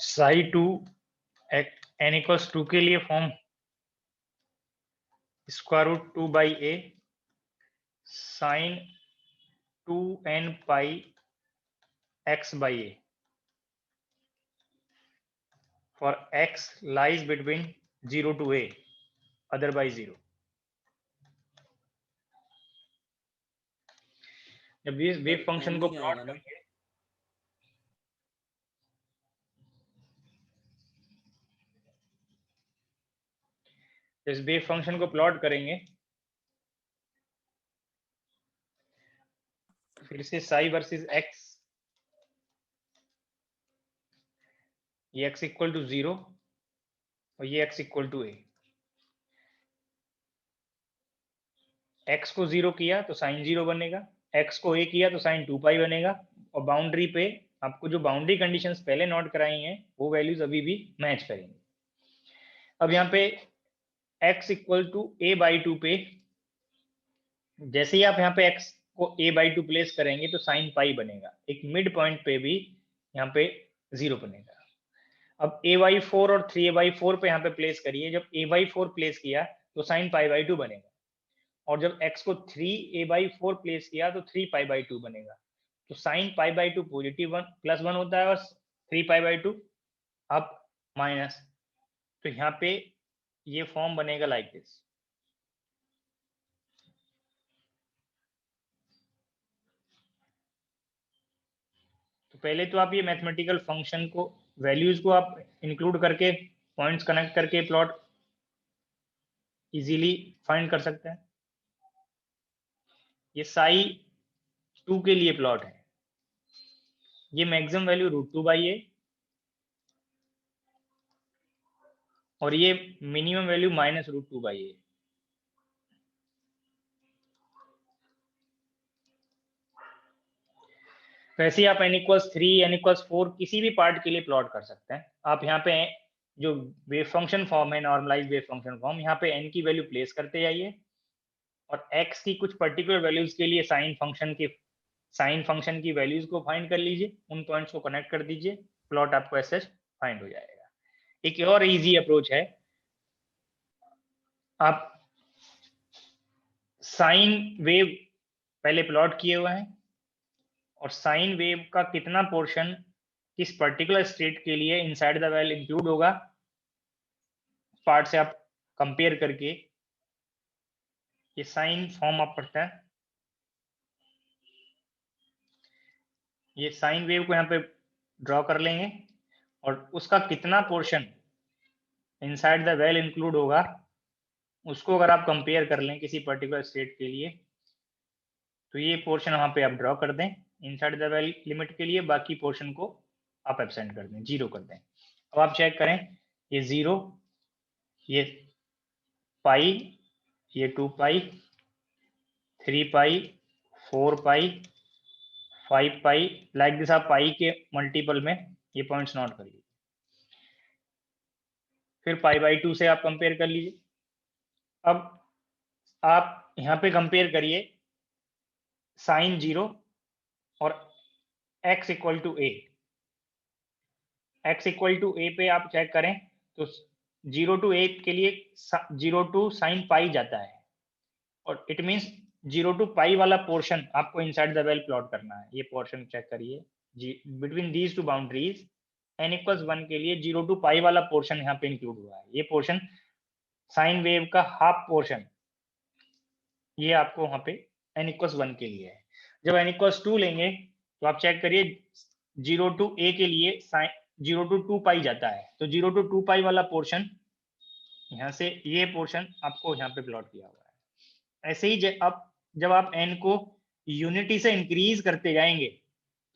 Sai to n equals 2 के लिए form square root 2 by a sine 2n pi x by a for x lies between 0 to a otherwise 0। जब ये wave function को plot करेंगे इस wave function को plot करेंगे फिर से साई वर्सेस x, ये x इक्वल टू 0 और ये x equal to a। x को 0 किया तो साइन 0 बनेगा, x को a किया तो साइन 2 पाई बनेगा, और बाउंड्री पे आपको जो बाउंड्री कंडीशंस पहले नोट कराई हैं वो वैल्यूज अभी भी मैच करेंगे। अब यहाँ पे x equal to a by 2 पे जैसे ही आप यहाँ पे x को a बाई 2 प्लेस करेंगे तो साइन पाई बनेगा, एक मिड पॉइंट पे भी यहाँ पे 0 बनेगा। अब a बाई 4 और 3a बाई 4 पे यहाँ पे प्लेस करिए, जब a बाई 4 प्लेस किया तो साइन पाई बाई 2 बनेगा, और जब x को 3a बाई 4 प्लेस किया तो 3 पाई बाई 2 बनेगा। तो sine pi by 2 positive plus 1 होता है और 3 पाई बाई 2 अब माइनस, तो यहाँ पे ये फॉर्म बनेगा लाइक दिस। तो पहले तो आप ये मैथमेटिकल फंक्शन को वैल्यूज को आप इंक्लूड करके पॉइंट्स कनेक्ट करके प्लॉट इजीली फाइंड कर सकते हैं। ये साई 2 के लिए प्लॉट है, ये मैक्सिमम वैल्यू √2 बाई ए और ये मिनिमम वैल्यू माइनस √2 बाई ए। वैसे आप n इक्वल्स 3 n इक्वल्स 4 किसी भी पार्ट के लिए प्लॉट कर सकते हैं। आप यहाँ पे जो वेव फंक्शन फॉर्म है, नॉर्मलाइज वेव फंक्शन फॉर्म, यहाँ पे n की वैल्यू प्लेस करते जाइए और x की कुछ पर्टिकुलर वैल्यूज के लिए साइन फंक्शन की वैल्यूज को फाइंड कर लीजिए, उन पॉइंट्स को कनेक्ट कर दीजिए, प्लॉट आपको ऐसे फाइंड हो जाएगा। एक और इजी अप्रोच है, आप साइन वेव पहले प्लॉट किए हुए हैं और साइन वेव का कितना पोर्शन किस पर्टिकुलर स्टेट के लिए इनसाइड द वेल इंक्लूड होगा, पार्ट से आप कंपेयर करके ये साइन फॉर्म आप पढ़ते हैं, ये साइन वेव को यहाँ पे ड्रॉ कर लेंगे और उसका कितना portion inside the well include होगा उसको अगर आप कंपेयर कर लें किसी पर्टिकुलर स्टेट के लिए, तो ये पोर्शन वहां पे आप ड्रॉ कर दें इनसाइड द वेल लिमिट के लिए, बाकी पोर्शन को आप एब्सेंट कर दें, 0 कर दें। अब आप चेक करें, ये 0, ये पाई, ये 2 पाई, 3 पाई, 4 पाई, 5 पाई, लाइक दिस। आप पाई के मल्टीपल में ये पॉइंट्स नोट करिए, फिर पाई बाई 2 से आप कंपेयर कर लीजिए। अब आप यहाँ पे कंपेयर करिए साइन 0 और x equal to A. x equal to A पे आप चेक करें तो 0 to a के लिए 0 to साइन पाई जाता है, और इट मीन्स 0 to पाई वाला पोर्शन आपको इनसाइड द वेल प्लॉट करना है। ये पोर्शन चेक करिए, between these two boundaries n equals 1 के लिए 0 to पाई वाला पोर्शन यहाँ पे इंक्लूड हुआ है। ये पोर्शन साइन वेव का हाफ पोर्शन, ये आपको वहां पे n इक्वल्स 1 के लिए है। जब n इक्वल्स 2 लेंगे तो आप चेक करिए 0 to a के लिए 0 to 2 पाई जाता है, तो 0 to 2 पाई वाला पोर्शन यहाँ से ये पोर्शन आपको यहाँ पे प्लॉट किया हुआ है। ऐसे ही जब आप n को यूनिटी से इंक्रीज करते जाएंगे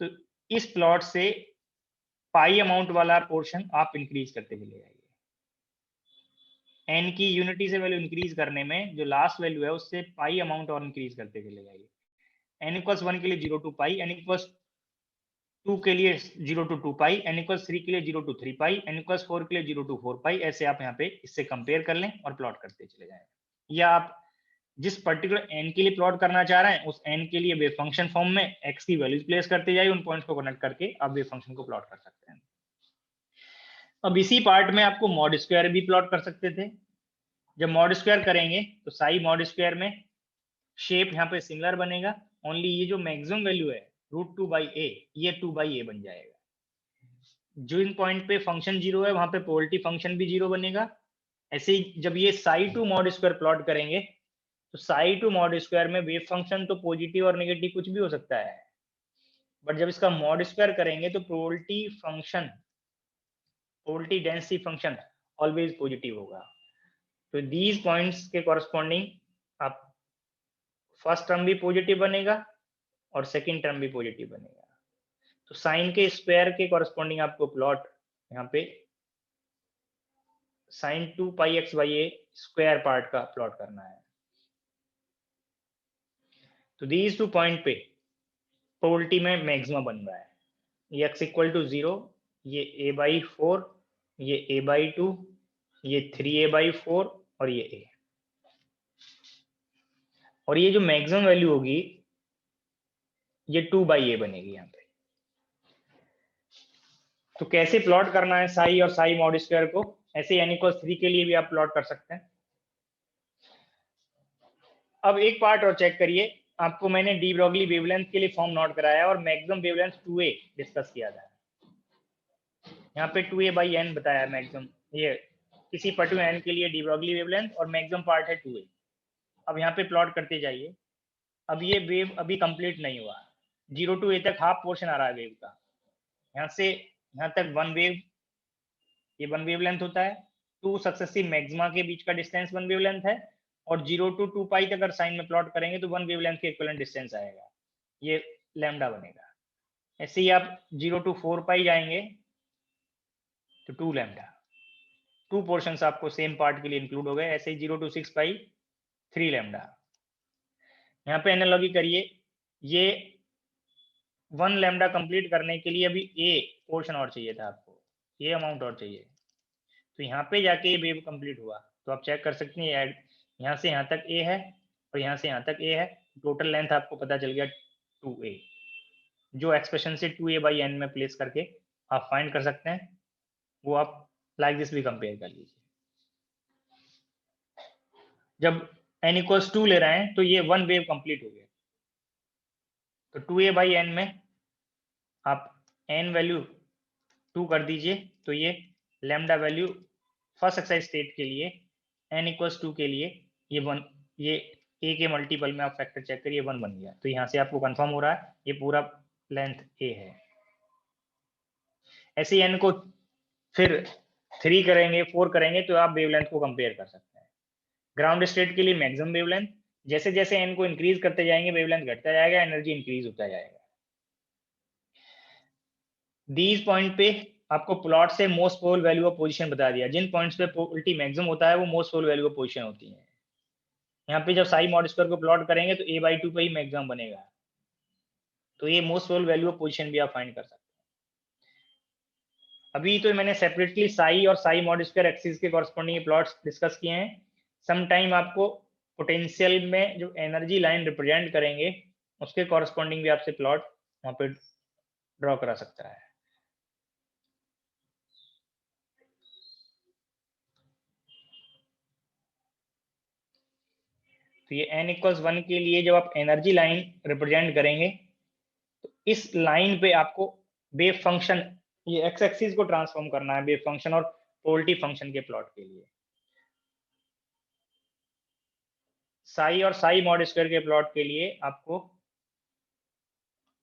तो इस प्लॉट से पाई अमाउंट वाला पोर्शन आप इंक्रीज करते चले जाइए। n की यूनिटी से वैल्यू इंक्रीज करने में जो लास्ट वैल्यू है उससे पाई अमाउंट और इंक्रीज करते चले जाइए। n इक्वल्स 1 के लिए 0 to पाई, n इक्वल्स 2 के लिए 0 to 2 पाई, n इक्वल्स 3 के लिए 0 to 3 पाई, n इक्वल्स 4 के लिए 0 to 4 पाई। ऐसे आप यहाँ पे इससे कंपेयर कर लें और प्लॉट करते चले जाएं, या आप जिस पर्टिकुलर n के लिए प्लॉट करना चाह रहे हैं उस n के लिए वेव फंक्शन फॉर्म में x की वैल्यूज प्लेस करते जाइए, उन पॉइंट्स को कनेक्ट करके आप वेव फंक्शन को प्लॉट कर सकते हैं। अब इसी पार्ट में आपको मॉड स्क्वायर भी प्लॉट कर सकते थे। जब मॉड स्क्वायर करेंगे तो साई मॉड स्क्वायर में शेप यहाँ पे सिमिलर बनेगा, ओनली ये जो मैक्सिमम वैल्यू है √2/a, ये 2/a बन जाएगा। जो इन पॉइंट पे फंक्शन जीरो है वहां पे प्रोबेबिलिटी फंक्शन भी जीरो बनेगा। ऐसे ही जब ये Sai to mod square plot करेंगे तो साई टू मॉड स्क्वायर में वेव फंक्शन तो पॉजिटिव और नेगेटिव कुछ भी हो सकता है, बट जब इसका मॉड स्क्वायर करेंगे तो probability function, probability density function always positive होगा। तो दीज पॉइंट्स के कॉरस्पॉन्डिंग आप फर्स्ट टर्म भी पॉजिटिव बनेगा और सेकंड टर्म भी पॉजिटिव बनेगा। तो साइन के स्क्वायर के कॉरस्पॉन्डिंग आपको प्लॉट यहाँ पे sin 2πx/a स्क्वायर पार्ट का प्लॉट करना है। तो दीज टू पॉइंट पे प्रोबेबिलिटी में मैक्सिमा बन रहा है, ये x = 0, ये a/4, ये a/2, ये 3a/4 और ये a। और ये जो मैक्सिमम वैल्यू होगी ये 2/a बनेगी यहाँ पे। तो कैसे प्लॉट करना है साई और साई मॉड स्क्वायर को, ऐसे n=3 के लिए भी आप प्लॉट कर सकते हैं। अब एक पार्ट और चेक करिए, आपको मैंने डी ब्रॉगली वेवलेंथ के लिए फॉर्म नोट कराया और मैक्सिमम वेवलेंथ 2a डिस्कस किया था। यहाँ पे 2a/n बताया मैक्सिमम, ये किसी पर्टिकुलर n के लिए डी ब्रॉगली वेवलेंथ और मैक्सिमम पार्ट है 2a। अब यहाँ पे प्लॉट करते जाइए। अब ये वेव अभी कंप्लीट नहीं हुआ, 0 to a तक हाफ पोर्शन आ रहा है वेव का। यहाँ से यहाँ तक वन वेव, ये वन वेवलेंथ होता है। टू सक्सेसिव मैक्सिमा के बीच का डिस्टेंस वन वेवलेंथ है, और 0 to 2π तक अगर साइन में प्लॉट करेंगे तो वन वेवलेंथ के इक्विवेलेंट डिस्टेंस आएगा, ये लैम्डा बनेगा। ऐसे ही आप 0 to 4π जाएंगे तो 2 लैम्डा, टू पोर्शंस आपको सेम पार्ट के लिए इंक्लूड हो गए। ऐसे ही 0 to 6π 3 लैम्डा। यहाँ पे एनालॉजी करिए, ये 1 लैम्डा कंप्लीट करने के लिए अभी ए पोर्शन और चाहिए था आपको, ये अमाउंट और चाहिए। तो यहाँ पे जाके ये वेव कंप्लीट हुआ। तो आप चेक कर सकते हैं, यहाँ से यहाँ तक ए है और यहाँ से यहाँ तक ए है, टोटल लेंथ आपको पता चल गया 2a। जो एक्सप्रेशन से 2a/n में प्लेस करके आप फाइंड कर सकते हैं, वो आप लाइक दिस भी कंपेयर कर लीजिए। जब n=2 ले रहे हैं तो ये वन वेव कंप्लीट हो गया। तो 2a/n में आप n वैल्यू 2 कर दीजिए, तो ये lambda value first exercise state के लिए n=2 के लिए ये 1, ये a के मल्टीपल में आप फैक्टर चेक करिए 1 बन गया। तो यहाँ से आपको कंफर्म हो रहा है ये पूरा लेंथ a है। ऐसे ही n को फिर 3 करेंगे, 4 करेंगे तो आप वेवलेंथ को कंपेयर कर सकते हैं। ग्राउंड स्टेट के लिए मैक्सिमम वेवलेंथ, जैसे जैसे n को इंक्रीज करते जाएंगे वेवलेंथ घटता जाएगा, एनर्जी इंक्रीज होता जाएगा। दीज पॉइंट पे आपको प्लॉट से most probable value of position बता दिया। जिन पॉइंट्स पे प्रोबेबिलिटी मैक्सिमम होता है वो most probable value of position होती है। यहाँ पे जब साई मॉड स्क्वायर को प्लॉट करेंगे तो a/2 पे ही मैक्सिमम बनेगा, तो ये most probable value of position भी आप फाइंड कर सकते हैं। अभी तो मैंने सेपरेटली साई और साई मॉड स्क्वायर एक्सिस के कॉरस्पॉन्डिंग प्लॉट्स डिस्कस किए हैं। सम टाइम आपको पोटेंशियल में जो एनर्जी लाइन रिप्रेजेंट करेंगे उसके कॉरस्पॉन्डिंग भी आपसे प्लॉट वहां पे ड्रॉ करा सकता है। तो ये n=1 के लिए जब आप एनर्जी लाइन रिप्रेजेंट करेंगे तो इस लाइन पे आपको वेव फंक्शन, ये एक्स एक्सिस को ट्रांसफॉर्म करना है वेव फंक्शन और प्रोबेबिलिटी फंक्शन के प्लॉट के लिए। साई और साई मॉड स्क्वायर के प्लॉट के लिए आपको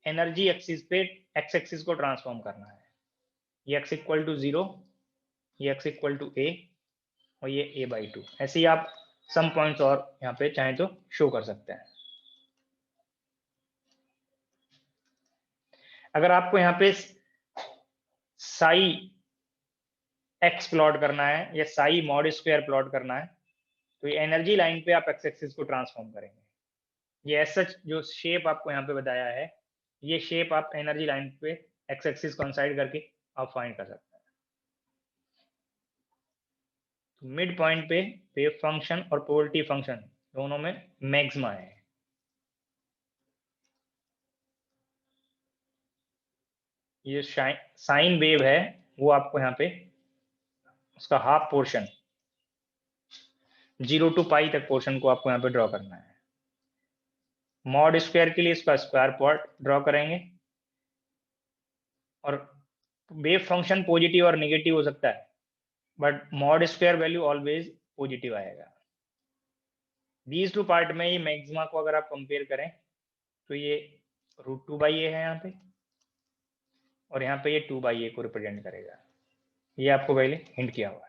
एनर्जी एक्सिस पे एक्स एक्सिस को ट्रांसफॉर्म करना है। ये x = 0, ये x = a और ये a/2। ऐसे ही आप सम पॉइंट्स और यहाँ पे चाहें तो शो कर सकते हैं। अगर आपको यहाँ पे साई एक्स प्लॉट करना है या साई मॉड स्क्वायर प्लॉट करना है तो ये एनर्जी लाइन पे आप एक्स एक्सिस को ट्रांसफॉर्म करेंगे। ये सच जो शेप आपको यहाँ पे बताया है, ये शेप आप एनर्जी लाइन पे एक्स एक्सिस कोइंसाइड करके आप फाइंड कर सकते हैं। तो मिड पॉइंट पे वेव फंक्शन और प्रोबेबिलिटी फंक्शन दोनों में मैक्सिमा है। ये साइन वेव है वो आपको यहाँ पे उसका हाफ पोर्शन 0 to पाई तक पोर्शन को आपको यहाँ पे ड्रॉ करना है। मॉड स्क्वायर के लिए इसका स्क्वायर पार्ट ड्रॉ करेंगे, और वेव फंक्शन पॉजिटिव और नेगेटिव हो सकता है, but mod square value always positive आएगा। दीज टू पार्ट में ये मैक्सिमा को अगर आप कंपेयर करें तो ये √2/a है यहाँ पे, और यहाँ पे ये 2/a को रिप्रेजेंट करेगा। ये आपको पहले हिंट किया हुआ है।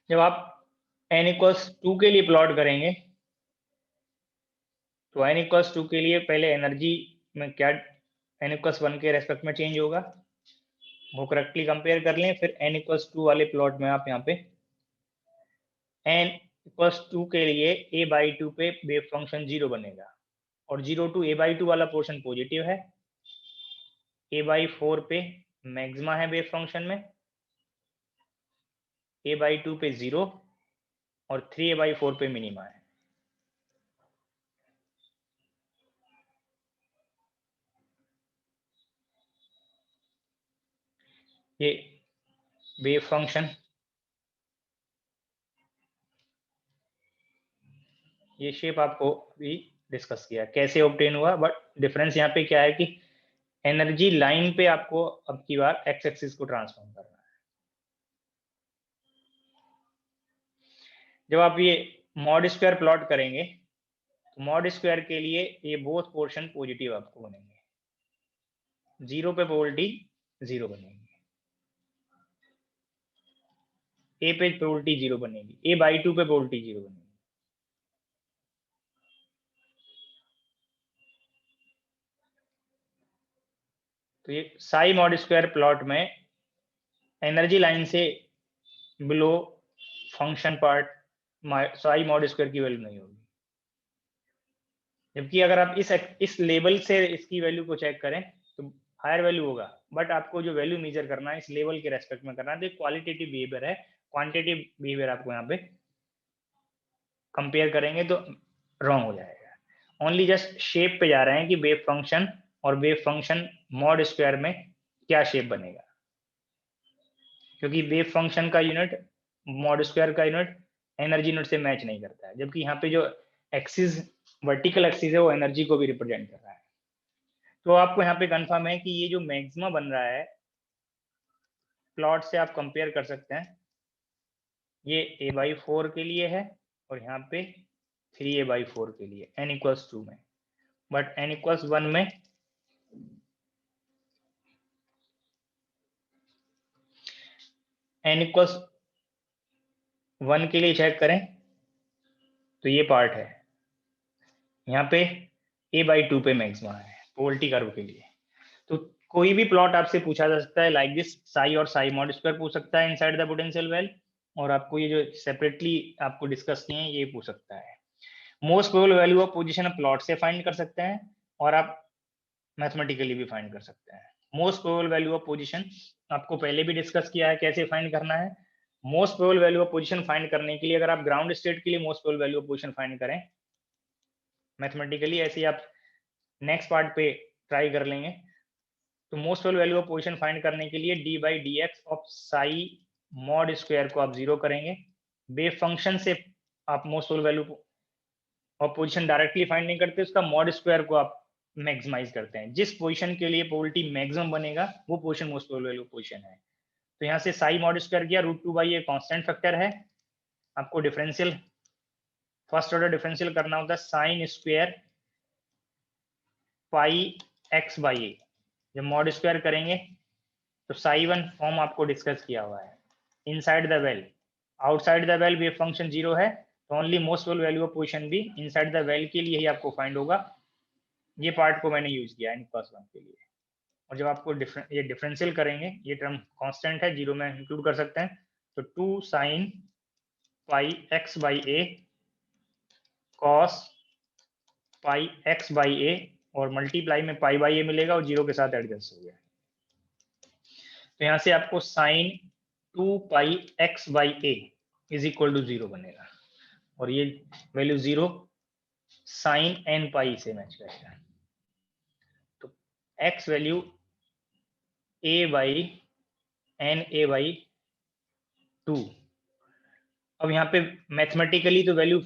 जब आप n=2 के लिए प्लॉट करेंगे तो n=2 के लिए पहले एनर्जी में क्या n=1 के रेस्पेक्ट में चेंज होगा वो करेक्टली कंपेयर कर लें। फिर n=2 वाले प्लॉट में आप यहाँ पे n=2 के लिए a/2 पे वेव फंक्शन 0 बनेगा, और 0 to a/2 वाला पोर्शन पॉजिटिव है, a/4 पे मैक्सिमा है वेव फंक्शन में, a/2 पे 0 और 3a/4 पे मिनिमा है। ये वेव फंक्शन, ये शेप आपको भी डिस्कस किया कैसे ऑब्टेन हुआ, बट डिफरेंस यहाँ पे क्या है कि एनर्जी लाइन पे आपको अब की बार एक्स एक्सिस को ट्रांसफॉर्म करना है। जब आप ये मॉड स्क्वायर प्लॉट करेंगे तो मॉड स्क्वायर के लिए ये बोथ पोर्शन पॉजिटिव आपको बनेंगे, 0 पे प्रोबेबिलिटी 0 बनेगी, a पे प्रोबेबिलिटी 0 बनेगी, a/2 पे प्रोबेबिलिटी 0 बनेगी। तो ये साई मॉड स्क्वायर प्लॉट में एनर्जी लाइन से below function part Sai mod square की वैल्यू नहीं होगी, जबकि अगर आप इस लेवल से इसकी वैल्यू को चेक करें तो हायर वैल्यू होगा, बट आपको जो वैल्यू मेजर करना है इस लेवल के रेस्पेक्ट में करना है। तो क्वालिटेटिव बिहेवियर है, क्वांटिटेटिव बिहेवियर आपको यहाँ पे कंपेयर करेंगे तो रॉन्ग हो जाएगा। ओनली जस्ट शेप पे जा रहे हैं कि वेव फंक्शन और वेव फंक्शन मॉड स्क्वायर में क्या शेप बनेगा, क्योंकि वेव फंक्शन का यूनिट मॉड स्क्वायर का यूनिट एनर्जी यूनिट से मैच नहीं करता है, जबकि यहाँ पे जो एक्सिस वर्टिकल एक्सिस है वो एनर्जी को भी रिप्रेजेंट कर रहा है। तो आपको यहाँ पे कंफर्म है कि ये जो मैक्सिमा बन रहा है प्लॉट से आप कंपेयर कर सकते हैं, ये a/4 के लिए है और यहाँ पे 3a/4 के लिए n=2 में, बट n=1 में n=1 के लिए चेक करें तो ये पार्ट है, यहाँ पे a/2 पे मैक्सिमा है प्रोबेबिलिटी कर्व के लिए। तो कोई भी प्लॉट आपसे पूछा जा सकता है लाइक दिस, साई और साई मॉड स्क्वायर पूछ सकता है इनसाइड द पोटेंशियल वेल, और आपको ये जो सेपरेटली आपको डिस्कस किए हैं ये पूछ सकता है। Most probable value of position आप प्लॉट से फाइंड कर सकते हैं और आप मैथमेटिकली भी फाइंड कर सकते हैं। Most probable value of position आपको पहले भी डिस्कस किया है कैसे फाइंड करना है। Most probable value of position find करने के लिए अगर आप ग्राउंड स्टेट के लिए most probable value of position find करें मैथमेटिकली, ऐसे ही आप नेक्स्ट पार्ट पे ट्राई कर लेंगे, तो most probable value of position find करने के लिए d/dx of Sai mod square को आप 0 करेंगे। वेव फंक्शन से आप most probable value of position directly find नहीं करते, उसका मॉड स्क्वायर को आप मैक्सिमाइज करते हैं। जिस पोजीशन के लिए प्रोबेबिलिटी मैक्सिमम बनेगा वो position most probable value of position है। तो यहाँ से साई मॉड स्क्वायर किया, √2/a कांस्टेंट फैक्टर है, आपको डिफरेंशियल फर्स्ट ऑर्डर डिफरेंशियल करना होता है साइन स्क्वायर पाई x/a। जब मॉड स्क्वायर करेंगे तो साई1 फॉर्म आपको डिस्कस किया हुआ है, inside the well outside the well wave function 0 है, तो only most probable value of position भी इनसाइड द वेल के लिए ही आपको फाइंड होगा। ये पार्ट को मैंने यूज किया n+1 के लिए। और जब आपको ये डिफरेंशियल करेंगे, ये टर्म कांस्टेंट है 0 में इंक्लूड कर सकते हैं, तो 2 sin पाई x/a cos पाई x/a और मल्टीप्लाई में पाई/a मिलेगा और 0 के साथ एडजस्ट हो गया। तो यहाँ से आपको sine 2 pi x/a is equal to 0 बनेगा, और ये वैल्यू 0 साइन n पाई से मैच करेगा। तो x वैल्यू a/n a/, 2। अब यहाँ पे मैथमेटिकली तो वैल्यू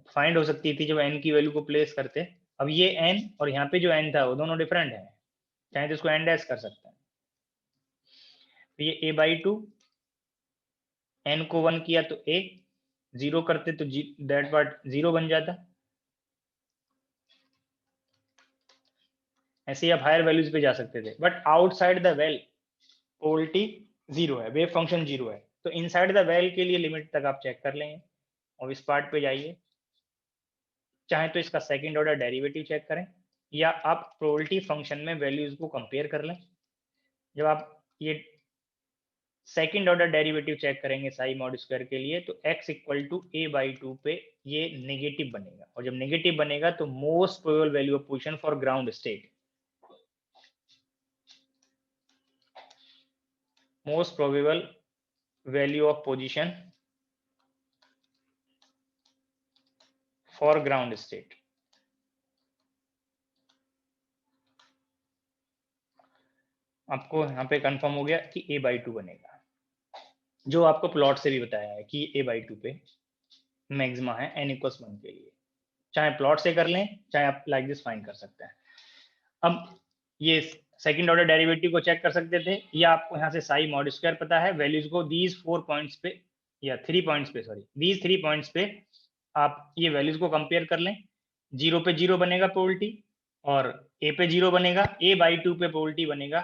फाइंड हो सकती थी जब n की वैल्यू को प्लेस करते। अब ये n और यहाँ पे जो n था वो दोनों डिफरेंट है, चाहे तो इसको n डैश कर सकते हैं। तो ये a/2, n को 1 किया तो a, 0 करते तो दैट पार्ट 0 बन जाता। ऐसे ही आप हायर वैल्यूज पे जा सकते थे, बट आउटसाइड द वेल पोलटी 0 है, वेव फंक्शन 0 है। तो इनसाइड द वेल के लिए लिमिट तक आप चेक कर लेंगे। और इस पार्ट पे जाइए, चाहे तो इसका सेकंड ऑर्डर डेरिवेटिव चेक करें, या आप प्रोबेबिलिटी फंक्शन में वैल्यूज को कंपेयर कर लें। जब आप ये सेकंड ऑर्डर डेरिवेटिव चेक करेंगे साई मॉड स्क्वायर के लिए, तो x इक्वल टू a/2 पे ये नेगेटिव बनेगा, और जब नेगेटिव बनेगा तो most probable value of position for ground state, most probable value of position for ground state. आपको यहाँ पे कंफर्म हो गया कि a/2 बनेगा, जो आपको प्लॉट से भी बताया है कि a/2 पे मैक्सिमा है n = 1 के लिए। चाहे प्लॉट से कर लें, चाहे आप लाइक दिस फाइंड कर सकते हैं। अब ये सेकंड ऑर्डर डेरिवेटिव को चेक कर सकते थे, या आपको यहाँ से साई मॉड स्क्वायर पता है, वैल्यूज को दीज 4 पॉइंट्स पे या 3 पॉइंट्स पे, सॉरी दीज 3 पॉइंट्स पे आप ये वैल्यूज को कंपेयर कर लें। 0 पे 0 बनेगा प्रोबेबिलिटी, और a पे 0 बनेगा, a/2 पे प्रोबेबिलिटी बनेगा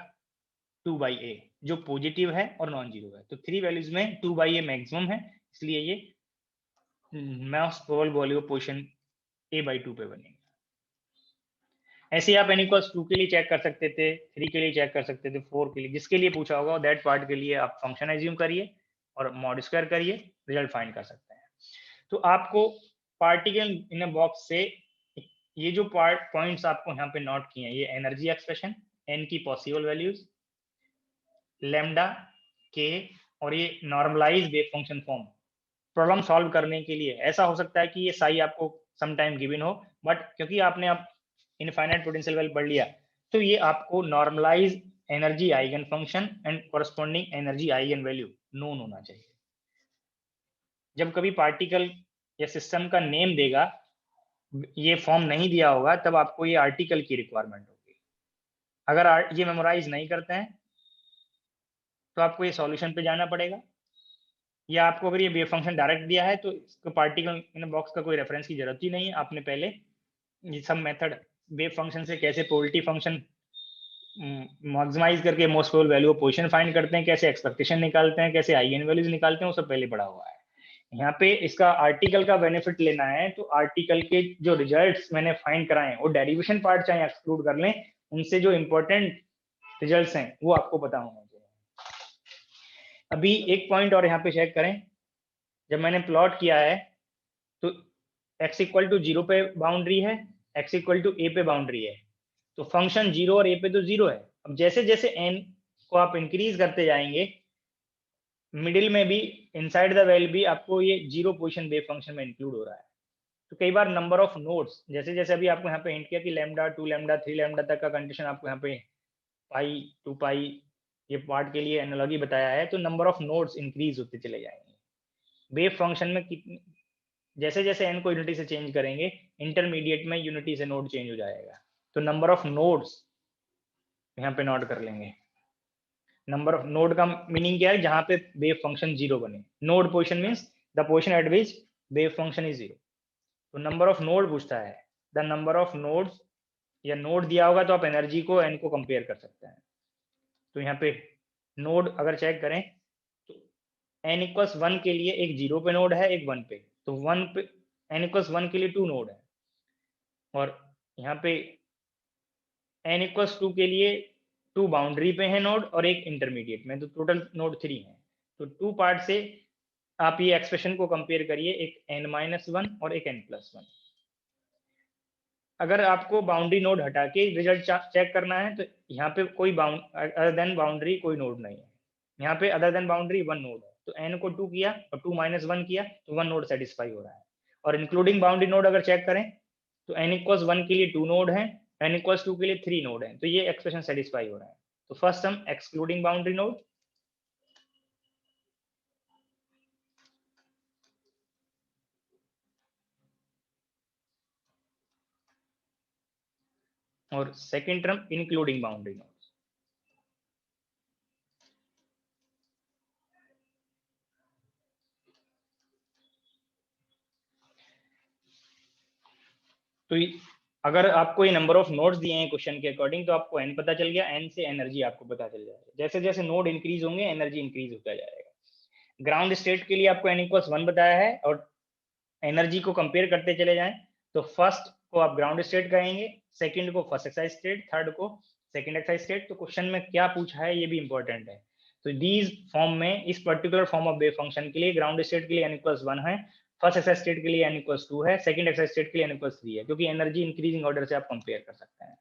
2/a, जो पॉजिटिव है और नॉन जीरो है। तो 3 वैल्यूज में 2/a मैक्सिमम है, इसलिए ये most probable value of position a/2 पे बनेगा। ऐसे ही आप n = 2 के लिए चेक कर सकते थे, 3 के लिए चेक कर सकते थे, 4 के लिए, जिसके लिए पूछा होगा दैट पार्ट के लिए आप फंक्शन एज्यूम करिए और मॉड स्क्वायर करिए, रिजल्ट फाइंड कर सकते हैं। तो आपको पार्टिकल इन अ बॉक्स से ये जो पॉइंट्स आपको यहाँ पे नोट किए हैं, ये एनर्जी एक्सप्रेशन, n की पॉसिबल वैल्यूज, लैम्डा, k, और ये normalise wave function form problem solve करने के लिए। ऐसा हो सकता है कि ये साई आपको सम टाइम गिवन हो, बट क्योंकि आपने अब इनफाइनाइट पोटेंशियल वैल्यू पढ़ लिया, तो ये आपको normalise energy eigen function and corresponding energy eigen value known होना चाहिए। जब कभी पार्टिकल या सिस्टम का नेम देगा, ये फॉर्म नहीं दिया होगा, तब आपको ये आर्टिकल की रिक्वायरमेंट होगी। अगर ये मेमोराइज नहीं करते हैं तो आपको ये सॉल्यूशन पे जाना पड़ेगा, या आपको अगर ये वेव फंक्शन डायरेक्ट दिया है तो इसको पार्टिकल इन बॉक्स का कोई रेफरेंस की जरूरत ही नहीं है। आपने पहले ये सब मेथड वेव फंक्शन से कैसे प्रोबेबिलिटी फंक्शन मैक्सिमाइज करके most probable value of position find करते हैं, कैसे एक्सपेक्टेशन निकालते हैं, कैसे आईगन वैल्यूज निकालते हैं, वो सब पहले पढ़ा हुआ है। यहाँ पे इसका आर्टिकल का बेनिफिट लेना है, तो आर्टिकल के जो रिजल्ट्स मैंने फाइंड कराए हैं, वो डेरिवेशन पार्ट चाहे एक्सक्लूड कर लें, उनसे जो इंपॉर्टेंट रिजल्ट्स हैं वो आपको पता होना चाहिए। अभी एक पॉइंट और यहाँ पे चेक करें, जब मैंने प्लॉट किया है तो x = 0 पे बाउंड्री है, x = a पे बाउंड्री है, तो फंक्शन 0 और a पे तो 0 है। अब जैसे जैसे n को आप इंक्रीज करते जाएंगे, मिडिल में भी, इनसाइड द वेल भी, आपको ये 0 पोजीशन वेव फंक्शन में इंक्लूड हो रहा है। तो कई बार नंबर ऑफ नोड्स, जैसे जैसे अभी आपको यहाँ पे हिंट किया कि लैम्डा, 2 लैम्डा, 3 लैम्डा तक का कंडीशन आपको यहाँ पे पाई, 2 पाई, ये पार्ट के लिए एनालॉजी बताया है, तो नंबर ऑफ नोड्स इंक्रीज होते चले जाएंगे वेव फंक्शन में। कितनी जैसे जैसे n को यूनिटी से चेंज करेंगे, इंटरमीडिएट में यूनिटी से नोड चेंज हो जाएगा। तो नंबर ऑफ नोड्स यहाँ पे नोट कर लेंगे। नंबर ऑफ नोड का मीनिंग क्या है, जहां पे वेव फंक्शन 0 बने। Node position means the position eight which wave function is 0। तो नंबर ऑफ नोड पूछता है, द नंबर ऑफ नोड्स, या नोड दिया होगा तो आप एनर्जी को n को कंपेयर कर सकते हैं। तो यहाँ पे नोड अगर चेक करें तो n = 1 के लिए एक 0 पे नोड है, एक 1 पे, तो 1 पे n = 1 के लिए 2 नोड है, और यहाँ पे n = 2 के लिए 2 बाउंड्री पे है नोड और एक इंटरमीडिएट में, तो टोटल नोड 3 है। तो 2 पार्ट से आप ये एक्सप्रेशन को कंपेयर करिए, एक n-1 और एक n+1। अगर आपको बाउंड्री नोड हटा के रिजल्ट चेक करना है, तो यहाँ पे कोई अदर देन बाउंड्री कोई नोड नहीं है। यहाँ पे अदर देन बाउंड्री 1 नोड है, तो n को 2 किया और 2 - 1 किया, तो 1 नोड सेटिस्फाई हो रहा है। और इंक्लूडिंग बाउंड्री नोड अगर चेक करें तो n = 1 के लिए 2 नोड है, n = 2 के लिए 3 नोड है, तो ये एक्सप्रेशन सेटिस्फाई हो रहा है। तो फर्स्ट हम एक्सक्लूडिंग बाउंड्री नोड, और second term including boundary nodes. तो अगर आपको ये नंबर ऑफ नोड्स दिए हैं क्वेश्चन के अकॉर्डिंग, तो आपको n पता चल गया, n से एनर्जी आपको पता चल जाएगा। जैसे जैसे नोड इंक्रीज होंगे एनर्जी इंक्रीज होता जाएगा। ग्राउंड स्टेट के लिए आपको n = 1 बताया है, और एनर्जी को कंपेयर करते चले जाएं तो फर्स्ट को आप ग्राउंड स्टेट कहेंगे, सेकंड को फर्स्ट एक्साइज स्टेट, थर्ड को सेकंड एक्साइज स्टेट। तो क्वेश्चन में क्या पूछा है ये भी इंपॉर्टेंट है। तो दीज फॉर्म में, इस particular form of wave function के लिए ग्राउंड स्टेट के लिए n = 1 है, फर्स्ट एक्साइज स्टेट के लिए n = 2 है, सेकंड एक्साइज स्टेट के लिए n = 3 है, क्योंकि एनर्जी इंक्रीजिंग ऑर्डर से आप कंपेयर कर सकते हैं।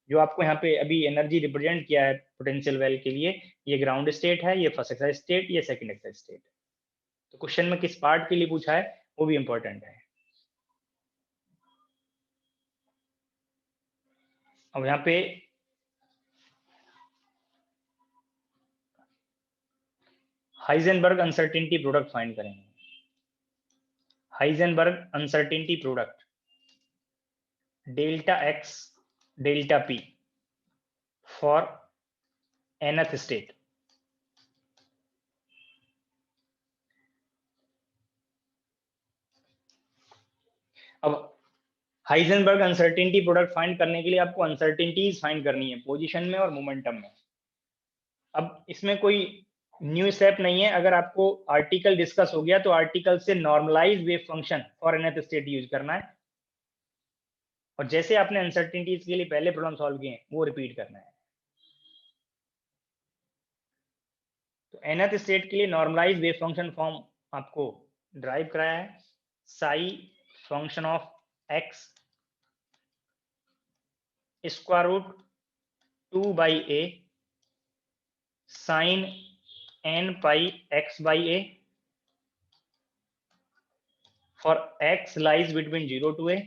जो आपको यहाँ पे अभी एनर्जी रिप्रेजेंट किया है पोटेंशियल वेल के लिए, ये ग्राउंड स्टेट है, ये फर्स्ट एक्साइज स्टेट, ये सेकंड एक्साइज स्टेट। तो क्वेश्चन में किस पार्ट के लिए पूछा है वो भी इंपॉर्टेंट है। अब यहाँ पे हाइजेनबर्ग अनसर्टेनिटी प्रोडक्ट फाइंड करेंगे। Heisenberg uncertainty product delta x delta P for nth state. अब हाइजेनबर्ग अनसर्टेनिटी प्रोडक्ट फाइंड करने के लिए आपको अनसर्टेनिटीज फाइंड करनी है पोजीशन में और मोमेंटम में। अब इसमें कोई न्यू स्टेप नहीं है। अगर आपको आर्टिकल डिस्कस हो गया तो आर्टिकल से normalise wave function for nth state use करना है, और जैसे आपने अनसर्टेनिटीज के लिए पहले प्रॉब्लम सॉल्व किए वो रिपीट करना है। तो nth स्टेट के लिए नॉर्मलाइज वेव फंक्शन फॉर्म आपको ड्राइव कराया है। Psi function of x square root 2/a sine n pi x/a for x lies between 0 to a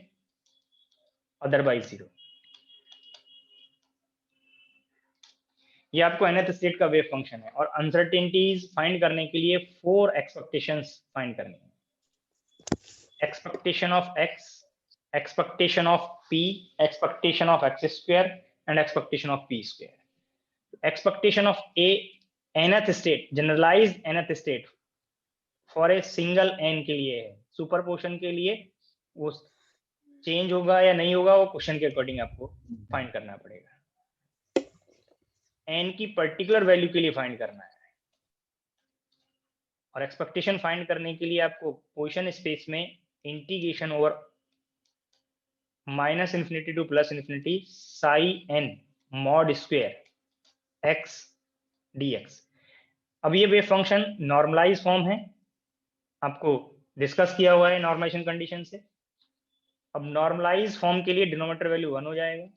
otherwise 0। ये आपको nth स्टेट का वेव फंक्शन है, और अनसर्टेनिटीज फाइंड करने के लिए 4 एक्सपेक्टेशंस फाइंड करनी है। Expectation of x, expectation of p, expectation of x square and expectation of p square. Expectation of a nth state, generalised nth state for a single n के लिए है। Superposition के लिए वो चेंज होगा या नहीं होगा वो क्वेश्चन के अकॉर्डिंग आपको फाइंड करना पड़ेगा। n की पर्टिकुलर वैल्यू के लिए फाइंड करना है, और एक्सपेक्टेशन फाइंड करने के लिए आपको पोजीशन स्पेस में integration over -∞ to +∞ psi n mod square x dx। अब ये वेव फंक्शन नॉर्मलाइज फॉर्म है, आपको डिस्कस किया हुआ है नॉर्मलाइजेशन कंडीशन से। अब नॉर्मलाइज फॉर्म के लिए डिनोमिनेटर वैल्यू 1 हो जाएगा।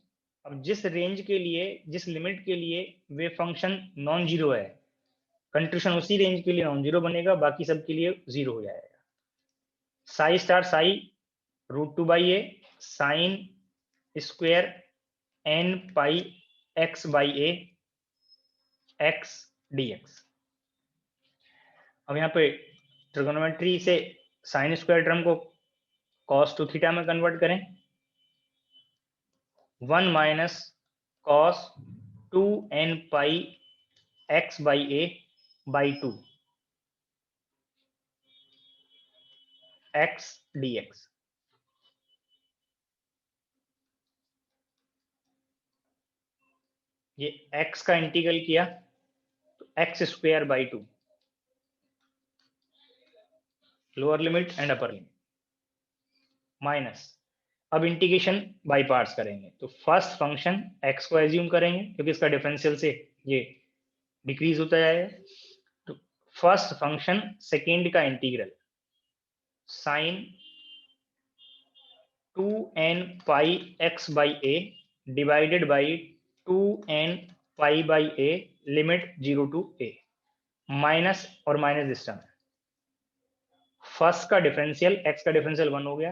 अब जिस रेंज के लिए, जिस लिमिट के लिए वेव फंक्शन नॉन जीरो है, कंट्रीब्यूशन उसी रेंज के लिए नॉन जीरो बनेगा, बाकी सब के लिए 0 हो जाएगा। Sai star Sai √2/a sine square n pi x/a x dx। अब यहाँ पे ट्रिगोनोमेट्री से साइन स्क्वायर टर्म को cos 2 थीटा में कन्वर्ट करें। 1 minus cos 2n pi x/a by 2 x dx। ये x का इंटीग्रल किया तो x square by 2, lower limit and upper limit, minus. अब इंटीग्रेशन बाई पार्ट्स करेंगे, तो फर्स्ट फंक्शन x को एज्यूम करेंगे क्योंकि इसका डिफरेंशियल से ये डिक्रीज होता जाएगा। तो फर्स्ट फंक्शन सेकेंड का integral sine 2n pi x/a divided by 2n pi by a limit 0 to a, minus और माइनस दिस टर्म। फर्स्ट का डिफरेंशियल x का डिफरेंशियल 1 हो गया,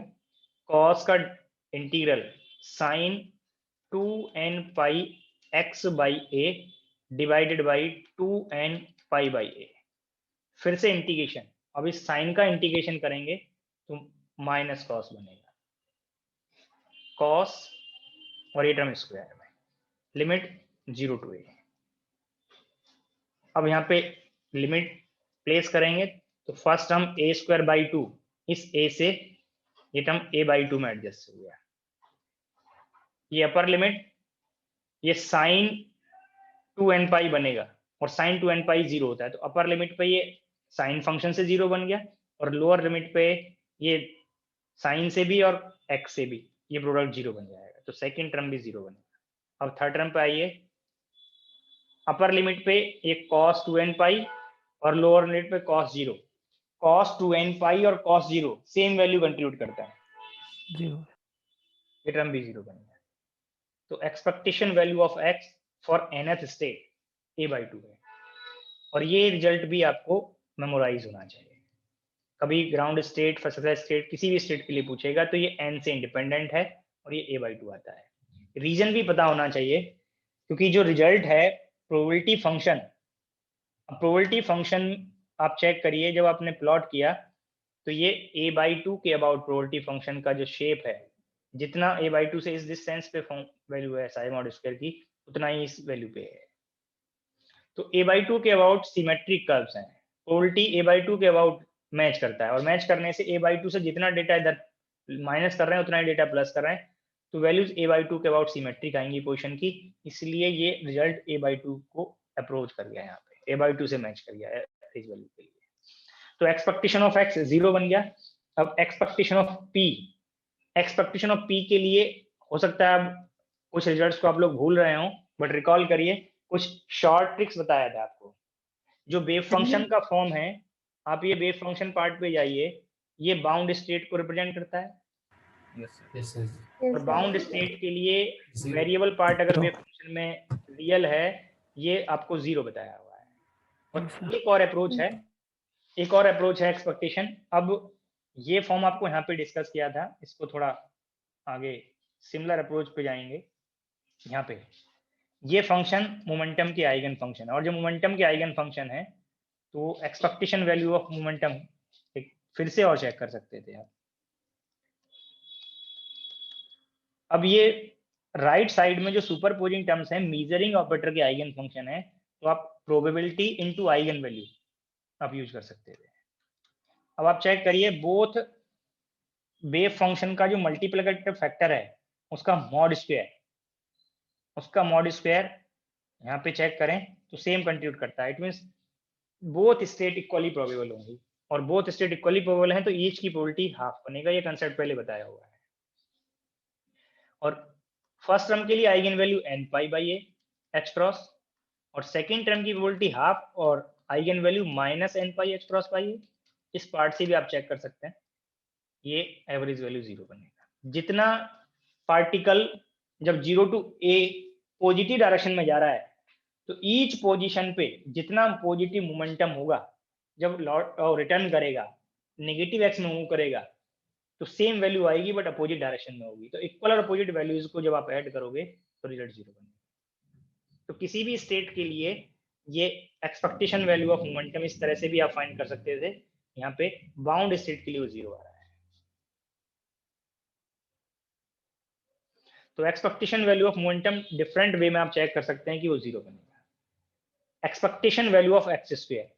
cos का integral sine 2n pi x/a divided by 2n pi by a। फिर से integration, अब इस साइन का इंटीग्रेशन करेंगे तो माइनस कॉस बनेगा। cos और ये टर्म स्क्वायर में, लिमिट 0 to a। अब यहाँ पे लिमिट प्लेस करेंगे तो first term a square by 2, इस a से ये टर्म a बाई 2 में एडजस्ट हो गया। ये अपर लिमिट, ये साइन 2n पाई बनेगा और साइन 2n पाई 0 होता है, तो अपर लिमिट पे ये साइन फंक्शन से 0 बन गया और लोअर लिमिट पे ये साइन से भी और x से भी ये प्रोडक्ट 0 बन जाएगा, तो सेकंड टर्म भी 0 बनेगा। अब थर्ड टर्म पे आइए, अपर लिमिट पे ये cos 2n पाई और लोअर लिमिट पे cos 0, cos 2n पाई और cos 0 सेम वैल्यू कंट्रीब्यूट करता है, 0, ये टर्म भी 0 बन गया। तो expectation value of x for nth state a by 2 है, और ये रिजल्ट भी आपको मेमोराइज होना चाहिए। कभी ग्राउंड स्टेट, फर्स्ट स्टेट, किसी भी स्टेट के लिए पूछेगा तो ये n से इंडिपेंडेंट है और ये a बाई 2 आता है। रीजन भी पता होना चाहिए, क्योंकि जो रिजल्ट है प्रोबेबिलिटी फंक्शन, प्रोबेबिलिटी फंक्शन आप चेक करिए, जब आपने प्लॉट किया तो ये a बाई 2 के अबाउट प्रोबेबिलिटी फंक्शन का जो शेप है, जितना a बाई 2 से इस डिस्टेंस पे वैल्यू है साई मॉड स्क्वायर की, उतना ही इस वैल्यू पे है। तो a बाई 2 के अबाउट सिमेट्रिक कर्व्स हैं, प्रोबेबिलिटी a बाई 2 के अबाउट मैच करता है, और मैच करने से a बाई 2 से जितना डेटा इधर माइनस कर रहे हैं उतना ही डेटा प्लस कर रहे हैं, तो वैल्यूज a बाई 2 के अबाउट सिमेट्रिक आएंगी पोजीशन की, इसलिए ये रिजल्ट a बाई 2 को अप्रोच कर गया है, यहाँ पे a बाई 2 से मैच कर गया है इस वैल्यू के लिए। तो एक्सपेक्टेशन ऑफ x 0 बन गया। अब expectation of p, expectation of p के लिए हो सकता है अब कुछ रिजल्ट्स को आप लोग भूल रहे हो, बट रिकॉल करिए, कुछ शॉर्ट ट्रिक्स बताया था आपको। जो वेव फंक्शन का फॉर्म है, आप ये वेव फंक्शन पार्ट पे जाइए, ये बाउंड स्टेट को रिप्रेजेंट करता है, Yes, sir. और बाउंड स्टेट के लिए वेरिएबल पार्ट अगर वेव फंक्शन में रियल है, ये आपको 0 बताया हुआ है। और एक और अप्रोच है, एक और अप्रोच है एक्सपेक्टेशन। अब ये फॉर्म आपको यहाँ पे डिस्कस किया था, इसको थोड़ा आगे सिमिलर अप्रोच पे जाएंगे। यहाँ पे ये फंक्शन मोमेंटम के आइगन फंक्शन है, और जो मोमेंटम के आइगन फंक्शन है तो एक्सपेक्टेशन वैल्यू ऑफ मोमेंटम फिर से और चेक कर सकते थे आप। अब ये राइट साइड में जो सुपरपोजिंग टर्म्स हैं, मीजरिंग ऑपरेटर के आइगन फंक्शन है, तो आप प्रोबेबिलिटी इनटू आइगन वैल्यू आप यूज कर सकते थे। अब आप चेक करिए, बोथ वेव फंक्शन का जो मल्टीप्लिकेटिव फैक्टर है उसका मॉड स्क्वायर, उसका मॉड स्क्वायर यहाँ पे चेक करें तो सेम कंट्रीब्यूट करता है। It means both state equally probable होंगी, और बोथ स्टेट इक्वली प्रोबेबल हैं तो ईच की प्रोबेबिलिटी हाफ बनेगा, ये कंसेप्ट पहले बताया हुआ है। और फर्स्ट टर्म के लिए eigen value n pi by A H cross, और सेकेंड टर्म की प्रोबेबिलिटी हाफ और आइगन वैल्यू माइनस n पाई एच क्रॉस पाई ए। इस पार्ट से भी आप चेक कर सकते हैं, ये एवरेज वैल्यू 0 बनेगा। जितना पार्टिकल जब 0 टू a पॉजिटिव डायरेक्शन में जा रहा है, तो ईच पोजीशन पे जितना पॉजिटिव मोमेंटम होगा, जब लौट रिटर्न करेगा, नेगेटिव एक्स में मूव करेगा, तो सेम वैल्यू आएगी बट अपोजिट डायरेक्शन में होगी। तो इक्वल और अपोजिट वैल्यूज को जब आप ऐड करोगे तो रिजल्ट 0 बनेगा। तो किसी भी स्टेट के लिए ये एक्सपेक्टेशन वैल्यू ऑफ मोमेंटम इस तरह से भी आप फाइंड कर सकते थे। यहाँ पे बाउंड स्टेट के लिए वो 0 आ रहा है। तो expectation value of momentum different way में आप चेक कर सकते हैं कि वो 0 बनेगा। Expectation value of x square,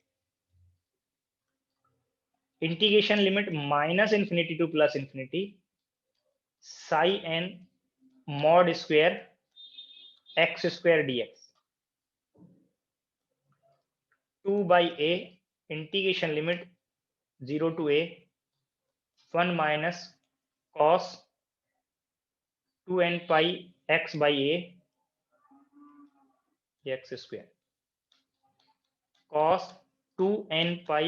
integration limit minus infinity to plus infinity psi n mod square x square dx 2 by a integration limit 0 to a 1 minus cos 2n pi x by a x square cos 2n pi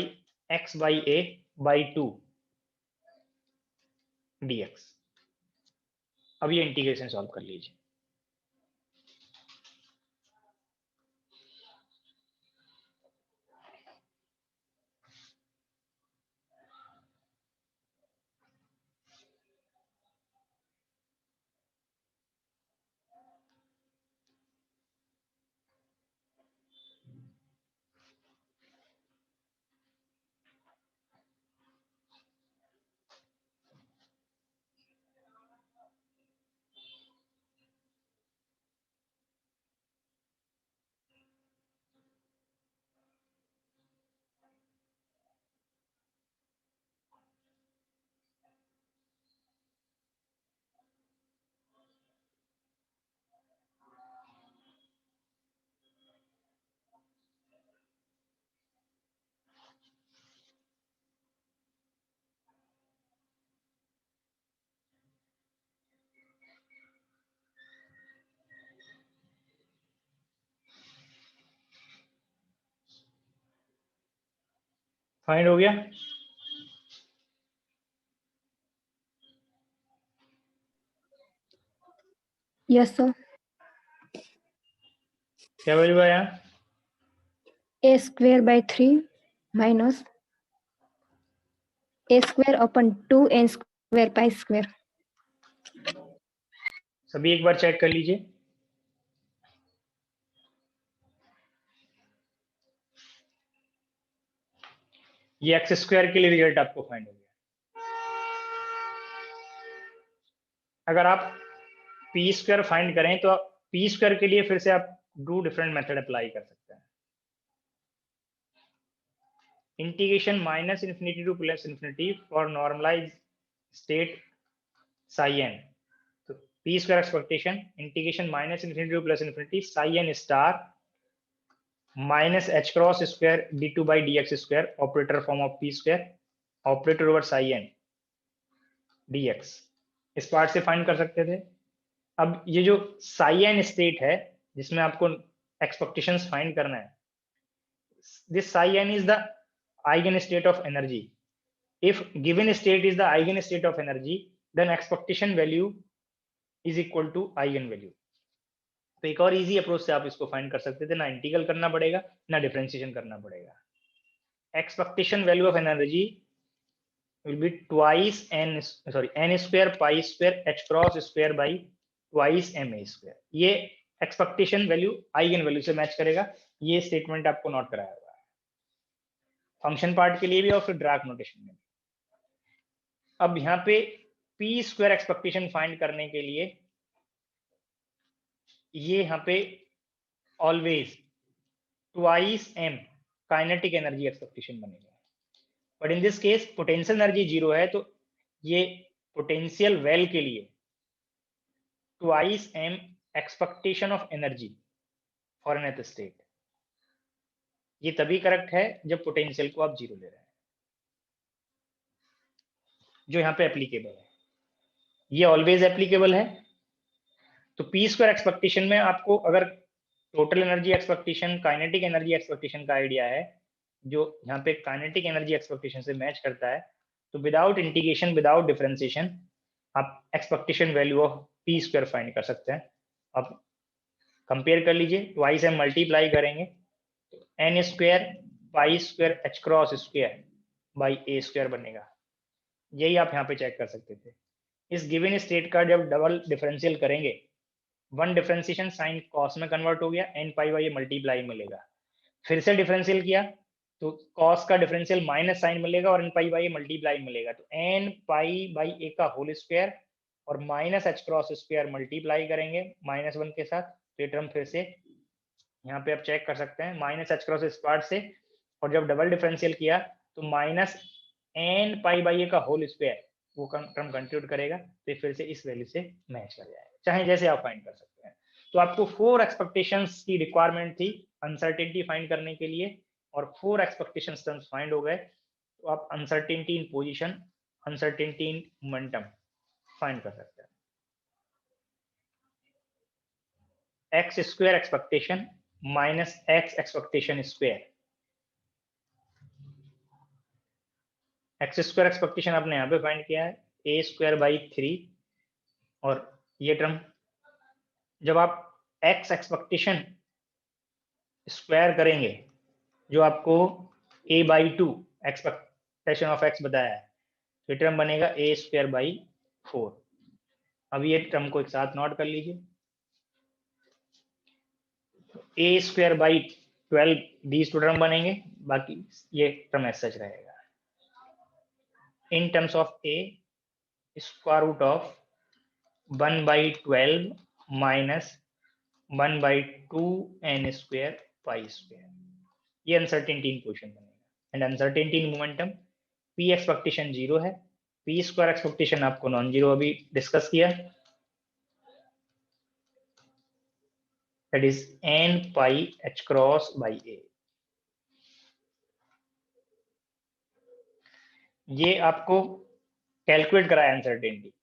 x by a by 2 dx। अब ये integration solve कर लीजिए। Find हो गया? Yes sir. क्या value आया? A square by 3 minus A square upon 2 n square pi square. सभी एक बार चेक कर लीजिए। ये एक्स स्क्वायर के लिए रिजल्ट आपको फाइंड हो गया। अगर आप पी स्क्वायर फाइंड करें तो पी स्क्वायर के लिए फिर से आप 2 डिफरेंट मेथड अप्लाई कर सकते हैं। Integration minus infinity to plus infinity for normalize state psi n. तो P square expectation integration minus infinity to plus infinity psi n star minus h cross square d two by d x square operator form of P square operator over psi n d x, इस part से find कर सकते थे। अब ये जो Sai N state है जिसमें आपको एक्सपेक्टेशंस फाइंड करना है, this psi n is the eigen state of energy. If given state is the eigen state of energy then expectation value is equal to eigen value. तो एक और इजी अप्रोच से आप इसको फाइंड कर सकते थे, ना इंटीग्रल करना पड़ेगा ना डिफरेंशिएशन करना पड़ेगा। Expectation value of energy will be twice n square pi square h cross square by twice ma square। ये एक्सपेक्टेशन वैल्यू आइगन वैल्यू से मैच करेगा। ये स्टेटमेंट आपको नोट कराया हुआ है फंक्शन पार्ट के लिए भी और फिर ड्राक नोटेशन में। अब यहाँ पे पी स्क्वायर एक्सपेक्टेशन फाइंड करने के लिए ये यहाँ पे always twice m kinetic energy expectation बनेगा। But in this case potential energy 0 है तो ये पोटेंशियल वेल के लिए twice m expectation of energy for nth state. ये तभी करेक्ट है जब पोटेंशियल को आप 0 ले रहे हैं, जो यहाँ पे एप्लीकेबल है। ये ऑलवेज एप्लीकेबल है। तो पी स्क्वायर एक्सपेक्टेशन में आपको अगर total energy expectation kinetic energy expectation का आइडिया है जो यहाँ पे काइनेटिक एनर्जी एक्सपेक्टेशन से मैच करता है, तो विदाउट इंटीग्रेशन विदाउट डिफरेंशिएशन आप expectation value of P square find कर सकते हैं। आप कंपेयर कर लीजिए, ट्वाइस एम मल्टीप्लाई करेंगे तो n square pi square h cross square by a square बनेगा। यही आप यहाँ पे चेक कर सकते थे। इस गिवन स्टेट का जब डबल डिफरेंशियल करेंगे, वन डिफरेंशिएशन साइन कॉस में कन्वर्ट हो गया, n pi by a multiply मिलेगा। फिर से डिफरेंशियल किया तो कॉस का डिफरेंशियल माइनस साइन मिलेगा और n pi by a multiply मिलेगा। तो एन पाई बाई ए का होल स्क्वायर और minus h cross square multiply करेंगे -1 के साथ। तो ये टर्म फिर से यहाँ पे आप चेक कर सकते हैं माइनस एच क्रॉस स्क्वायर से, और जब डबल डिफरेंशियल किया तो minus N pi by a का होल स्क्वायर वो टर्म कंट्रीब्यूट करेगा। तो फिर से इस वैल्यू से मैच कर जाएगा, चाहे जैसे आप फाइंड कर सकते हैं। तो आपको 4 एक्सपेक्टेशंस की रिक्वायरमेंट थी अनसर्टेनिटी फाइंड करने के लिए, और 4 एक्सपेक्टेशंस टर्म्स फाइंड हो गए। तो आप uncertainty in position, uncertainty in momentum find कर सकते हैं। X square expectation minus x expectation square. X square expectation आपने यहाँ पे फाइंड किया है ए स्क्वायर बाई 3, और ये टर्म जब आप एक्स एक्सपेक्टेशन स्क्वायर करेंगे जो आपको a by 2 expectation of x बताया है, तो टर्म बनेगा a स्क्वायर बाई 4। अब ये टर्म को एक साथ नोट कर लीजिए, a square by 12 these two term बनेंगे, बाकी ये टर्म एज सच रहेगा। In terms of a square root of 1 by 12 minus 1 by 2 n square pi square. ये अनसर्टेनिटी इन पोजीशन बनेगा। And uncertainty in momentum, p expectation 0 है, p square expectation आपको non zero अभी discuss किया, that is n pi h cross by a। ये आपको calculate कराया uncertainty.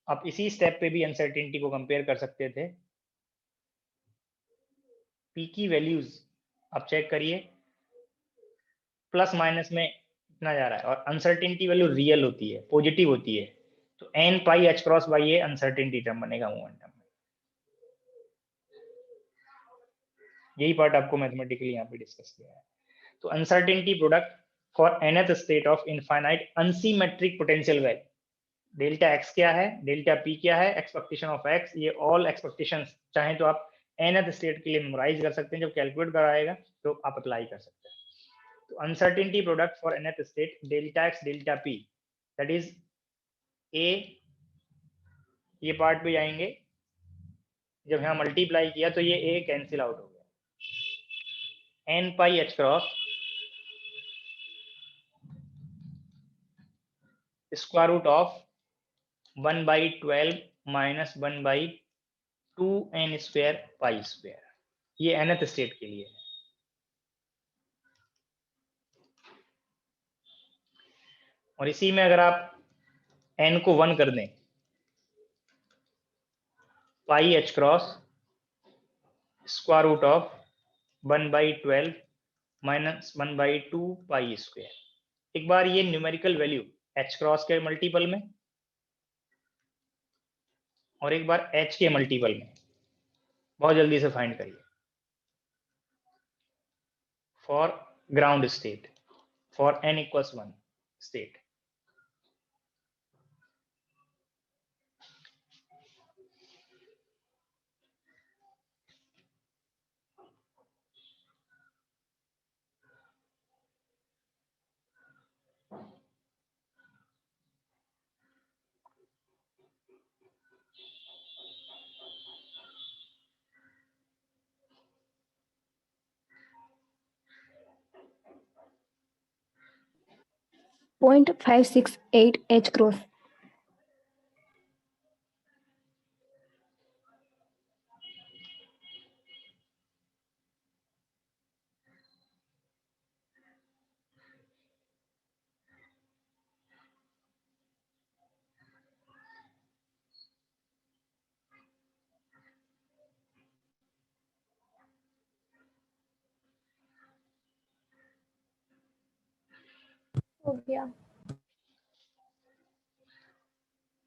आप इसी स्टेप पे भी अनसर्टेनिटी को कंपेयर कर सकते थे। p की वैल्यूज आप चेक करिए, प्लस माइनस में इतना जा रहा है, और अनसर्टेनिटी वैल्यू रियल होती है, पॉजिटिव होती है, तो n pi h cross by ये अनसर्टेनिटी टर्म बनेगा मोमेंटम में। यही पार्ट आपको मैथमेटिकली यहाँ पे डिस्कस किया है। तो uncertainty product for nth state of infinite unsymmetric potential well, delta x क्या है, डेल्टा p क्या है, एक्सपेक्टेशन ऑफ x, ये ऑल एक्सपेक्टेशंस चाहे तो आप nth स्टेट के लिए मेमोराइज कर सकते हैं, जब कैलकुलेट कराएगा तो आप अप्लाई कर सकते हैं। तो uncertainty product for nth state delta x delta p, that is a, ये पार्ट पे जाएंगे, जब यहाँ मल्टीप्लाई किया तो ये a कैंसिल आउट हो गया, n pi h cross square root of 1/12 minus 1/2n square pi square, ये nth स्टेट के लिए है। और इसी में अगर आप n को 1 कर दें, pi h cross square root of 1/12 minus 1/2 pi square, एक बार ये न्यूमेरिकल वैल्यू h क्रॉस के मल्टीपल में और एक बार h के मल्टीपल में बहुत जल्दी से फाइंड करिए। For ground state, for n equals 1 state, .568 h cross. हो गया।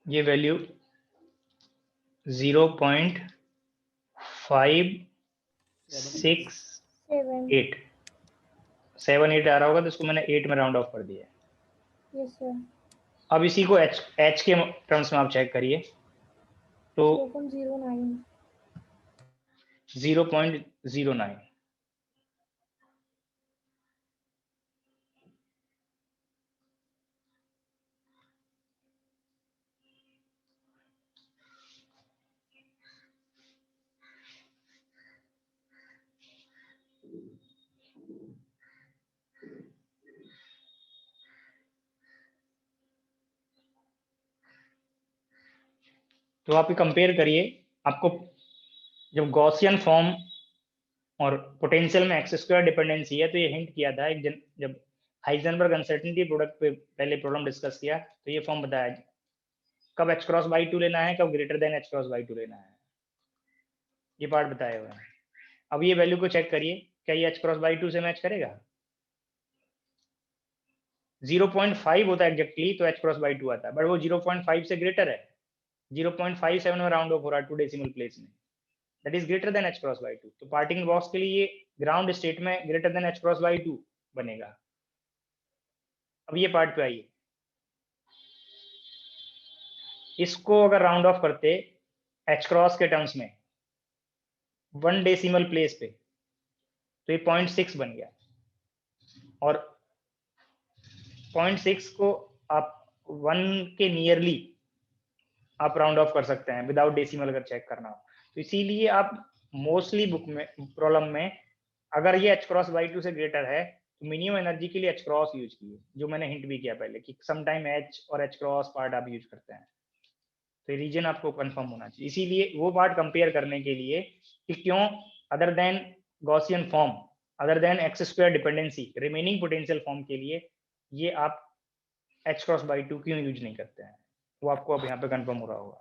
ये वैल्यू 0.568 78 आ रहा होगा, तो इसको मैंने 8 में राउंड ऑफ कर दिया है। Yes sir. अब इसी को h के टर्म्स में आप चेक करिए, तो 0.09, तो आप कंपेयर करिए। आपको जब गॉसियन फॉर्म और पोटेंशियल में एक्स स्क्वायर डिपेंडेंसी है, तो ये हिंट किया था जब हाइजेनबर्ग अनसर्टेनिटी प्रोडक्ट पे पहले प्रॉब्लम डिस्कस किया, तो ये फॉर्म बताया कब h क्रॉस बाई 2 लेना है, कब greater than h cross by 2 लेना है, ये पार्ट बताया हुआ है। अब ये वैल्यू को चेक करिए, क्या ये h क्रॉस बाई 2 से मैच करेगा? 0.5 होता है एग्जैक्टली, तो h क्रॉस बाई 2 आता है, बट वो 0.5 से ग्रेटर है, 0.57 में राउंड ऑफ हो रहा है 2 डेसिमल प्लेस में, that is greater than h cross by 2। तो पार्टिंग बॉक्स के लिए ये ग्राउंड स्टेट में greater than h cross by 2 बनेगा। अब ये पार्ट पे आइए, इसको अगर राउंड ऑफ करते h क्रॉस के टर्म्स में 1 डेसिमल प्लेस पे, तो ये 0.6 बन गया, और 0.6 को आप 1 के नियरली आप राउंड ऑफ कर सकते हैं विदाउट डेसिमल अगर चेक करना हो। तो इसीलिए आप मोस्टली बुक में प्रॉब्लम में अगर ये h क्रॉस बाई 2 से ग्रेटर है, तो मिनिमम एनर्जी के लिए h क्रॉस यूज कीजिए, जो मैंने हिंट भी किया पहले कि समटाइम h और h क्रॉस पार्ट आप यूज करते हैं, तो रीजन आपको कंफर्म होना चाहिए। इसीलिए वो पार्ट कंपेयर करने के लिए कि क्यों other than Gaussian form, other than x square dependency, remaining potential form के लिए ये आप h क्रॉस बाई 2 क्यों यूज नहीं करते हैं, वो आपको अब यहाँ पे कंफर्म हो रहा होगा।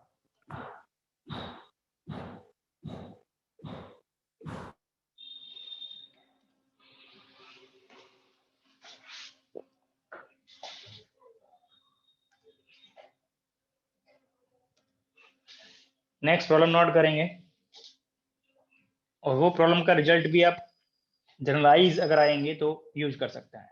नेक्स्ट प्रॉब्लम नोट करेंगे, और वो प्रॉब्लम का रिजल्ट भी आप जनरलाइज अगर आएंगे तो यूज कर सकते हैं।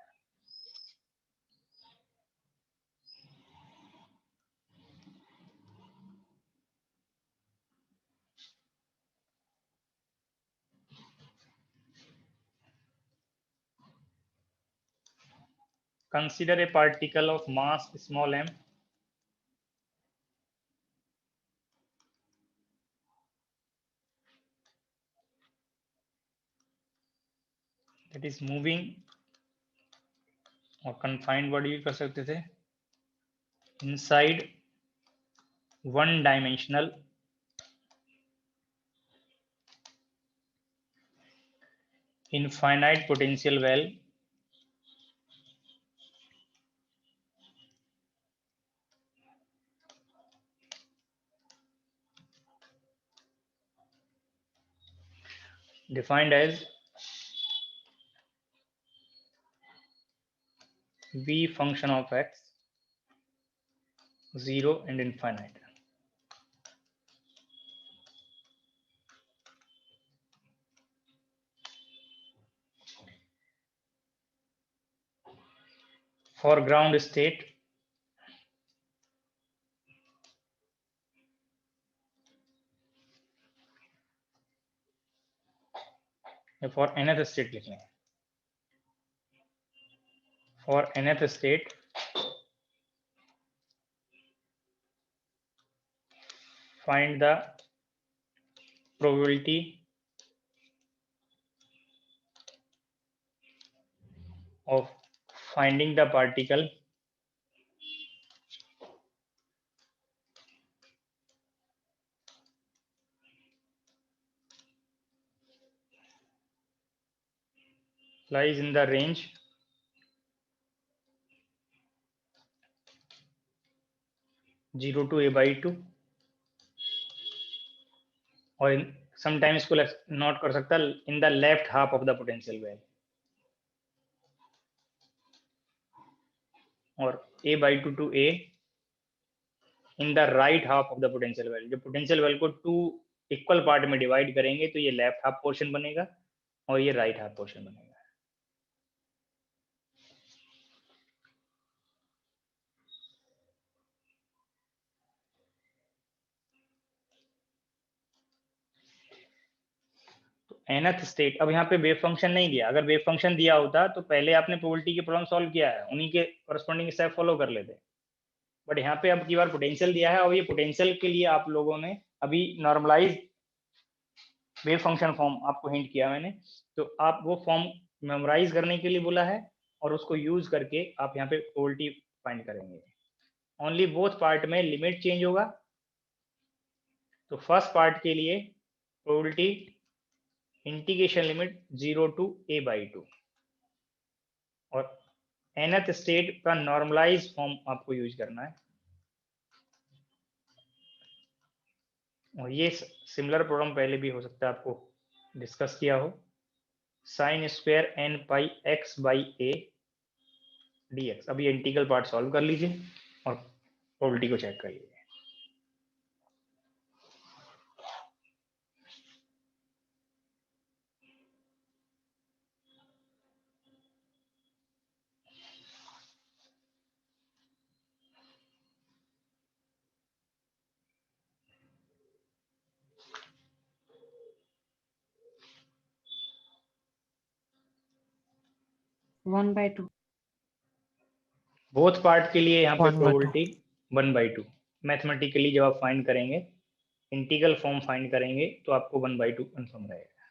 Consider a particle of mass small m that is moving, और confined body भी कर सकते थे, inside one dimensional infinite potential well defined as v function of x 0 and infinite. For ground state, for nth state लिख लें, for nth state find the probability of finding the particle lies in the range (0 to a/2), और sometimes को note कर सकता है in the left half of the potential well, और a/2 to a in the right half of the potential well. जब potential well को 2 equal part में divide करेंगे तो ये लेफ्ट हाफ पोर्शन बनेगा और ये राइट हाफ पोर्शन बनेगा। nth स्टेट, अब यहाँ पे वेव फंक्शन नहीं दिया, अगर वेव फंक्शन दिया होता तो पहले आपने प्रोबेबिलिटी की प्रॉब्लम सॉल्व किया है, उन्हीं के करस्पॉन्डिंग स्टेप फॉलो कर लेते, बट यहाँ पे अब की बार पोटेंशियल दिया है और ये पोटेंशियल के लिए आप लोगों ने अभी नॉर्मलाइज वेव फंक्शन फॉर्म आपको हिंट किया मैंने, तो आप वो फॉर्म मेमोराइज करने के लिए बोला है और उसको यूज करके आप यहाँ पे प्रोबेबिलिटी फाइंड करेंगे। ओनली बोथ पार्ट में लिमिट चेंज होगा, तो फर्स्ट पार्ट के लिए probability integration limit 0 to a/2, और nth स्टेट का नॉर्मलाइज फॉर्म आपको यूज करना है। और ये सिमिलर प्रॉब्लम पहले भी हो सकता है आपको डिस्कस किया हो, sin square n pi x by a dx। अब ये इंटीग्रल पार्ट सॉल्व कर लीजिए और प्रोबेबिलिटी को चेक करिए। One by two, both part के लिए यहाँ पे 1/2। प्रोबेबिलिटी 1/2। मैथमेटिकली जब आप फाइंड करेंगे, इंटीग्रल फॉर्म फाइंड करेंगे तो आपको 1/2 कंफर्म रहेगा।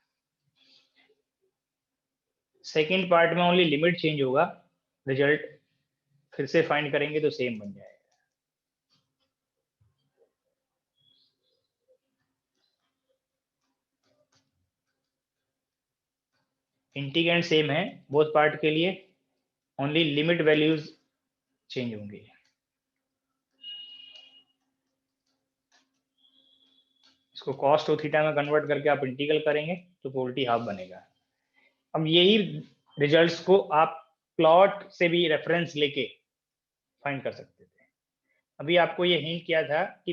सेकेंड पार्ट में ओनली लिमिट चेंज होगा, रिजल्ट फिर से फाइंड करेंगे तो सेम बन जाएगा। इंटीग्रेंड सेम है बोथ पार्ट के लिए, ओनली लिमिट वैल्यूज चेंज होंगी। इसको कॉस्ट ऑफ थीटा में कन्वर्ट करके आप इंटीग्रल करेंगे तो प्रोबेबिलिटी हाफ बनेगा। अब यही रिजल्ट्स को आप प्लॉट से भी रेफरेंस लेके फाइंड कर सकते थे। अभी आपको ये हिंट किया था कि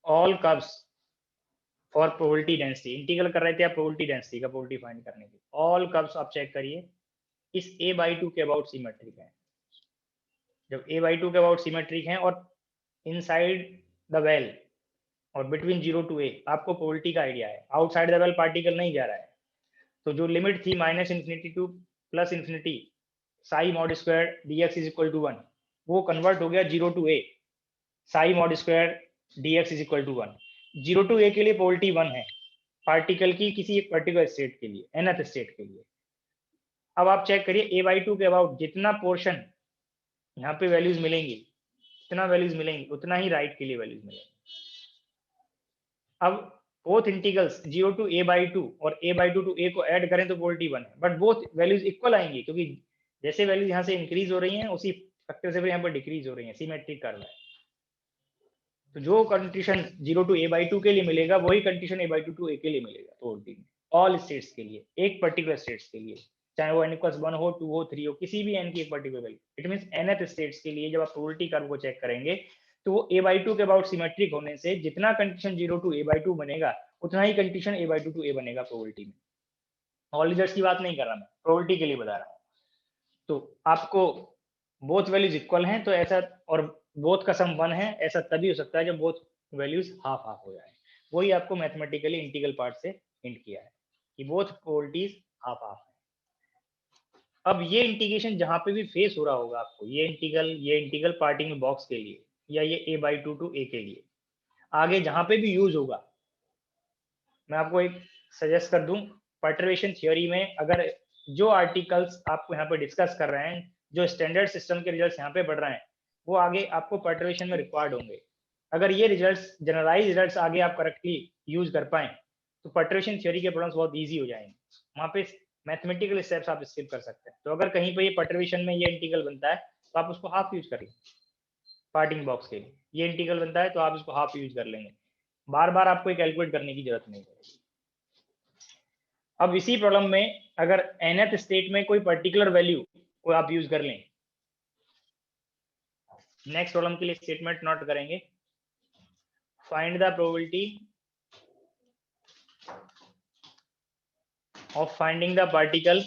all curves for probability density, integral कर रहे थे आप प्रोबेबिलिटी डेंसिटी का, प्रोबेबिलिटी फाइंड करने की, ऑल कर्व्स आप चेक करिए इस a/2 के अबाउट सिमेट्रिक है। जब a/2 के अबाउट सिमेट्रिक है और इनसाइड द वेल और बिटवीन 0 to a आपको प्रोबेबिलिटी का आइडिया है, आउटसाइड द वेल पार्टिकल नहीं जा रहा है, तो जो लिमिट थी -∞ to +∞ psi mod square dx is equal to 1, वो कन्वर्ट हो गया 0 to a psi mod square dx is equal to 1। 0 to a के लिए प्रोबेबिलिटी 1 है पार्टिकल की किसी एक पर्टिकुलर स्टेट के लिए, nth स्टेट के लिए। अब आप चेक करिए a/2 के अबाउट जितना पोर्शन यहाँ पे वैल्यूज मिलेंगी, जितना वैल्यूज मिलेंगी उतना ही राइट के लिए वैल्यूज मिलेंगी। अब बोथ इंटीग्रल्स 0 to a/2 और a/2 to a को ऐड करें तो प्रोबेबिलिटी 1 है, बट बोथ वैल्यूज इक्वल आएंगी क्योंकि जैसे वैल्यूज यहाँ से इंक्रीज हो रही हैं उसी फैक्टर से यहाँ पर डिक्रीज हो रही हैं, सिमेट्रिक कर्व है। तो जो कंडीशन 0 to a/2 के लिए मिलेगा वही कंडीशन a/2 to a के लिए मिलेगा प्रोबेबिलिटी में, ऑल स्टेट्स के लिए, एक पर्टिकुलर स्टेट्स के लिए, चाहे वो n=1 हो, 2 हो, 3 हो, किसी भी n की एक particular value. It means nth states के लिए जब आप प्रोबेबिलिटी कर्व को चेक करेंगे तो वो a/2 के अबाउट सिमेट्रिक होने से जितना कंडीशन 0 to a/2 बनेगा उतना ही कंडीशन a/2 to a बनेगा प्रोबेबिलिटी में। ऑल रिजल्ट्स की बात नहीं कर रहा मैं, प्रोबेबिलिटी के लिए बता रहा हूँ। तो आपको बोथ वैल्यूज इक्वल हैं तो ऐसा, और बोथ का सम 1 है, ऐसा तभी हो सकता है जब बोथ वैल्यूज हाफ हाफ हो जाए। वही आपको मैथमेटिकली इंटीग्रल पार्ट से हिंट किया है कि बोथ प्रोबेबिलिटीज हाफ हाफ है। अब ये इंटीग्रेशन जहां पे भी फेस हो रहा होगा आपको, ये इंटीग्रल पार्टिंग बॉक्स के लिए या ये a/2 to a के लिए, आगे जहां पे भी यूज होगा, मैं आपको एक सजेस्ट कर दूं, पर्टर्बेशन थ्योरी में अगर जो आर्टिकल्स आपको यहाँ पे डिस्कस कर रहे हैं, जो स्टैंडर्ड सिस्टम के रिजल्ट्स यहाँ पे बढ़ रहे हैं, वो आगे आपको पर्टर्बेशन में रिक्वायर्ड होंगे। अगर ये रिजल्ट्स, जनरलाइज रिजल्ट्स आगे आप करेक्टली यूज कर पाए तो पर्टर्बेशन थ्योरी के प्रॉब्लम्स बहुत ईजी हो जाएंगे, वहाँ पे मैथमेटिकल स्टेप्स आप स्किप कर सकते हैं। तो अगर कहीं पे ये पर्टर्बेशन में ये इंटीग्रल बनता है तो आप उसको हाफ यूज करिए, पार्टिंग बॉक्स के लिए ये इंटीग्रल बनता है तो आप इसको हाफ यूज कर लेंगे, बार बार आपको कैलकुलेट करने की जरूरत नहीं पड़ेगी। अब इसी प्रॉब्लम में अगर nth स्टेट में कोई पर्टिकुलर वैल्यू को आप यूज कर लें, नेक्स्ट प्रॉब्लम के लिए स्टेटमेंट नोट करेंगे, find the probability of finding the particle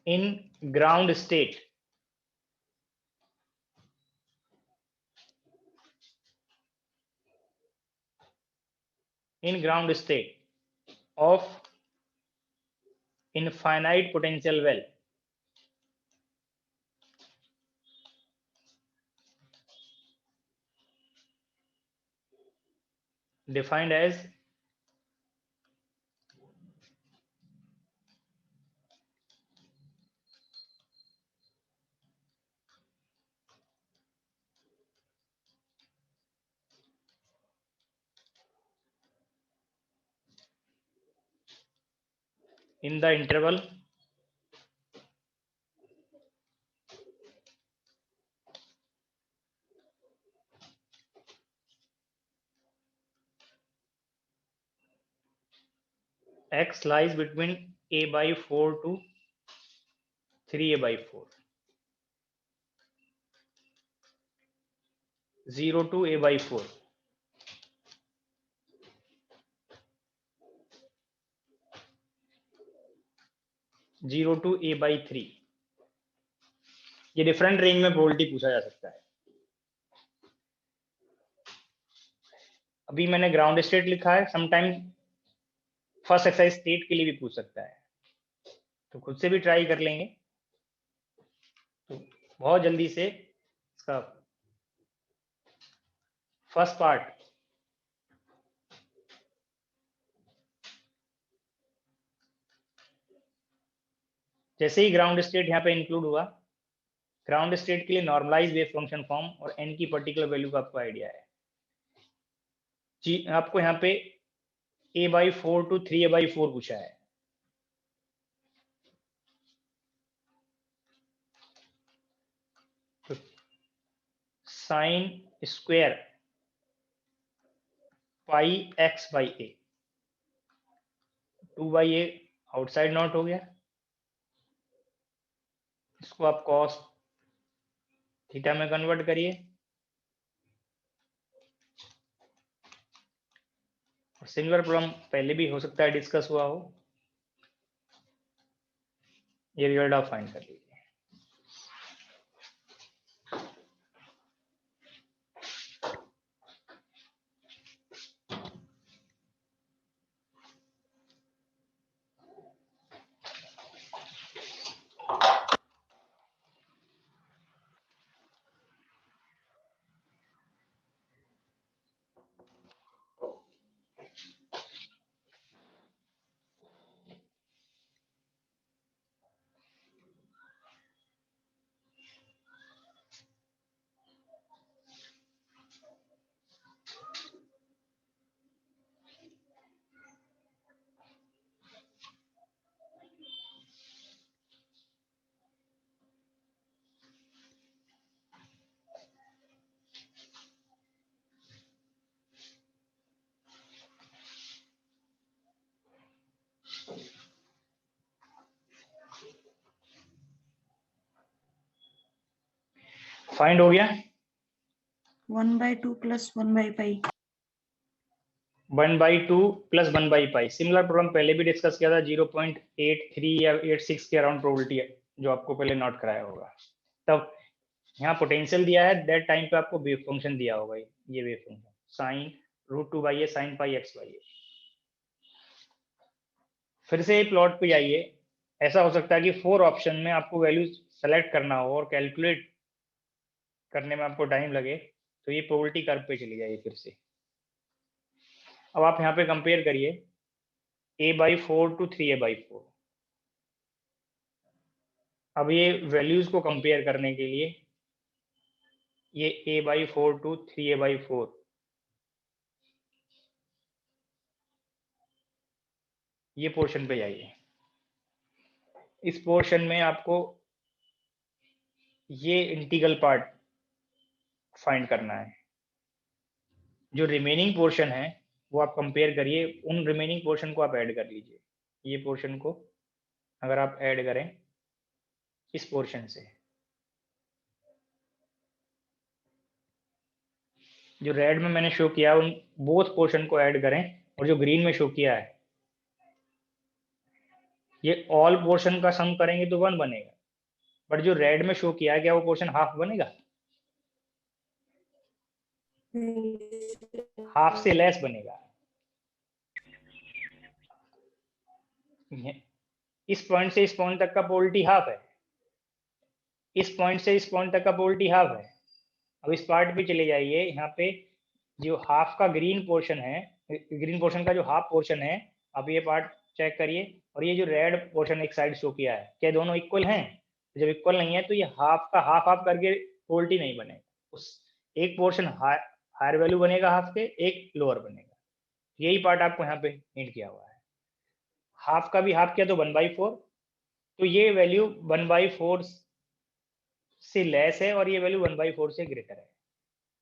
in ground state of infinite potential well defined as in the interval x lies between a/4 to 3a/4, 0 to a/4, 0 to a/3, ये different range में probability पूछा जा सकता है। अभी मैंने ground state लिखा है, समटाइम फर्स्ट एक्सरसाइज स्टेट के लिए भी पूछ सकता है, तो खुद से भी ट्राई कर लेंगे। तो बहुत जल्दी से इसका फर्स्ट पार्ट, जैसे ही ग्राउंड स्टेट यहाँ पे इंक्लूड हुआ, ग्राउंड स्टेट के लिए नॉर्मलाइज वेव फंक्शन फॉर्म और n की पर्टिकुलर वैल्यू का आपको आइडिया है जी। आपको यहाँ पे a/4 to 3a/4 पूछा है, तो sine square pi x/a, 2 by A outside not हो गया, इसको आप कॉस थीटा में कन्वर्ट करिए, और सिमिलर प्रॉब्लम पहले भी हो सकता है डिस्कस हुआ हो, ये रिजल्ट आप फाइंड कर लीजिए। फाइंड हो गया 1/2 plus 1/pi. 1/2 प्लस 1/पाई। सिमिलर प्रॉब्लम पहले भी डिस्कस किया था, 0.83 या 86 के अराउंड प्रोबेबिलिटी है, जो आपको पहले नोट कराया होगा। तब यहाँ पोटेंशियल दिया है, दैट टाइम पे आपको वेव फंक्शन दिया होगा, ये wave function sine √2/a sin पाई x/a। फिर से प्लॉट पे जाइए, ऐसा हो सकता है कि 4 ऑप्शन में आपको वैल्यू सेलेक्ट करना हो और कैलकुलेट करने में आपको टाइम लगे, तो ये प्रोबेबिलिटी कर्व पे चली जाइए फिर से। अब आप यहाँ पे कंपेयर करिए a/4 to 3a/4। अब ये वैल्यूज को कंपेयर करने के लिए ये a/4 to 3a/4, ये पोर्शन पे जाइए। इस पोर्शन में आपको ये इंटीग्रल पार्ट फाइंड करना है। जो रिमेनिंग पोर्शन है वो आप कंपेयर करिए, उन रिमेनिंग पोर्शन को आप ऐड कर लीजिए। ये पोर्शन को अगर आप ऐड करें इस पोर्शन से, जो रेड में मैंने शो किया उन बोथ पोर्शन को ऐड करें, और जो ग्रीन में शो किया है ये ऑल पोर्शन का सम करेंगे तो 1 बनेगा, बट जो रेड में शो किया है क्या वो पोर्शन हाफ बनेगा? हाफ से लेस बनेगा। इस पॉइंट से इस पॉइंट तक का प्रोबेबिलिटी हाफ है, इस पॉइंट से इस पॉइंट तक का प्रोबेबिलिटी हाफ है। अब इस पार्ट पे चले जाइए, यहाँ पे जो हाफ का ग्रीन पोर्शन है, ग्रीन पोर्शन का जो हाफ पोर्शन है, अब ये पार्ट चेक करिए, और ये जो रेड पोर्शन एक साइड शो किया है, क्या दोनों इक्वल हैं? जब इक्वल नहीं है तो ये हाफ का हाफ करके प्रोबेबिलिटी नहीं बनेगा, उस एक पोर्शन हायर वैल्यू बनेगा हाफ के, एक लोअर बनेगा। यही पार्ट आपको यहाँ पे हिंट किया हुआ है। हाफ का भी हाफ किया तो 1/4, तो ये वैल्यू 1/4 से लेस है और ये वैल्यू 1/4 से ग्रेटर है।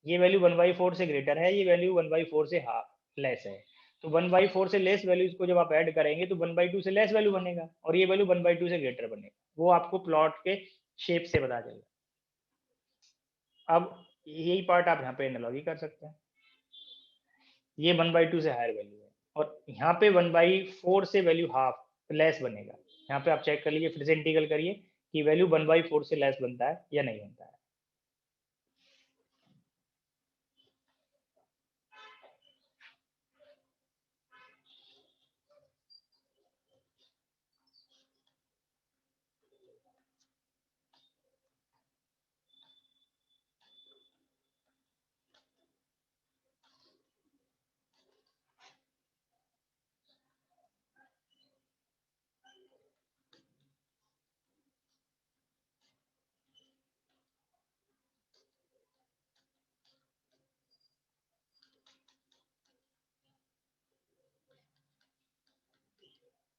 ये वैल्यू 1/4 से ग्रेटर है, ये वैल्यू 1/4 से हाफ लेस है। तो 1/4 से लेस वैल्यूज को जब आप ऐड करेंगे तो 1/2 से लेस वैल्यू बनेगा, और ये वैल्यू 1/2 से ग्रेटर बनेगा। वो आपको प्लॉट के शेप से पता चलेगा। अब यही पार्ट आप यहाँ पे एनालॉजी कर सकते हैं। ये 1/2 से हायर वैल्यू है, और यहाँ पे 1/4 से वैल्यू हाफ लेस बनेगा। यहाँ पे आप चेक कर लीजिए, फिर से इंटीग्रल करिए कि वैल्यू 1/4 से लेस बनता है या नहीं बनता है।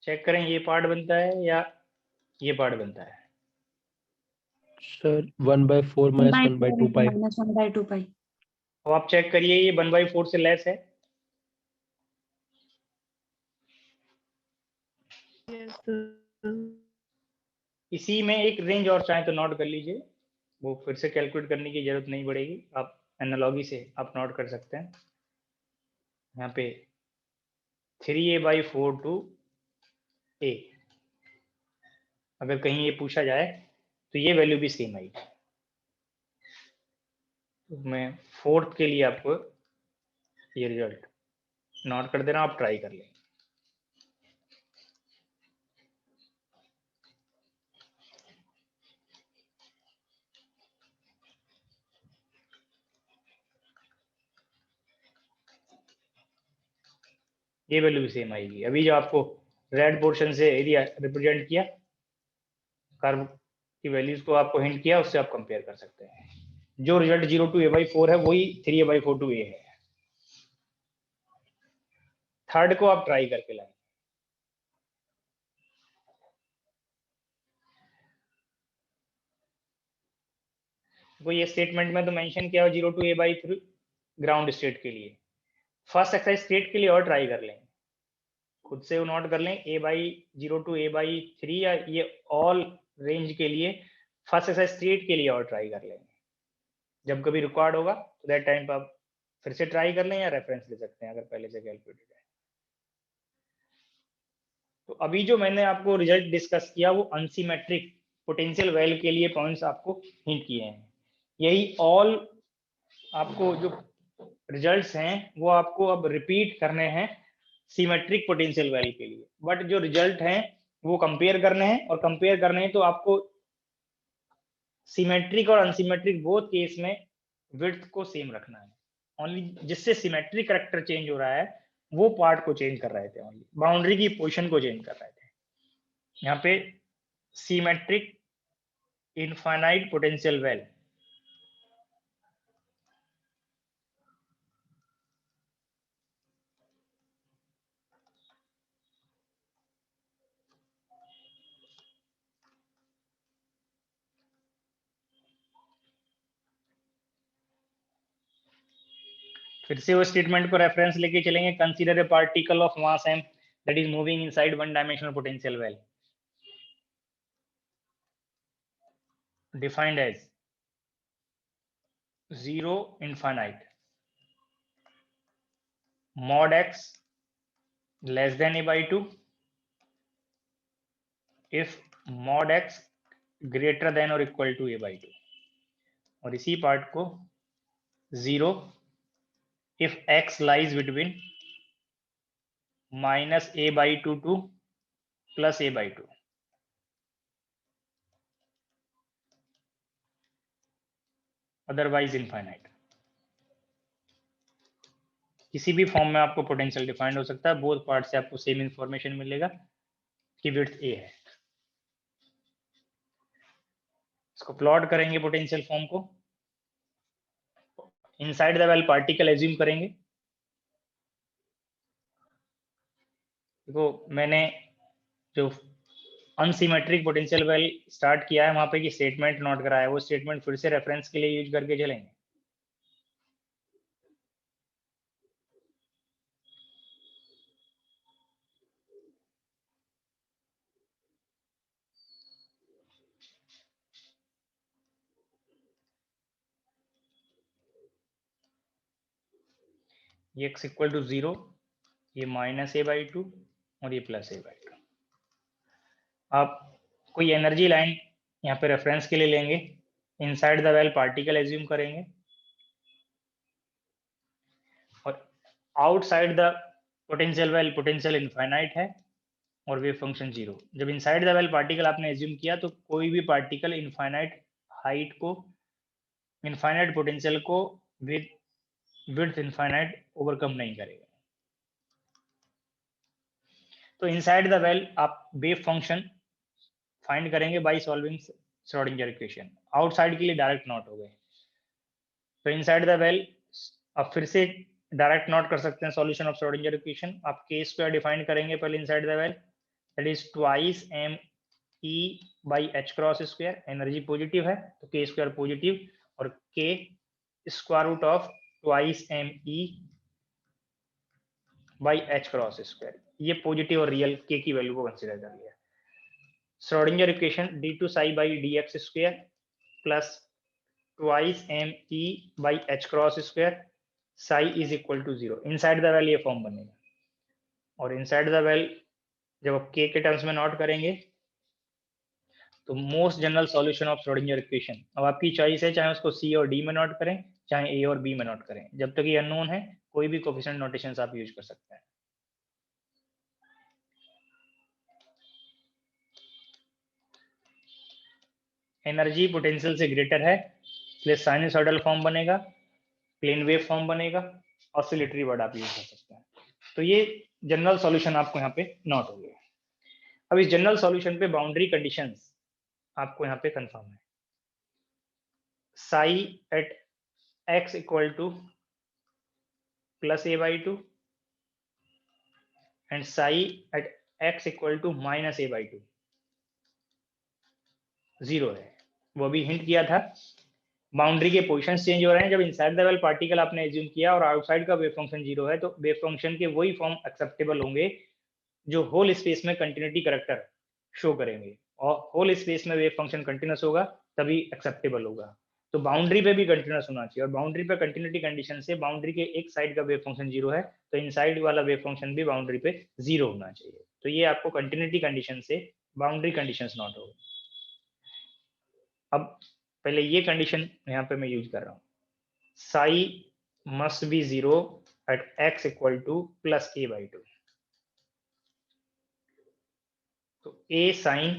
चेक करें ये पार्ट बनता है या ये पार्ट बनता है। Sir 1/4 minus 1/2 pi. minus 1/2 pi. अब आप चेक करिए ये 1/4 से लेस है, इसी में एक रेंज और चाहे तो नोट कर लीजिए, वो फिर से कैलकुलेट करने की जरूरत नहीं पड़ेगी, आप एनालॉजी से आप नोट कर सकते हैं। यहाँ पे 3a/4 to a, अगर कहीं ये पूछा जाए तो ये वैल्यू भी सेम आएगी। तो मैं 4th के लिए आपको ये रिजल्ट नोट कर दे रहा हूँ, आप ट्राई कर लें। ये वैल्यू भी सेम आएगी। अभी जो आपको रेड पोर्शन से एरिया रिप्रेजेंट किया, कर्व की वैल्यूज को आपको हिंट किया, उससे आप कंपेयर कर सकते हैं। जो रिजल्ट 0 to a/4 है वही 3a/4 to a है। थर्ड को आप ट्राई करके लाएं। वो ये स्टेटमेंट में तो मेंशन किया 0 to a/3 ग्राउंड स्टेट के लिए। फर्स्ट एक्सरसाइज स्टेट के लिए और ट्राई कर लें, खुद से नोट कर लें a/0 to a/3 या ये ऑल रेंज के लिए फर्स्ट एक्सरसाइज स्टेट के लिए और ट्राई कर लेंगे। जब कभी रिकॉर्ड होगा तो दैट टाइम पर आप फिर से ट्राई कर लें या रेफरेंस ले सकते हैं अगर पहले से कैलकुलेटेड है। तो अभी जो मैंने आपको रिजल्ट डिस्कस किया वो अनसिमेट्रिक पोटेंशियल वेल के लिए पॉइंट्स आपको हिंट किए हैं। यही ऑल आपको जो रिजल्ट्स हैं वो आपको अब रिपीट करने हैं सिमेट्रिक पोटेंशियल वेल के लिए। बट जो रिजल्ट हैं वो कंपेयर करने हैं, और कंपेयर करने हैं तो आपको सिमेट्रिक और अनसिमेट्रिक बोथ केस में विड्थ को सेम रखना है। ओनली जिससे सिमेट्रिक कैरेक्टर चेंज हो रहा है वो पार्ट को चेंज कर रहे थे, ओनली बाउंड्री की पोजीशन को चेंज कर रहे थे। यहाँ पे सिमेट्रिक इनफाइनाइट पोटेंशियल वेल, फिर से वो स्टेटमेंट को रेफरेंस लेके चलेंगे। Consider a particle of mass m that is moving inside one dimensional potential well defined as 0 infinite mod x less than a/2 if mod x greater than or equal to a/2, और इसी part को 0 if x lies between minus a/2 to plus a/2, otherwise infinite. किसी भी form में आपको potential defined हो सकता है, बोथ पार्ट से आपको सेम इंफॉर्मेशन मिलेगा कि विड्थ a है। इसको प्लॉट करेंगे पोटेंशियल फॉर्म को, inside the well particle assume करेंगे। देखो मैंने जो अनसिमेट्रिक पोटेंशियल वेल स्टार्ट किया है वहां पे कि स्टेटमेंट नोट कराया है, वो स्टेटमेंट फिर से रेफरेंस के लिए यूज करके चलेंगे। ये x इक्वल टू 0, ये माइनस a/2 और ये प्लस a/2। आप कोई एनर्जी लाइन यहाँ पे रेफरेंस के लिए लेंगे, inside the well particle assume करेंगे, और outside the potential well potential infinite है और वेव फंक्शन 0। जब इनसाइड द वेल पार्टिकल आपने एज्यूम किया तो कोई भी पार्टिकल इनफाइनाइट हाइट को, इनफाइनाइट पोटेंशियल को विड्थ इनफाइनाइट ओवरकम नहीं करेगा। तो इनसाइड द वेल आप वेव फंक्शन फाइंड करेंगे by solving Schrodinger equation. Outside के लिए डायरेक्ट नोट हो गए, तो इनसाइड द वेल आप फिर से डायरेक्ट नोट कर सकते हैं सॉल्यूशन ऑफ श्रोडिंगर इक्वेशन। आप k स्क्वायर डिफाइन करेंगे पहले inside the well, that is twice me/h×2। Energy positive है तो k स्क्वायर पॉजिटिव, और k square root of twice me/h×2, ये पॉजिटिव और रियल k की वैल्यू को कंसीडर कर लिया। Schrodinger equation d2 psi by dx square plus twice me by h cross स्क्वायर psi is equal to 0। Inside the well ये form बनेगा, और इनसाइड द वेल जब आप k के टर्म्स में नोट करेंगे तो most general solution of Schrodinger equation. अब आपकी चॉइस है, चाहे उसको c और d में नोट करें, चाहे a और b में नोट करें। जब तक ये अननोन है कोई भी कोफिशिएंट नोटेशंस आप यूज कर सकते हैं। एनर्जी पोटेंशियल से ग्रेटर है इसलिए साइनसॉइडल फॉर्म बनेगा, प्लेन वेव फॉर्म बनेगा, ऑसिलेटरी वर्ड आप यूज कर सकते हैं। तो ये जनरल सॉल्यूशन आपको यहाँ पे नोट हो गया। अब इस जनरल सॉल्यूशन पे बाउंड्री कंडीशंस आपको यहाँ पे कंफर्म है। Psi at x equal to plus a/2 and psi at x equal to minus a/2 0 है। वो भी हिंट किया था, बाउंड्री के पोजीशंस चेंज हो रहे हैं। जब इनसाइड द वेल पार्टिकल आपने एज्यूम किया और आउटसाइड का वेव फंक्शन 0 है, तो वेव फंक्शन के वही फॉर्म एक्सेप्टेबल होंगे जो होल स्पेस में कंटिन्यूटी कैरेक्टर शो करेंगे, और होल स्पेस में वेव फंक्शन कंटिन्यूस होगा तभी एक्सेप्टेबल होगा। तो बाउंड्री पे भी कंटिन्यूस होना चाहिए, और बाउंड्री पे कंटिन्यूटी कंडीशन से बाउंड्री के एक साइड का वेव फंक्शन 0 है तो इनसाइड वाला वेव फंक्शन भी बाउंड्री पे 0 होना चाहिए। तो ये आपको कंटिन्यूटी कंडीशन से बाउंड्री कंडीशंस नोट होगा। अब पहले ये कंडीशन यहाँ पे मैं यूज कर रहा हूँ, psi must be 0 at x equal to plus a/2। तो a sine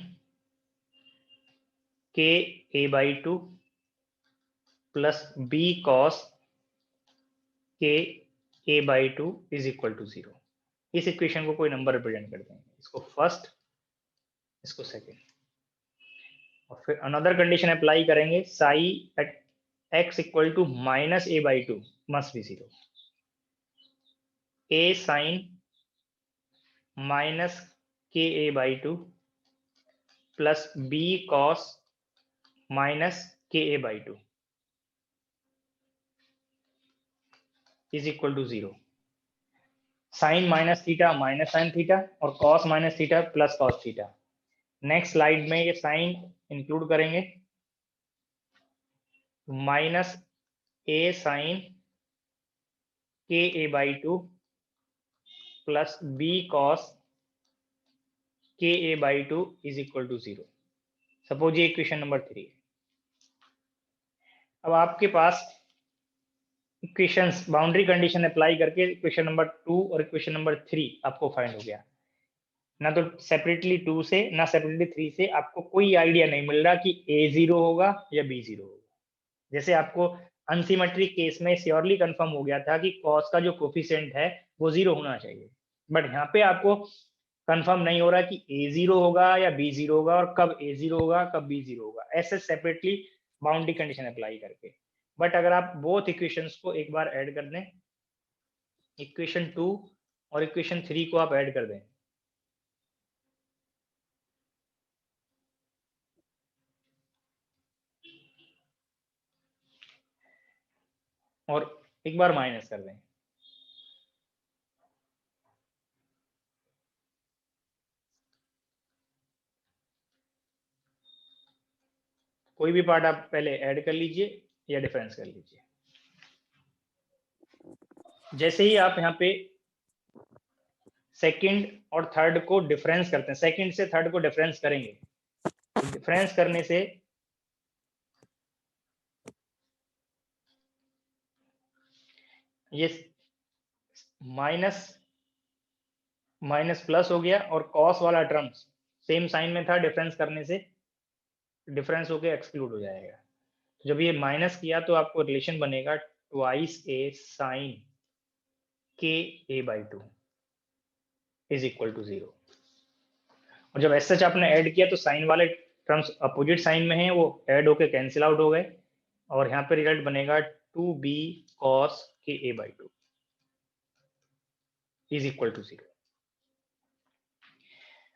k a/2 plus b cos k a/2 is equal to 0। इस इक्वेशन को कोई नंबर रिप्रेजेंट कर देंगे, इसको फर्स्ट, इसको सेकेंड, और फिर अनदर कंडीशन अप्लाई करेंगे, psi at x equal to minus a/2 must be 0। a sine minus k a/2 plus b cos minus k a/2 is equal to 0। Sine minus theta minus sine theta और cos minus theta plus cos theta. Next slide में ये sine include करेंगे, minus a sine k a/2 plus b cos k a/2 is equal to 0। Suppose ये equation number 3 है। अब आपके पास equations boundary condition apply करके equation number 2 और equation number 3 आपको फाइंड हो गया। ना तो सेपरेटली 2 से ना सेपरेटली 3 से आपको कोई आइडिया नहीं मिल रहा कि a 0 होगा या b 0 होगा। जैसे आपको अनसिमेट्रिक केस में श्योरली कंफर्म हो गया था कि कॉस का जो कोफिशिएंट है वो 0 होना चाहिए, बट यहाँ पे आपको कंफर्म नहीं हो रहा कि a 0 होगा या b 0 होगा, और कब a 0 होगा कब b 0 होगा, ऐसे सेपरेटली बाउंड्री कंडीशन अप्लाई करके। बट अगर आप बोथ इक्वेशंस को एक बार ऐड कर दें, इक्वेशन 2 और इक्वेशन 3 को आप ऐड कर दें, और एक बार माइनस कर दें, कोई भी पार्ट आप पहले ऐड कर लीजिए या डिफरेंस कर लीजिए। जैसे ही आप यहाँ पे सेकंड और थर्ड को डिफरेंस करते हैं, सेकंड से थर्ड को डिफरेंस करेंगे, तो डिफरेंस करने से ये माइनस माइनस प्लस हो गया, और कॉस वाला टर्म सेम साइन में था, डिफरेंस करने से डिफरेंस होके एक्सक्लूड हो जाएगा। तो जब ये माइनस किया तो आपको रिलेशन बनेगा twice a sine k a/2 is equal to 0। और जब ऐसा आपने ऐड किया तो साइन वाले टर्म्स अपोजिट साइन में हैं, वो ऐड होके कैंसिल आउट हो गए, और यहाँ पे रिजल्ट बनेगा 2b cos k a/2 is equal to 0।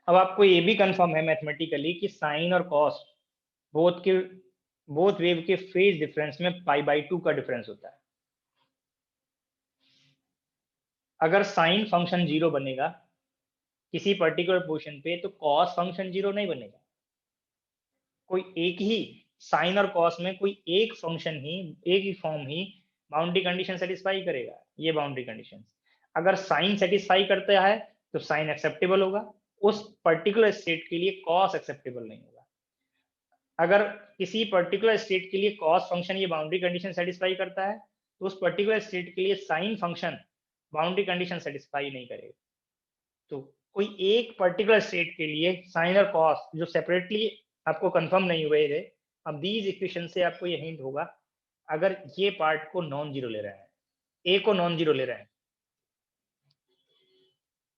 अब आपको ये भी कंफर्म है मैथमेटिकली कि साइन और कॉस बोथ वेव के फेज डिफरेंस में π/2 का डिफरेंस होता है। अगर साइन फंक्शन 0 बनेगा किसी पर्टिकुलर पोजीशन पे, तो कॉस फंक्शन 0 नहीं बनेगा। कोई एक ही साइन और कॉस में कोई एक फंक्शन ही, एक ही फॉर्म ही बाउंड्री कंडीशन सेटिस्फाई करेगा। ये बाउंड्री कंडीशन, अगर साइन सेटिस्फाई करता है तो साइन एक्सेप्टेबल होगा, उस पर्टिकुलर स्टेट के लिए कॉस एक्सेप्टेबल नहीं होगा। अगर किसी पर्टिकुलर स्टेट के लिए कॉस फंक्शन ये बाउंड्री कंडीशन सेटिस्फाई करता है तो उस पर्टिकुलर स्टेट के लिए sine function boundary condition satisfy नहीं करेगा। तो कोई एक पर्टिकुलर स्टेट के लिए साइन और कॉस जो सेपरेटली आपको कंफर्म नहीं हुए थे, अब दीज इक्वेशन से आपको ये हिंट होगा, अगर ये पार्ट को नॉन जीरो ले रहे हैं, ए को नॉन जीरो ले रहे हैं,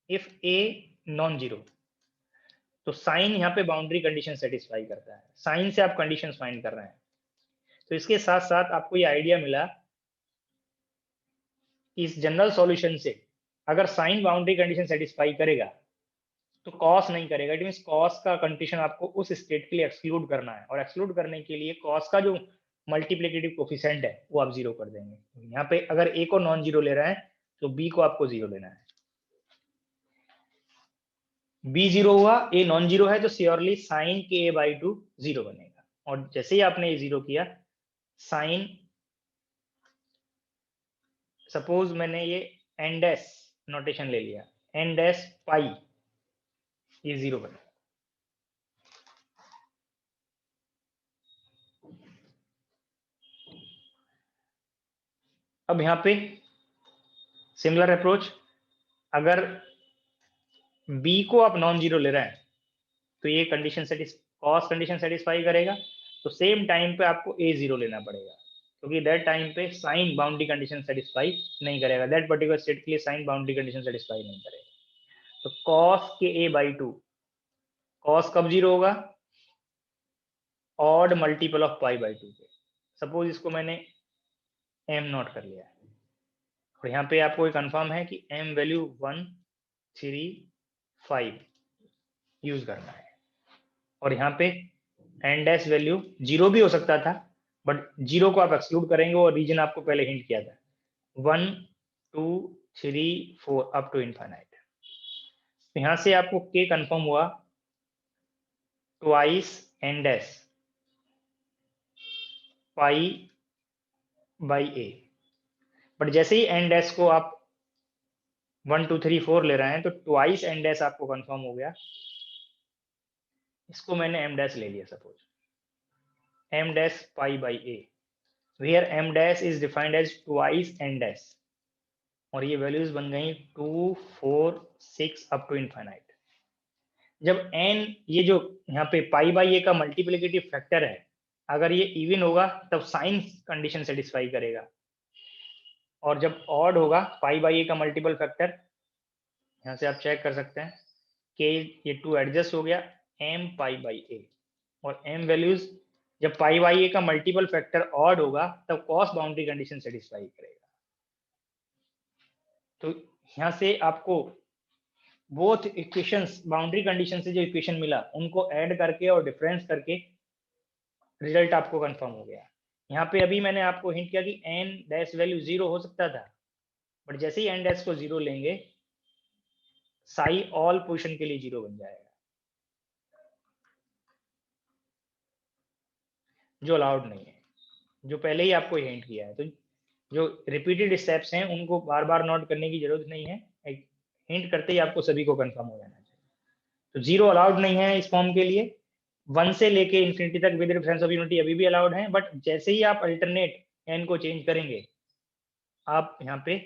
इफ ए नॉन जीरो, तो साइन यहाँ पे बाउंड्री कंडीशन सेटिस्फाई करता है। साइन से आप कंडीशन फाइंड कर रहे हैं। तो इसके साथ साथ आपको ये आइडिया मिला इस जनरल सॉल्यूशन से, अगर साइन बाउंड्री कंडीशन सेटिस्फाई करेगा तो कॉस नहीं करेगा। इट मींस कॉस का कंडीशन आपको उस स्टेट के लिए एक्सक्लूड करना है, और एक्सक्लूड करने के लिए कॉस का जो मल्टीप्लिकेटिव कोफिशिएंट है वो आप जीरो कर देंगे। यहाँ पे अगर ए को नॉन जीरो ले रहे हैं तो बी को आपको जीरो लेना है। बी जीरो हुआ, ए नॉन जीरो है, तो श्योरली साइन के ए बाई टू जीरो बनेगा। और जैसे ही आपने ये जीरो किया, साइन, सपोज मैंने ये एन डैश नोटेशन ले लिया, एन डैश पाई, ये जीरो बनेगा। अब यहाँ पे सिमिलर अप्रोच, अगर बी को आप नॉन जीरो ले रहे हैं तो ये कंडीशन कॉस कंडीशन सेटिस्फाई करेगा, तो सेम टाइम पे आपको ए जीरो लेना पड़ेगा, क्योंकि दैट टाइम पे साइन बाउंड्री कंडीशन सेटिस्फाई नहीं करेगा। दैट पर्टिकुलर स्टेट के लिए साइन बाउंड्री कंडीशन सेटिस्फाई नहीं करेगा। तो कॉस के ए बाई टू, कॉस कब जीरो होगा? Odd multiple of pi by two पे। सपोज इसको मैंने एम नोट कर लिया, और यहाँ पे आपको कंफर्म है कि एम वैल्यू 1, 3, 5 यूज करना है, और यहाँ पे एन डैश वैल्यू जीरो भी हो सकता था, बट जीरो को आप एक्सक्लूड करेंगे, और रीजन आपको पहले हिंट किया था, 1, 2, 3, 4 अप टू इनफाइनाइट। तो यहाँ से आपको के कंफर्म हुआ twice n dash pi by a. But जैसे ही एन डैश को आप 1, 2, 3, 4 ले रहे हैं तो ट्वाइस एन डैश आपको कंफर्म हो गया। इसको मैंने एम डैश ले लिया, suppose m dash pi by a, where m dash is defined as twice n dash, और ये वैल्यूज बन गई 2, 4, 6 अप टू इनफाइनाइट। जब एन, ये जो यहाँ पे पाई बाई ए का मल्टीप्लिकेटिव फैक्टर है, अगर ये इवन होगा तब साइन कंडीशन सेटिस्फाई करेगा, और जब ऑड होगा पाई बाई ए का मल्टीपल फैक्टर, यहाँ से आप चेक कर सकते हैं कि ये 2 एडजस्ट हो गया, एम पाई बाई ए, और एम वैल्यूज जब पाई बाई ए का मल्टीपल फैक्टर ऑड होगा तब कॉस बाउंड्री कंडीशन सेटिस्फाई करेगा। तो यहाँ से आपको बोथ इक्वेशंस, बाउंड्री कंडीशन से जो इक्वेशन मिला उनको ऐड करके और डिफरेंस करके रिजल्ट आपको कंफर्म हो गया। यहाँ पे अभी मैंने आपको हिंट किया कि एन डैश वैल्यू जीरो हो सकता था, बट जैसे ही एन डैश को जीरो लेंगे साई ऑल पोजीशन के लिए जीरो बन जाएगा, जो अलाउड नहीं है, जो पहले ही आपको हिंट किया है। तो जो रिपीटेड स्टेप्स हैं उनको बार बार नोट करने की जरूरत नहीं है, एक हिंट करते ही आपको सभी को कंफर्म हो जाना चाहिए। तो जीरो अलाउड नहीं है इस फॉर्म के लिए, 1 से लेके इन्फिनिटी तक विद डिफरेंस ऑफ यूनिटी अभी भी अलाउड है, बट जैसे ही आप अल्टरनेट एन को चेंज करेंगे, आप यहाँ पे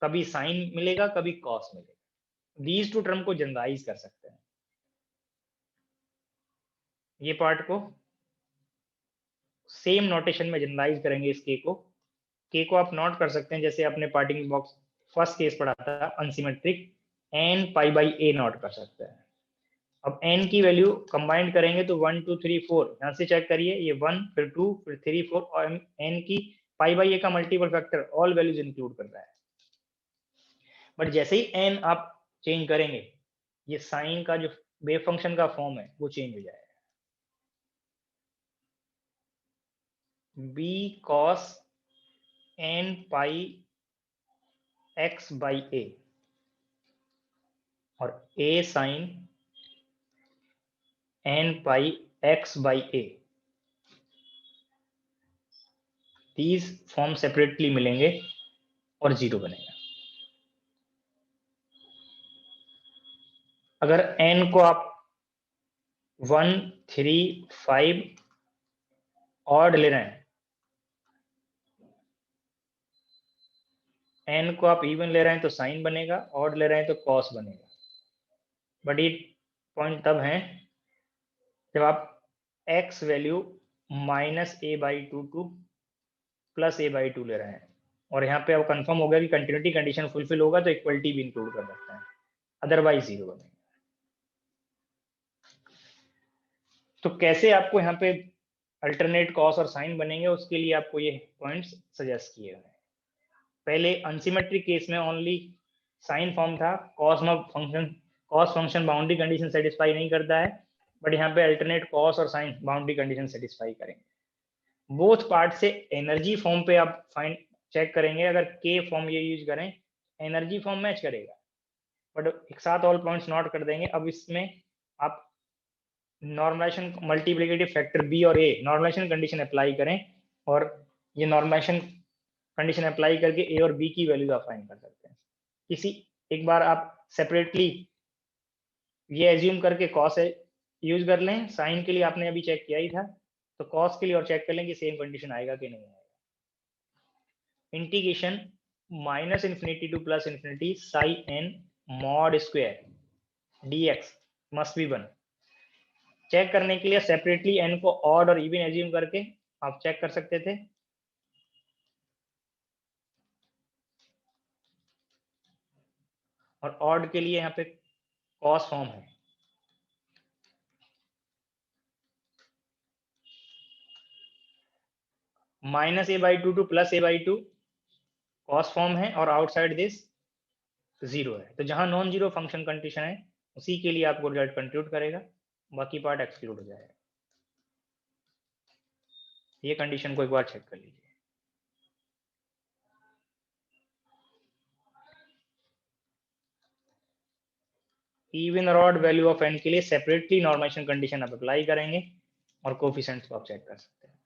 कभी साइन मिलेगा कभी कॉस मिलेगा, दीज टू टर्म को जनरलाइज कर सकते हैं। ये पार्ट को सेम नोटेशन में जनरलाइज करेंगे, इस के को आप नोट कर सकते हैं जैसे आपने पार्टिंग बॉक्स फर्स्ट केस पढ़ा था antisymmetric, n pi by a note कर सकते हैं। अब n की वैल्यू कंबाइंड करेंगे तो 1, 2, 3, 4, यहाँ से चेक करिए, ये 1 फिर 2 फिर 3, 4, और n की पाई बाई ए का multiple factor all values include कर रहा है। बट जैसे ही n आप चेंज करेंगे, ये साइन का जो वेव फंक्शन का फॉर्म है वो चेंज हो जाएगा, b cos n pi x by a और a sin n pi x by a, these form separately मिलेंगे और 0 बनेगा। अगर n को आप 1, 3, 5 ऑड ले रहे हैं, n को आप इवन ले रहे हैं तो साइन बनेगा, ऑड ले रहे हैं तो कॉस बनेगा। बट ये पॉइंट तब है जब आप x value -a/2 to +a/2 ले रहे हैं, और यहाँ पे अब कंफर्म हो गया कि कंटिन्यूटी कंडीशन फुलफिल होगा तो इक्वलिटी भी इंक्लूड कर सकते हैं, अदरवाइज 0 बनेगा। तो कैसे आपको यहाँ पे अल्टरनेट कॉस और साइन बनेंगे, उसके लिए आपको ये पॉइंट्स सजेस्ट किए हैं। पहले अनसिमेट्रिक केस में ओनली साइन फॉर्म था, cos function boundary condition satisfy नहीं करता है, बट यहाँ पे अल्टरनेट कॉस और साइन बाउंड्री कंडीशन सेटिस्फाई करेंगे। बोथ पार्ट से एनर्जी फॉर्म पे आप फाइंड चेक करेंगे, अगर के फॉर्म ये यूज करें एनर्जी फॉर्म मैच करेगा, बट एक साथ ऑल पॉइंट्स नोट कर देंगे। अब इसमें आप नॉर्मलाइजेशन मल्टीप्लिकेटिव फैक्टर बी और ए नॉर्मलाइजेशन कंडीशन अप्लाई करें, और ये नॉर्मलाइजेशन कंडीशन अप्लाई करके ए और बी की वैल्यू आप फाइंड कर सकते हैं। एक बार आप सेपरेटली ये एज्यूम करके कॉस यूज कर लें, साइन के लिए आपने अभी चेक किया ही था, तो कॉस के लिए और चेक कर लें कि सेम कंडीशन आएगा कि नहीं आएगा। Integration -∞ to +∞ psi n mod square dx must be 1 check करने के लिए सेपरेटली n को ऑड और इवन एज्यूम करके आप चेक कर सकते थे। और ऑड के लिए यहाँ पे कॉस फॉर्म है, -a/2 to +a/2 cos form है, और आउटसाइड दिस 0 है। तो जहां नॉन जीरो फंक्शन कंडीशन है उसी के लिए आपको रिजल्ट कंप्यूट करेगा, बाकी पार्ट एक्सक्लूड हो जाएगा। ये कंडीशन को एक बार चेक कर लीजिए। इवन और ऑड वैल्यू ऑफ n के लिए सेपरेटली नॉर्मलाइजेशन कंडीशन आप अप्लाई करेंगे और कोफिशिएंट्स को आप चेक कर सकते हैं।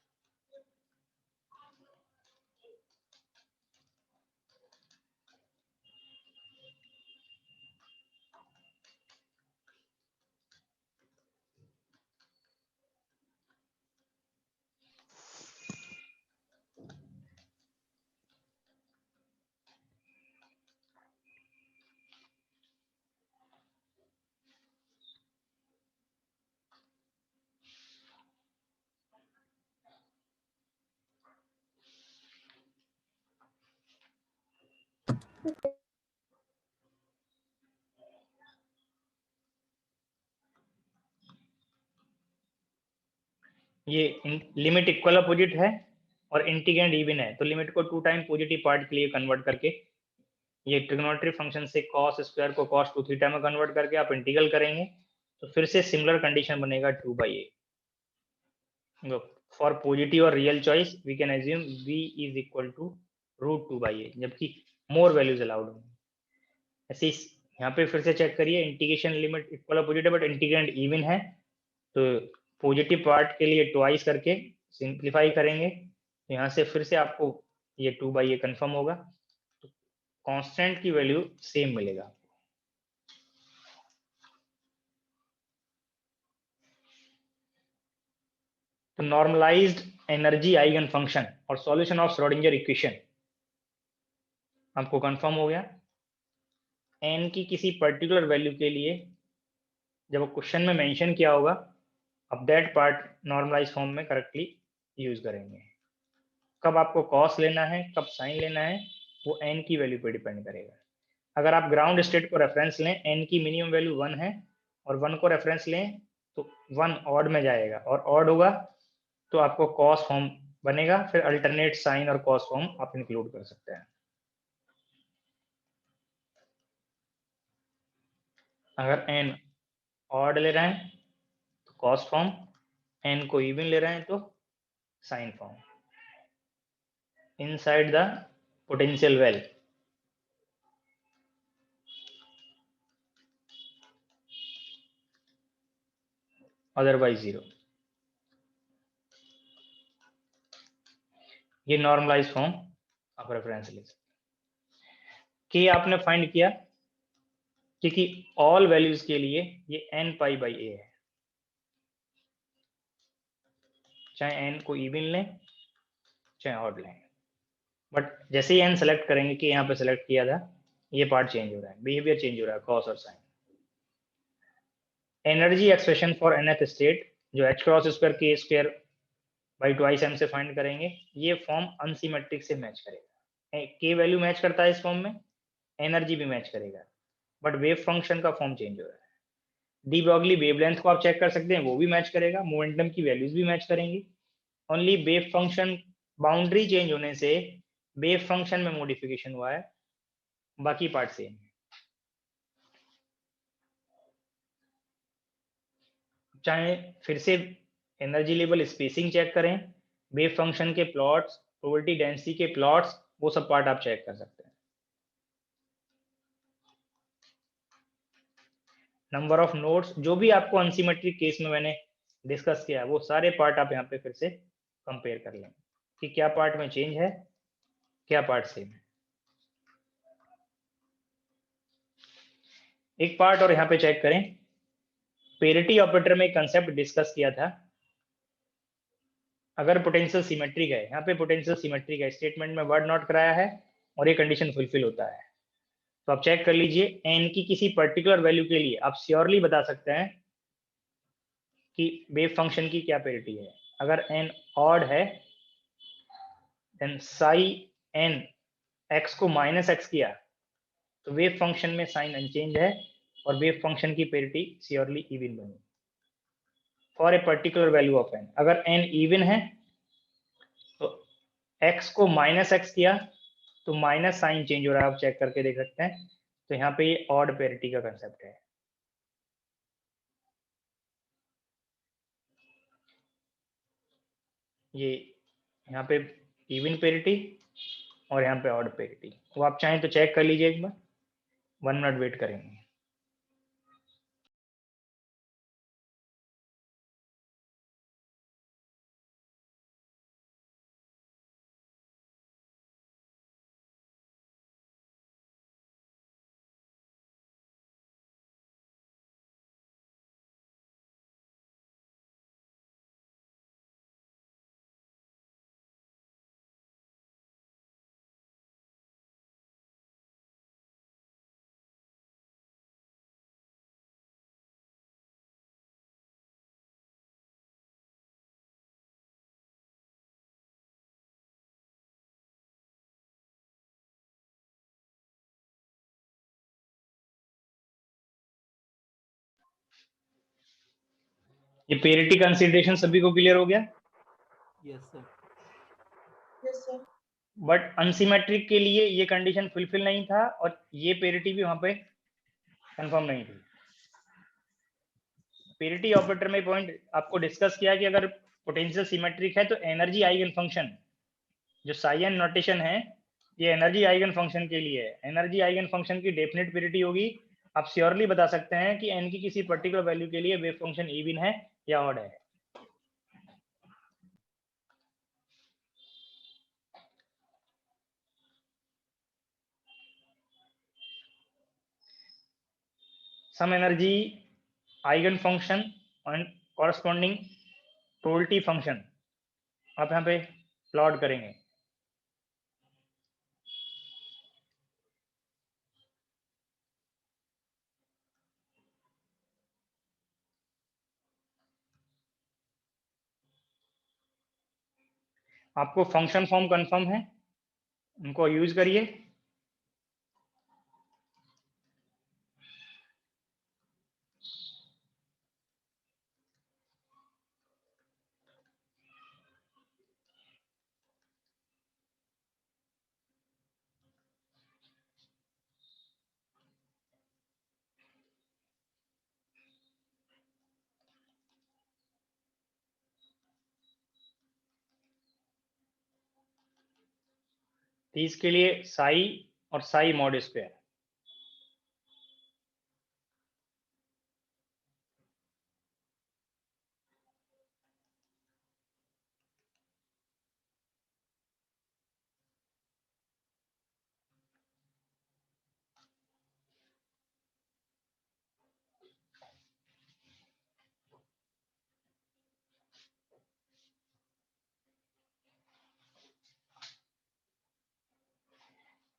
ये लिमिट इक्वल अपोजिट है और इंटीग्रेंड इवन है, तो लिमिट को 2 टाइम पॉजिटिव पार्ट के लिए कन्वर्ट करके ये ट्रिग्नोमेट्री फंक्शन से cos स्क्वायर को cos 2 थीटा में कन्वर्ट करके आप इंटीग्रल करेंगे, तो फिर से सिमिलर कंडीशन बनेगा 2/a। फॉर पॉजिटिव और real choice we can assume v is equal to √2/a, जबकि मोर वैल्यूज अलाउड होंगे। ऐसे यहाँ पे फिर से चेक करिए, इंटीग्रेशन लिमिट इक्वल अपोजिट है बट इंटीग्रेंड इवन है, तो पॉजिटिव पार्ट के लिए ट्वाइस करके सिंप्लीफाई करेंगे, यहाँ से फिर से आपको ये 2/a कंफर्म होगा, तो कांस्टेंट की वैल्यू सेम मिलेगा। तो नॉर्मलाइज्ड एनर्जी आइगन फंक्शन और सॉल्यूशन ऑफ श्रोडिंगर इक्वेशन आपको कंफर्म हो गया। n की किसी पर्टिकुलर वैल्यू के लिए जब क्वेश्चन में मेंशन किया होगा, अब दैट पार्ट नॉर्मलाइज फॉर्म में करेक्टली यूज करेंगे। कब आपको कॉस लेना है, कब साइन लेना है, वो n की वैल्यू पे डिपेंड करेगा। अगर आप ग्राउंड स्टेट को रेफरेंस लें, n की मिनिमम वैल्यू 1 है और 1 को रेफरेंस लें तो 1 ऑड में जाएगा, और ऑड होगा तो आपको कॉस फॉर्म बनेगा, फिर अल्टरनेट साइन और कॉस फॉर्म आप इंक्लूड कर सकते हैं। अगर n ऑड ले रहे हैं तो कॉस फॉर्म, n को इवन ले रहे हैं तो sine form. Inside the potential well otherwise 0। ये नॉर्मलाइज फॉर्म आप रेफरेंस ले सकते के आपने फाइंड किया क्योंकि ऑल वैल्यूज के लिए ये n पाई बाई a है, चाहे n को इवन लें चाहे ऑड लें, बट जैसे ही n सेलेक्ट करेंगे कि यहाँ पे सेलेक्ट किया था, ये पार्ट चेंज हो रहा है, बिहेवियर चेंज हो रहा है, कॉस और sine. Energy expression for nth state जो h cross square k square by twice m से फाइंड करेंगे, ये फॉर्म अनसिमेट्रिक से मैच करेगा। k वैल्यू मैच करता है इस फॉर्म में, एनर्जी भी मैच करेगा, बट वेव फंक्शन का फॉर्म चेंज हो रहा है। डी ब्रॉगली वेवलेंथ को आप चेक कर सकते हैं, वो भी मैच करेगा, मोमेंटम की वैल्यूज भी मैच करेंगी। Only wave function boundary change होने से वेव फंक्शन में मॉडिफिकेशन हुआ है, बाकी पार्ट सेम है। चाहे फिर से एनर्जी लेवल स्पेसिंग चेक करें, वेव फंक्शन के प्लॉट्स, प्रोबेबिलिटी डेंसिटी के प्लॉट्स, वो सब पार्ट आप चेक कर सकते हैं। नंबर ऑफ नोड्स, जो भी आपको अनसिमेट्रिक केस में मैंने डिस्कस किया है, वो सारे पार्ट आप यहाँ पे फिर से कंपेयर कर लें कि क्या पार्ट में चेंज है, क्या पार्ट सेम है। एक पार्ट और यहाँ पे चेक करें, पेरिटी ऑपरेटर में एक कंसेप्ट डिस्कस किया था, अगर पोटेंशियल सिमेट्रिक है, यहाँ पे पोटेंशियल सिमेट्रिक है, स्टेटमेंट में वर्ड नोट कराया है और ये कंडीशन फुलफिल होता है, तो आप चेक कर लीजिए एन की किसी पर्टिकुलर वैल्यू के लिए आप श्योरली बता सकते हैं कि वेव फंक्शन की क्या पेरिटी है। अगर एन ऑड है देन साई एन एक्स को माइनस एक्स किया तो वेव फंक्शन में साइन अनचेंज है और वेव फंक्शन की पेरिटी श्योरली इवन बनी for a particular value of n. अगर एन इवन है तो एक्स को माइनस एक्स किया तो माइनस साइन चेंज हो रहा है, आप चेक करके देख सकते हैं। तो यहाँ पे ये ऑड पेरिटी का कंसेप्ट है। ये यहाँ पे इवन पेरिटी और यहाँ पे ऑड पेरिटी, वो आप चाहें तो चेक कर लीजिए एक बार, 1 मिनट वेट करेंगे। ये पेरिटी कंसीडरेशन सभी को क्लियर हो गया? Yes sir. बट अनसिमेट्रिक के लिए ये कंडीशन फुलफिल नहीं था और ये पेरिटी भी वहां पे कंफर्म नहीं थी। पेरिटी ऑपरेटर में पॉइंट आपको डिस्कस किया कि अगर पोटेंशियल सिमेट्रिक है तो एनर्जी आइगन फंक्शन जो साइन नोटेशन है, ये एनर्जी आइगन फंक्शन के लिए है। एनर्जी आइगन फंक्शन की डेफिनेट पेरिटी होगी, आप श्योरली बता सकते हैं कि एन की किसी पर्टिकुलर वैल्यू के लिए वेव फंक्शन इवन है या ऑड है। Some energy eigen function and corresponding probability function आप यहाँ पे प्लॉट करेंगे। आपको फंक्शन फॉर्म कंफर्म है, उनको यूज करिए। इसके लिए साई और साई मॉड स्क्वायर,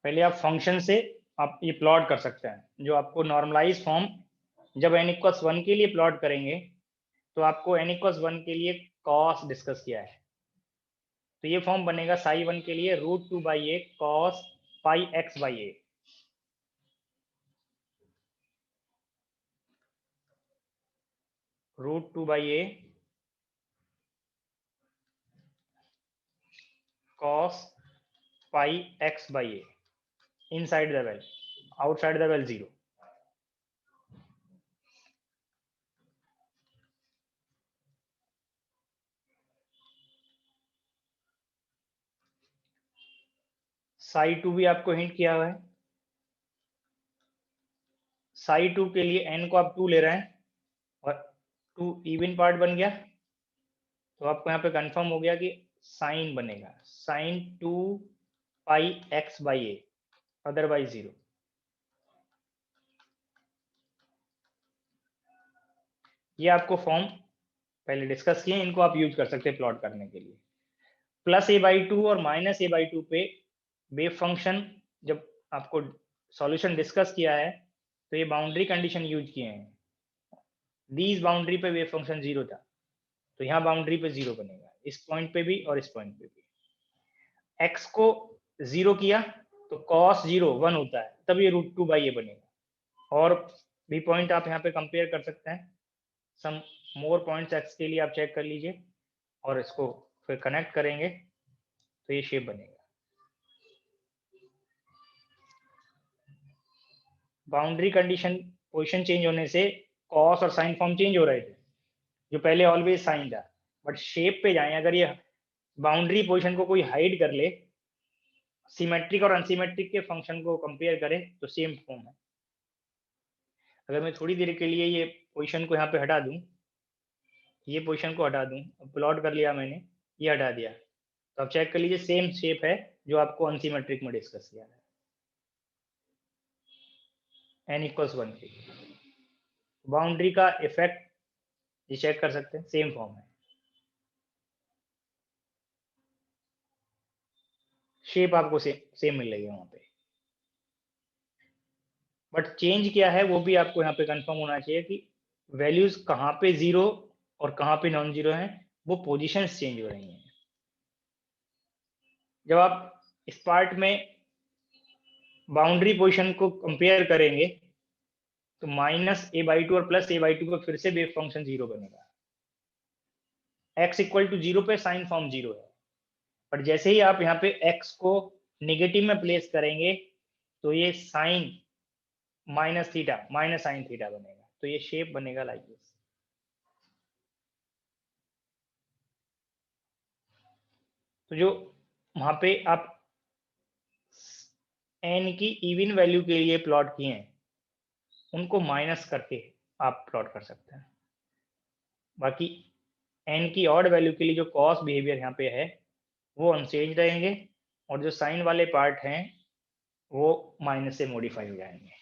पहले आप फंक्शन से आप ये प्लॉट कर सकते हैं, जो आपको नॉर्मलाइज फॉर्म जब n=1 के लिए प्लॉट करेंगे तो आपको n=1 के लिए कॉस डिस्कस किया है, तो ये फॉर्म बनेगा ψ1 के लिए √2/a cos πx/a। √2/a cos πx/a inside the well, outside the well 0। ψ2 भी आपको हिंट किया हुआ है। ψ2 के लिए n को आप 2 ले रहे हैं और 2 इवन पार्ट बन गया, तो आपको यहाँ पे कंफर्म हो गया कि साइन बनेगा sin 2 πx/a, अदरवाइज 0। ये आपको फॉर्म पहले डिस्कस किए, इनको आप यूज कर सकते हैं प्लॉट करने के लिए। +a/2 और -a/2 पे वेव फंक्शन जब आपको सॉल्यूशन डिस्कस किया है तो ये बाउंड्री कंडीशन यूज किए हैं। दीज बाउंड्री पे वेव फंक्शन 0 था, तो यहाँ बाउंड्री पे 0 बनेगा, इस पॉइंट पे भी और इस पॉइंट पे भी। x को 0 किया तो cos 0 1 होता है, तब ये √2/a बनेगा। और भी पॉइंट आप यहाँ पे कंपेयर कर सकते हैं, सम मोर पॉइंट्स x के लिए आप चेक कर लीजिए और इसको फिर कनेक्ट करेंगे तो ये शेप बनेगा। बाउंड्री कंडीशन पोजीशन चेंज होने से कॉस और साइन फॉर्म चेंज हो रहे थे, जो पहले ऑलवेज साइन था, बट शेप पे जाएं, अगर ये बाउंड्री पोजीशन को कोई हाइड कर ले, सिमेट्रिक और अनसिमेट्रिक के फंक्शन को कंपेयर करें तो सेम फॉर्म है। अगर मैं थोड़ी देर के लिए ये पोजीशन को यहाँ पे हटा दूं, ये पोजीशन को हटा दूं, प्लॉट कर लिया मैंने, ये हटा दिया, तो आप चेक कर लीजिए सेम शेप है जो आपको अनसिमेट्रिक में डिस्कस किया है n=1 के। बाउंड्री का इफेक्ट ये चेक कर सकते हैं, सेम फॉर्म है, शेप आपको सेम मिल रही है वहां पे, बट चेंज क्या है वो भी आपको यहाँ पे कंफर्म होना चाहिए कि वैल्यूज कहाँ पे 0 और कहाँ पे नॉन 0 है, वो पोजीशंस चेंज हो रही हैं। जब आप इस पार्ट में बाउंड्री पोजीशन को कंपेयर करेंगे तो -a/2 और +a/2 पे फिर से वेव फंक्शन 0 बनेगा। x=0 पे साइन फॉर्म 0 है, पर जैसे ही आप यहाँ पे x को नेगेटिव में प्लेस करेंगे तो ये साइन -sin थीटा बनेगा, तो ये शेप बनेगा लाइक दिस। तो जो वहां पे आप n की इवन वैल्यू के लिए प्लॉट किए हैं उनको माइनस करके आप प्लॉट कर सकते हैं, बाकी n की ऑड वैल्यू के लिए जो कॉस बिहेवियर यहाँ पे है वो अनचेंज रहेंगे, और जो साइन वाले पार्ट हैं वो माइनस से मॉडिफाई हो जाएंगे।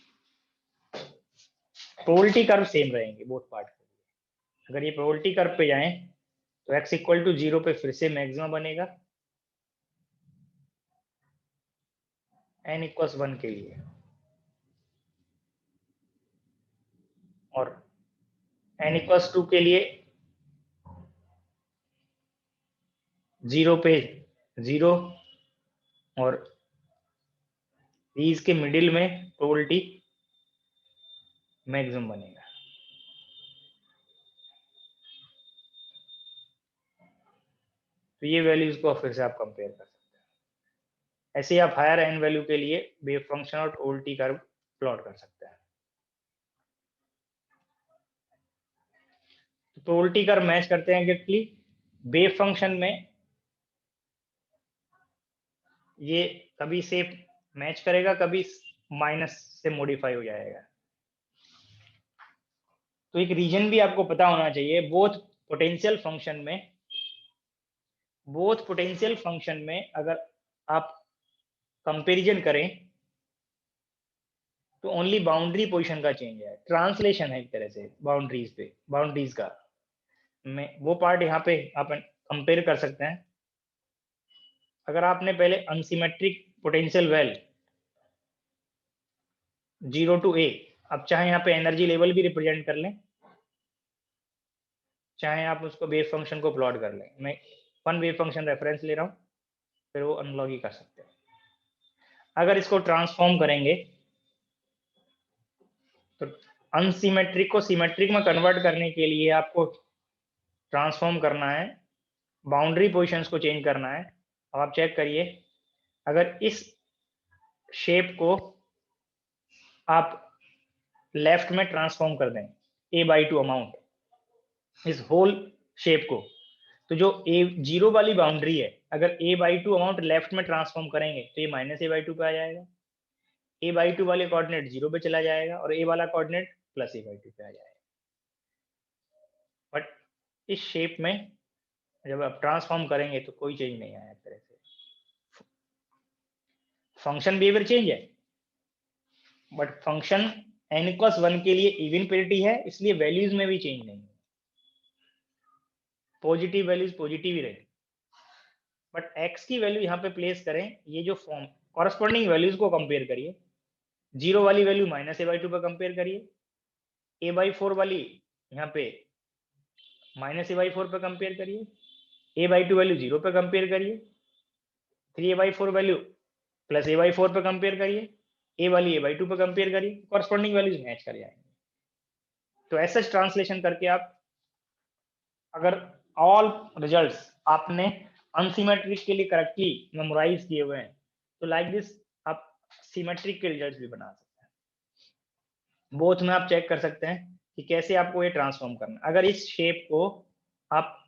प्रोबेबिलिटी कर्व सेम रहेंगे बोथ पार्ट के लिए। अगर ये प्रोबेबिलिटी कर्व पे जाएं तो x=0 पे फिर से मैक्सिमा बनेगा n=1 के लिए, और n=2 के लिए 0 पे 0, और इसके मिडिल में प्रोबेबिलिटी मैक्सिमम बनेगा। तो ये वैल्यूज को फिर से आप कंपेयर कर सकते हैं। ऐसे ही आप हायर एन वैल्यू के लिए वेव फंक्शन और प्रोबेबिलिटी कर्व प्लॉट कर सकते हैं। तो प्रोबेबिलिटी कर्व मैच करते हैं एग्जैक्टली वेव फंक्शन में, ये कभी से मैच करेगा, कभी माइनस से मॉडिफाई हो जाएगा। तो एक रीजन भी आपको पता होना चाहिए, बोथ पोटेंशियल फंक्शन में अगर आप कंपैरिजन करें तो ओनली बाउंड्री पोजीशन का चेंज है, ट्रांसलेशन है एक तरह से बाउंड्रीज का। मैं वो पार्ट यहाँ पे आप कंपेयर कर सकते हैं। अगर आपने पहले unsymmetric potential well 0 to a, अब चाहे यहाँ पे एनर्जी लेवल भी रिप्रेजेंट कर लें, चाहे आप उसको वेव फंक्शन को प्लॉट कर लें। मैं वन वेव फंक्शन रेफरेंस ले रहा हूँ, फिर वो अनलॉग ही कर सकते हैं। अगर इसको ट्रांसफॉर्म करेंगे तो अनसिमेट्रिक को सिमेट्रिक में कन्वर्ट करने के लिए आपको ट्रांसफॉर्म करना है, बाउंड्री पोजीशंस को चेंज करना है। अब आप चेक करिए, अगर इस शेप को आप लेफ्ट में ट्रांसफॉर्म कर दें a/2 अमाउंट, इस होल शेप को, तो जो a0 वाली बाउंड्री है, अगर a/2 अमाउंट लेफ्ट में ट्रांसफॉर्म करेंगे तो ये -a/2 पे आ जाएगा, a/2 वाले कोऑर्डिनेट 0 पे चला जाएगा और a वाला कोऑर्डिनेट +a/2 पे आ जाएगा। बट इस शेप में जब आप ट्रांसफॉर्म करेंगे तो कोई चेंज नहीं आया, तरह से फंक्शन बिहेवियर चेंज है, बट फंक्शन n+1 के लिए इवन पेरिटी है, इसलिए वैल्यूज में भी चेंज नहीं है, पॉजिटिव वैल्यूज पॉजिटिव ही रहेगी। बट x की वैल्यू यहाँ पे प्लेस करें, ये जो फॉर्म कॉरस्पॉन्डिंग वैल्यूज को कंपेयर करिए, 0 वाली वैल्यू -a/2 पे कंपेयर करिए, a/4 वाली यहाँ पे -a/4 पे कंपेयर करिए, a/2 वैल्यू 0 पे कंपेयर करिए, 3a/4 वैल्यू +a/4 पे कंपेयर करिए, a वाली a/2 पे कंपेयर करिए, कॉरस्पॉन्डिंग वैल्यूज मैच कर जाएंगे। तो ऐसा ट्रांसलेशन करके आप, अगर ऑल रिजल्ट्स आपने अनसिमेट्रिक के लिए करेक्टली मेमोराइज किए हुए हैं, तो लाइक दिस आप सिमेट्रिक के रिजल्ट्स भी बना सकते हैं। बोथ में आप चेक कर सकते हैं कि कैसे आपको ये ट्रांसफॉर्म करना। अगर इस शेप को आप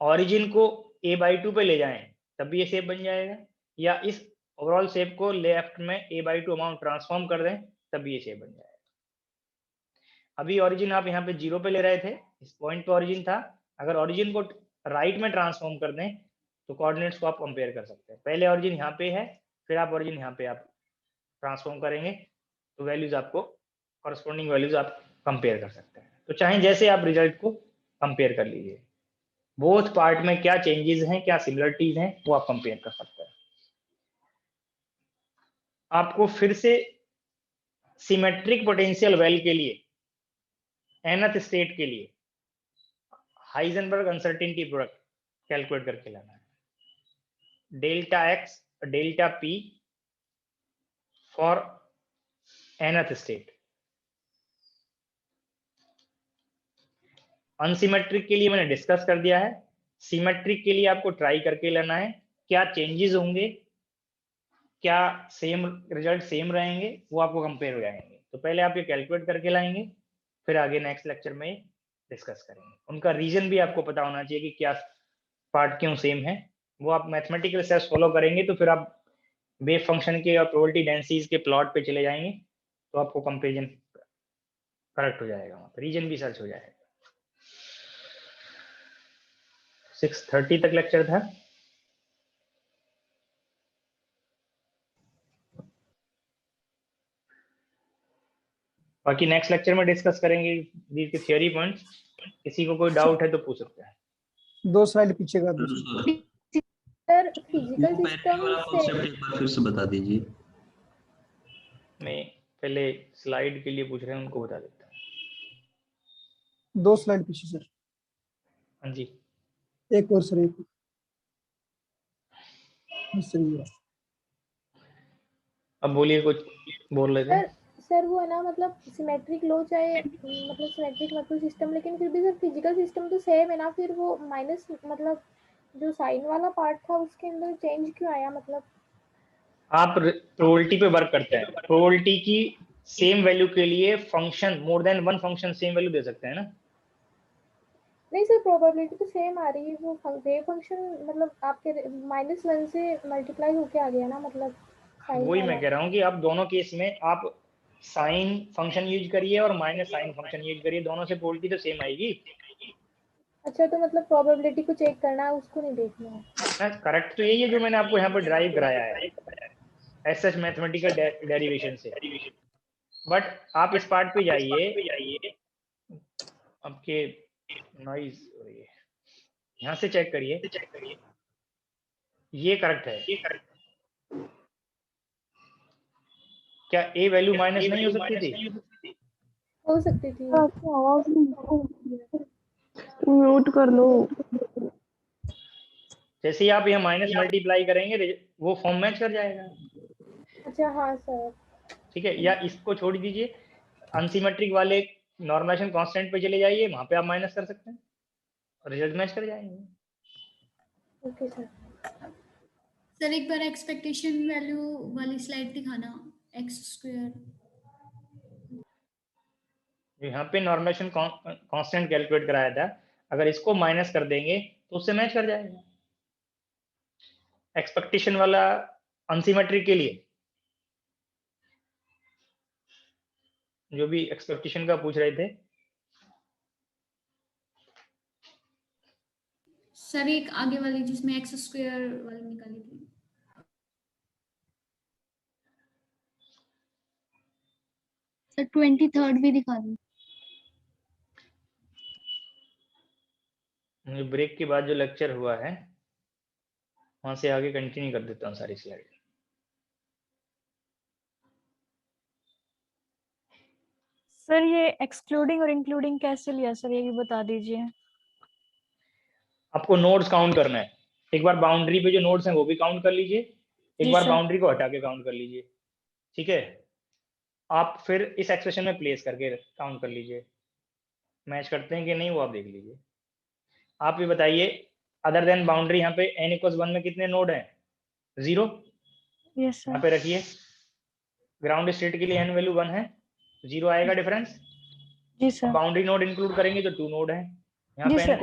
ओरिजिन को a/2 पे ले जाएं तब भी ये शेप बन जाएगा, या इस ओवरऑल शेप को लेफ्ट में a/2 अमाउंट ट्रांसफॉर्म कर दें तब भी ये शेप बन जाएगा। अभी ओरिजिन आप यहाँ पे 0 पे ले रहे थे, इस पॉइंट पे ओरिजिन था, अगर ओरिजिन को राइट में ट्रांसफॉर्म कर दें तो कोऑर्डिनेट्स को आप कंपेयर कर सकते हैं। पहले ओरिजिन यहाँ पे है, फिर आप ओरिजिन यहाँ पे आप ट्रांसफॉर्म करेंगे तो वैल्यूज आपको कॉरस्पॉन्डिंग वैल्यूज आप कंपेयर कर सकते हैं। तो चाहे जैसे आप रिजल्ट को कंपेयर कर लीजिए, बोथ पार्ट में क्या चेंजेस हैं, क्या सिमिलरिटीज हैं, वो आप कंपेयर कर सकते हैं। आपको फिर से सिमेट्रिक पोटेंशियल वेल के लिए nth स्टेट के लिए हाइजेनबर्ग अनसर्टेनिटी प्रोडक्ट कैलकुलेट करके लाना है, ΔX ΔP for nth state. Unsymmetric के लिए मैंने डिस्कस कर दिया है, सिमेट्रिक के लिए आपको ट्राई करके लेना है, क्या चेंजेस होंगे, क्या सेम रिजल्ट सेम रहेंगे, वो आपको कंपेयर हो जाएंगे। तो पहले आप ये कैलकुलेट करके लाएंगे, फिर आगे नेक्स्ट लेक्चर में डिस्कस करेंगे। उनका रीजन भी आपको पता होना चाहिए कि क्या पार्ट क्यों सेम है, वो आप मैथमेटिकल स्टेप्स फॉलो करेंगे तो फिर आप वेव फंक्शन के और प्रोबेबिलिटी डेंसिटीज के प्लॉट पे चले जाएंगे तो आपको कंपेरिजन करेक्ट हो जाएगा, वहाँ पे रीजन भी सर्च हो जाएगा। 6:30 तक लेक्चर था। बाकी नेक्स्ट लेक्चर में डिस्कस करेंगे these के थ्योरी पॉइंट्स। किसी को कोई डाउट है तो पूछ सकते हैं। 2 स्लाइड पीछे का सर फिजिकल सिस्टम से एक बार फिर से बता दीजिए। मैं पहले स्लाइड के लिए पूछ रहे हैं, उनको बता देता हूँ। 2 स्लाइड पीछे सर। हाँ जी, एक और सर, एक सर। अब बोलिए, कुछ बोल रहे थे। सर वो है ना, मतलब सिमेट्रिक लो चाहे मतलब सिमेट्रिक मतलब सिस्टम, लेकिन फिर भी सर फिजिकल सिस्टम तो सेम है ना, फिर वो माइनस मतलब जो साइन वाला पार्ट था उसके अंदर चेंज क्यों आया? मतलब आप प्रोबेबिलिटी पे वर्क करते हैं, प्रोबेबिलिटी की सेम वैल्यू के लिए function more than one function same value दे सकते हैं ना। नहीं सर, प्रोबेबिलिटी तो सेम आ रही है, वो वेव फंक्शन मतलब आपके -1 से मल्टीप्लाई होके आ गया ना, मतलब वही मैं कह रहा हूँ कि आप दोनों केस में आप साइन फंक्शन यूज करिए और माइनस साइन फंक्शन यूज करिए, दोनों से प्रोबेबिलिटी तो सेम आएगी। अच्छा, तो मतलब प्रोबेबिलिटी को चेक करना है, उसको नहीं देखना है। करेक्ट तो यही है जो मैंने आपको यहाँ पर ड्राइव कराया है एज सच मैथमेटिकल डेरिवेशन से। बट आप इस पार्ट पे जाइए, आपके नॉइज हो रही है, यहाँ से चेक करिए, ये करेक्ट है। क्या ए वैल्यू माइनस नहीं हो सकती थी? हो सकती थी। म्यूट कर लो। जैसे ही आप यहाँ माइनस मल्टीप्लाई करेंगे वो फॉर्म मैच कर जाएगा। अच्छा हाँ सर। ठीक है, या इसको छोड़ दीजिए, अनसिमेट्रिक वाले नॉर्मलाइजेशन कांस्टेंट पे चले जाइए, वहां पे आप माइनस कर सकते हैं और रिजल्ट मैच कर जाएंगे। Okay sir. सर एक बार एक्सपेक्टेशन वैल्यू वाली स्लाइड दिखाना, एक्स स्क्वायर। यहाँ पे नॉर्मलाइजेशन कांस्टेंट कैलकुलेट कराया था, अगर इसको माइनस कर देंगे तो उससे मैच कर जाएगा। एक्सपेक्टेशन वाला अनसिमेट्रिक के लिए जो भी एक्सपेक्टेशन का पूछ रहे थे, सर एक आगे वाली जिसमें एक्स स्क्वायर वाली निकाली थी। सर 23rd भी दिखा दो। ब्रेक के बाद जो लेक्चर हुआ है वहां से आगे कंटिन्यू कर देता हूँ सारी स्लाइड। सर ये एक्सक्लूडिंग और इंक्लूडिंग कैसे लिया सर, ये भी बता दीजिए। आपको नोड्स काउंट करना है, एक बार बाउंड्री पे जो नोड्स हैं वो भी काउंट कर लीजिए, एक जी बार सर। बाउंड्री को हटा के काउंट कर लीजिए। ठीक है, आप फिर इस एक्सप्रेशन में प्लेस करके काउंट कर लीजिए, मैच करते हैं कि नहीं वो आप देख लीजिए। आप भी बताइए, अदर देन बाउंड्री यहाँ पे n=1 में कितने नोड हैं? 0। यस यहाँ सर। पे रखिए, ग्राउंड स्टेट के लिए n वैल्यू 1 है, 0 आएगा डिफरेंस। जी सर। बाउंड्री नोड इंक्लूड करेंगे तो 2 नोड है, यहाँ जी पे सर।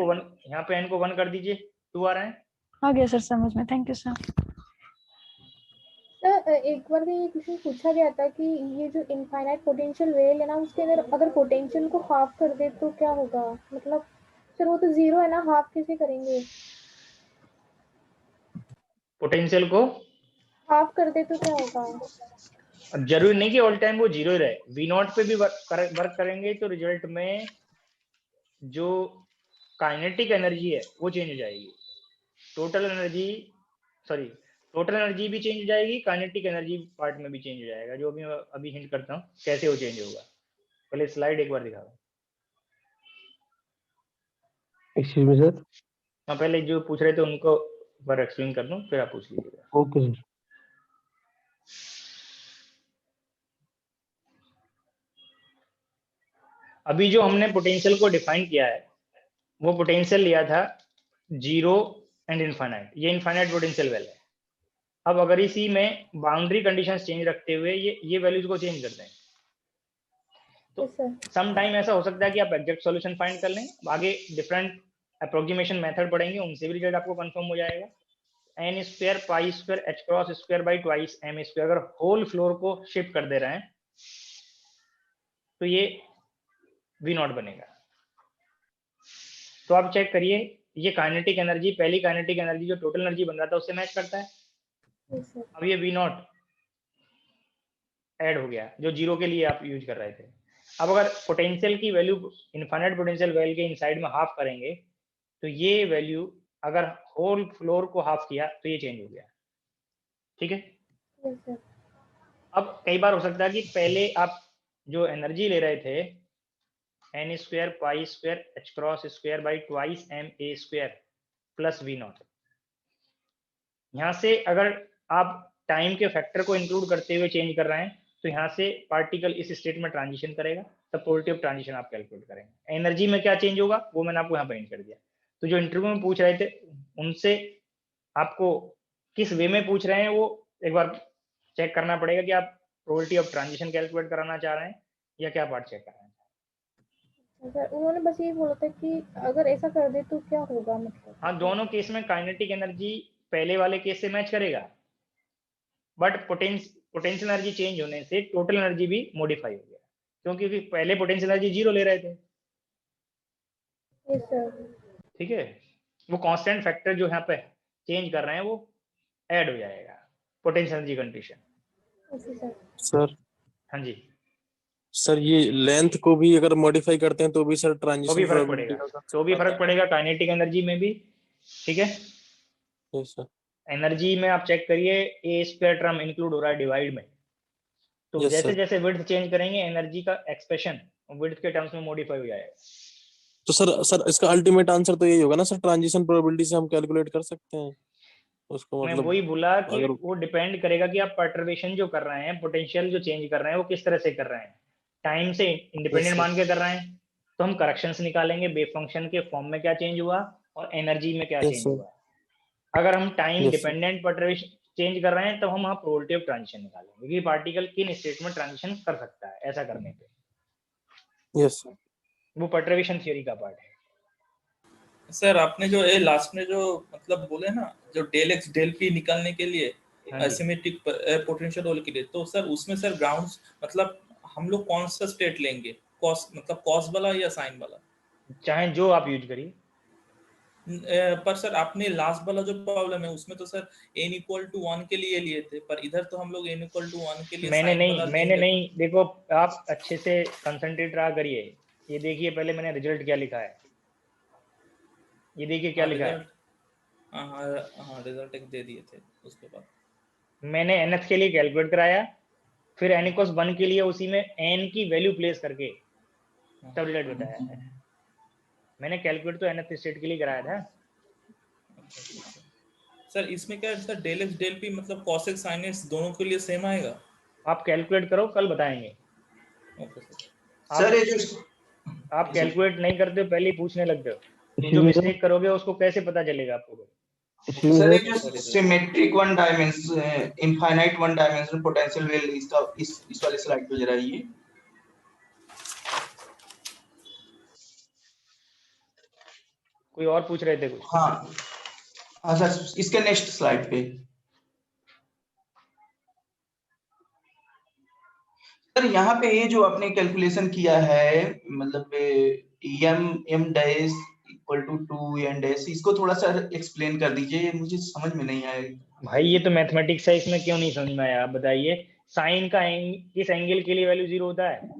यहाँ पे n को 1 कर दीजिए, 2 आ रहा है। आ गया सर समझ में, थैंक यू सर। सर एक बार ये क्वेश्चन पूछा गया था कि ये जो इनफाइनाइट पोटेंशियल वेल है ना, उसके अंदर अगर पोटेंशियल को हाफ कर दे तो क्या होगा? मतलब सर वो तो 0 है ना, हाफ कैसे करेंगे? पोटेंशियल को हाफ कर दे तो क्या होगा? अब जरूरी नहीं कि ऑल टाइम वो 0 ही रहे, V0 पे भी वर्क करेंगे तो रिजल्ट में जो काइनेटिक एनर्जी है वो चेंज हो जाएगी, टोटल एनर्जी भी चेंज हो जाएगी, काइनेटिक एनर्जी पार्ट में भी चेंज हो जाएगा, जो भी मैं अभी हिंट करता हूँ कैसे वो चेंज होगा। पहले स्लाइड एक बार दिखाओ। Excuse me sir. हाँ, पहले जो पूछ रहे थे उनको बार एक्सप्लेन कर दूं, फिर आप पूछ लीजिएगा। Okay sir. अभी जो हमने पोटेंशियल को डिफाइन किया है वो पोटेंशियल लिया था 0 एंड इनफाइनाइट, ये इनफाइनाइट पोटेंशियल वेल है। अब अगर इसी में बाउंड्री कंडीशंस चेंज रखते हुए ये वैल्यूज को चेंज कर दें तो सम टाइम ऐसा हो सकता है कि आप एग्जैक्ट सॉल्यूशन फाइंड कर लें, आगे डिफरेंट अप्रोक्सीमेशन मेथड पढ़ेंगे, उनसे भी रिजल्ट आपको कंफर्म हो जाएगा। n² π² h×² by twice m², अगर होल फ्लोर को शिफ्ट कर दे रहे हैं तो ये V0 बनेगा। तो आप चेक करिए, ये काइनेटिक एनर्जी, पहली काइनेटिक एनर्जी जो टोटल एनर्जी बन रहा था उससे मैच करता है। अब ये V0 ऐड हो गया जो 0 के लिए आप यूज कर रहे थे। अब अगर पोटेंशियल की वैल्यू इनफाइनाइट पोटेंशियल वेल के इनसाइड में हाफ करेंगे तो ये वैल्यू अगर होल फ्लोर को हाफ किया तो ये चेंज हो गया। ठीक है, अब कई बार हो सकता है कि पहले आप जो एनर्जी ले रहे थे n² π² h×² by twice ma² plus V0, यहाँ से अगर आप टाइम के फैक्टर को इंक्लूड करते हुए चेंज कर रहे हैं तो यहाँ से पार्टिकल इस स्टेट में ट्रांजिशन करेगा, तब पॉजिटिव ट्रांजिशन आप कैलकुलेट करेंगे। एनर्जी में क्या चेंज होगा वो मैंने आपको यहाँ पे हिंट कर दिया। तो जो इंटरव्यू में पूछ रहे थे उनसे आपको किस वे में पूछ रहे हैं वो एक बार चेक करना पड़ेगा कि आप प्रोबेबिलिटी ऑफ ट्रांजिशन कैलकुलेट कराना चाह रहे हैं या क्या पार्ट चेक कर रहे हैं। सर उन्होंने बस ये बोला था कि अगर ऐसा कर दे तो क्या होगा, मतलब हाँ, दोनों केस में काइनेटिक एनर्जी पहले वाले केस से मैच करेगा, बट पोटेंशियल एनर्जी चेंज होने से टोटल एनर्जी भी मॉडिफाई हो गया, क्योंकि पहले पोटेंशियल एनर्जी 0 ले रहे थे। Yes sir. ठीक है, वो कांस्टेंट फैक्टर जो यहाँ पे चेंज कर रहे हैं वो ऐड हो जाएगा पोटेंशियल एनर्जी कंडीशन। सर हाँ जी, सर ये लेंथ को भी अगर मॉडिफाई करते हैं तो भी सर तो ट्रांजिशन भी फर्क पड़ेगा, काइनेटिक एनर्जी में भी। ठीक है, यस सर। एनर्जी में आप चेक करिए a² टर्म इंक्लूड हो रहा है डिवाइड में, तो Yes, जैसे sir. जैसे विड्थ चेंज करेंगे एनर्जी का एक्सप्रेशन विड्थ के टर्म्स में मॉडिफाई हो जाएगा। तो सर इसका अल्टीमेट आंसर तो यही होगा ना सर, ट्रांजिशन प्रोबेबिलिटी से हम कैलकुलेट कर सकते हैं उसको, मैं मतलब वही बोला कि अगर वो डिपेंड करेगा कि आप परटर्बेशन जो कर रहे हैं, पोटेंशियल जो चेंज कर रहे हैं वो किस तरह से कर रहे हैं। टाइम से इंडिपेंडेंट sir. मान के कर रहे हैं तो हम करेक्शंस निकालेंगे, वेव फंक्शन के फॉर्म में क्या चेंज हुआ और एनर्जी में क्या Yes, चेंज sir. हुआ। अगर हम time Yes, sir. Dependent perturbation change कर रहे हैं तब हम वहाँ प्रोबेबिलिटी ऑफ ट्रांजिशन निकालेंगे कि पार्टिकल किन स्टेट में ट्रांजिशन कर सकता है। ऐसा करने पे Yes, sir. वो परटर्बेशन थ्योरी का पार्ट है। सर आपने जो ये लास्ट में जो मतलब बोले ना, जो डेल एक्स डेल पी निकालने के लिए हाँ जी। एसिमेट्रिक पोटेंशियल रोल के लिए, तो सर उसमें सर ग्राउंड्स मतलब हम लोग कौन सा स्टेट लेंगे, कॉस मतलब कॉस वाला या साइन वाला? चाहे जो आप यूज करिए। पर सर आपने लास्ट वाला जो प्रॉब्लम है उसमें तो सर n इक्वल टू 1 के लिए लिए थे, पर इधर तो हम लोग n इक्वल टू 1 के लिए साइन वाला लेंगे। देखो आप अच्छे से कंसंट्रेट रहा करिए। ये देखिए पहले मैंने रिजल्ट क्या लिखा है, ये देखिए क्या लिखा है। हाँ रिजल्ट एक दे दिए थे। उसके बाद मैंने nth के लिए कैलकुलेट कराया, फिर n इक्वल्स 1 के लिए उसी में n की वैल्यू प्लेस करके तब रिजल्ट बताया है। मैंने कैलकुलेट तो nth स्टेट के लिए कराया था। सर इसमें क्या है sir, del x del p मतलब cos x sin x दोनों के लिए सेम आएगा? आप कैलकुलेट करो, कल बताएंगे। ओके सर ये जो आप कैलकुलेट नहीं करते हो, पहले ही पूछने लगते हो, तो जो मिस्टेक करोगे उसको कैसे पता चलेगा आपको? सर ये जो symmetric one dimension infinite one dimensional potential well इसका इस वाले स्लाइड पे जरा ये कोई और पूछ रहे थे कुछ? हाँ सर इसके नेक्स्ट स्लाइड पे सर यहाँ पे ये जो आपने कैलकुलेशन किया है मतलब m dash equal to 2n dash, इसको थोड़ा सा एक्सप्लेन कर दीजिए, ये मुझे समझ में नहीं आया। भाई ये तो मैथमेटिक्स है, इसमें क्यों नहीं समझ में आया? आप बताइए। साइन का किस एंगल के लिए वैल्यू 0 होता है?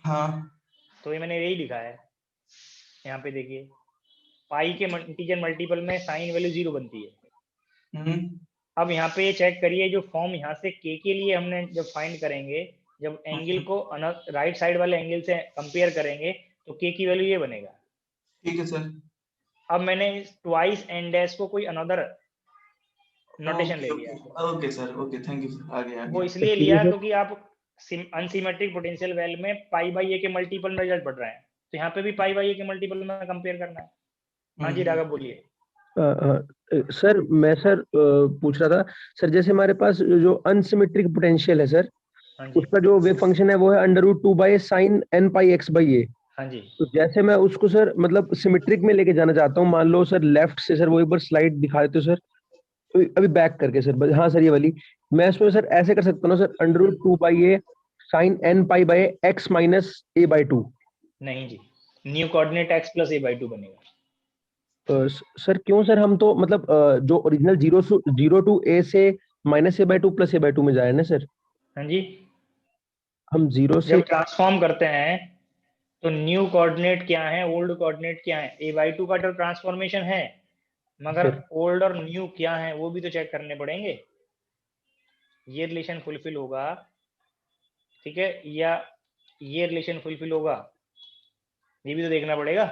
हाँ तो ये मैंने यही लिखा है, यहाँ पे देखिए पाई के इंटीजर मल्टीपल में साइन वैल्यू 0 बनती है। अब यहाँ पे चेक करिए, जो फॉर्म यहाँ से k के लिए हमने जब फाइंड करेंगे, जब एंगल को राइट साइड वाले एंगल से कंपेयर करेंगे तो k की वैल्यू ये बनेगा। ठीक है सर। अब मैंने ट्वाइस n डैश को कोई अनदर नोटेशन ले लिया। Okay sir, okay thank you sir. आगे वो इसलिए लिया क्योंकि आप अनसिमेट्रिक पोटेंशियल वेल में पाई बाई ए के मल्टीपल में रिजल्ट पढ़ रहे हैं, तो यहाँ पे भी पाई बाई ए के मल्टीपल में कंपेयर करना है। हाँ जी राघव बोलिए। सर मैं पूछ रहा था सर, जैसे हमारे पास जो अनसिमेट्रिक पोटेंशियल है सर, उसका जो वेव फंक्शन है वो है √2 sin n pi x by a। हाँ जी। तो जैसे मैं उसको सर मतलब सिमेट्रिक में लेके जाना चाहता हूँ, मान लो सर लेफ्ट से सर, वो एक बार स्लाइड दिखा देते हो सर, तो अभी बैक करके सर। हाँ सर ये वाली मैं इसमें सर ऐसे कर सकता हूँ sir, √2 sin n pi by x minus a by 2। नहीं जी, new coordinate x plus a by 2 बनेगा। सर क्यों सर? हम तो मतलब जो ओरिजिनल 0 to a से -a/2 + a/2 में जाए ना सर। हाँ जी, हम 0 से जब ट्रांसफॉर्म करते हैं तो न्यू कोऑर्डिनेट क्या है, ओल्ड कोऑर्डिनेट क्या है, a/2 का तो ट्रांसफॉर्मेशन है, मगर ओल्ड और न्यू क्या है वो भी तो चेक करने पड़ेंगे। ये रिलेशन फुलफिल होगा, ठीक है, या ये रिलेशन फुलफिल होगा, ये भी तो देखना पड़ेगा।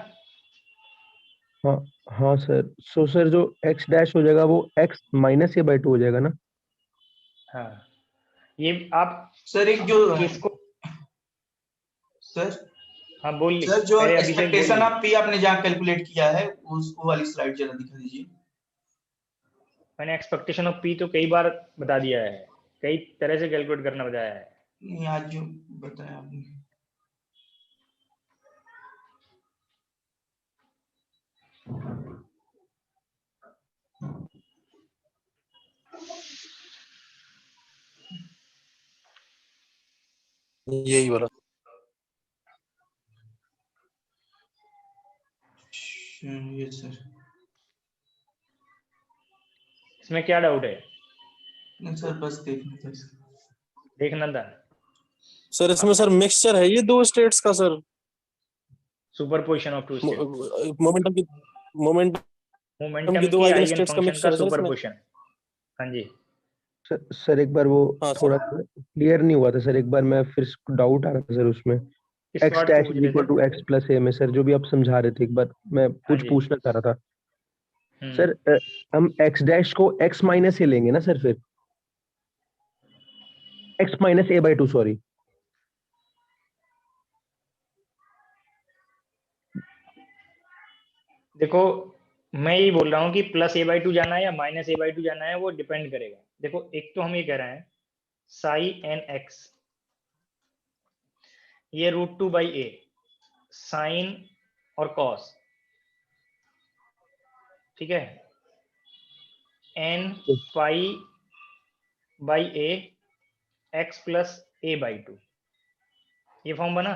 हाँ सर। सो सर जो x डैश हो जाएगा वो x - a/2 हो जाएगा ना? हाँ, ये आप सर एक जो किसको सर हाँ बोलिए सर जो पहले एक्सपेक्टेशन ऑफ p आपने जहाँ कैलकुलेट किया है उसको वाली स्लाइड जरा दिखा दीजिए। मैंने एक्सपेक्टेशन ऑफ p तो कई बार बता दिया है, कई तरह से कैलकुलेट करना बताया है। नहीं आज जो बताया आपने यही वाला। ये सर इसमें क्या डाउट है? नहीं सर बस देखना था सर इसमें सर मिक्सचर है ये दो स्टेट्स का sir, superposition of two state, momentum की मोमेंटम की दो की आइगन आइगन स्टेट्स का फंक्शन का मिक्सचर है सर इसमें। सुपरपोजिशन। हाँ जी, सर एक बार वो हाँ थोड़ा सर क्लियर नहीं हुआ था सर, एक बार मैं फिर डाउट आ रहा था सर उसमें। इस एक्स पार्ट से डैश पूछ इज रहे इक्वल थे। टू एक्स प्लस ए में सर जो भी आप समझा रहे थे, एक बार मैं हाँ कुछ जी। पूछना चाह रहा था हम्म, सर। हम एक्स डैश को एक्स माइनस ए लेंगे ना सर, फिर x minus A by to, sorry. देखो मैं यही बोल रहा हूँ कि प्लस ए बाई टू जाना है या माइनस ए बाई टू जाना है वो डिपेंड करेगा। देखो एक तो हम ये कह रहे हैं साई एन एक्स, ये √2 बाई ए साइन और कॉस, ठीक है, n pi by a x plus a by two, ये फॉर्म बना।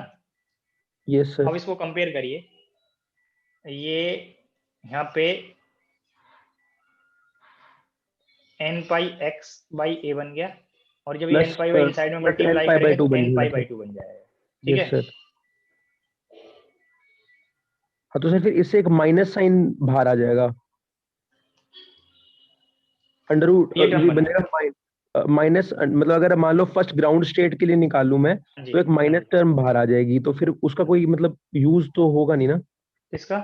यस अब सर। इसको कंपेयर करिए, ये यहाँ पे n pi x by a बन गया, और जब ये n plus pi by inside में plus n multiply pi by करेंगे टू तो बन एन पाई जाएगा बाई सर। टू बन जाएगा, ठीक यस है। सर। हाँ तो सर फिर इससे एक माइनस साइन बाहर आ जाएगा, अंडर रूट ये टर्म ये बना बनेगा माइनस, मतलब अगर मान लो फर्स्ट ग्राउंड स्टेट के लिए निकालूं मैं जी। तो एक माइनस टर्म बाहर आ जाएगी, तो फिर उसका कोई मतलब यूज तो होगा नहीं ना। इसका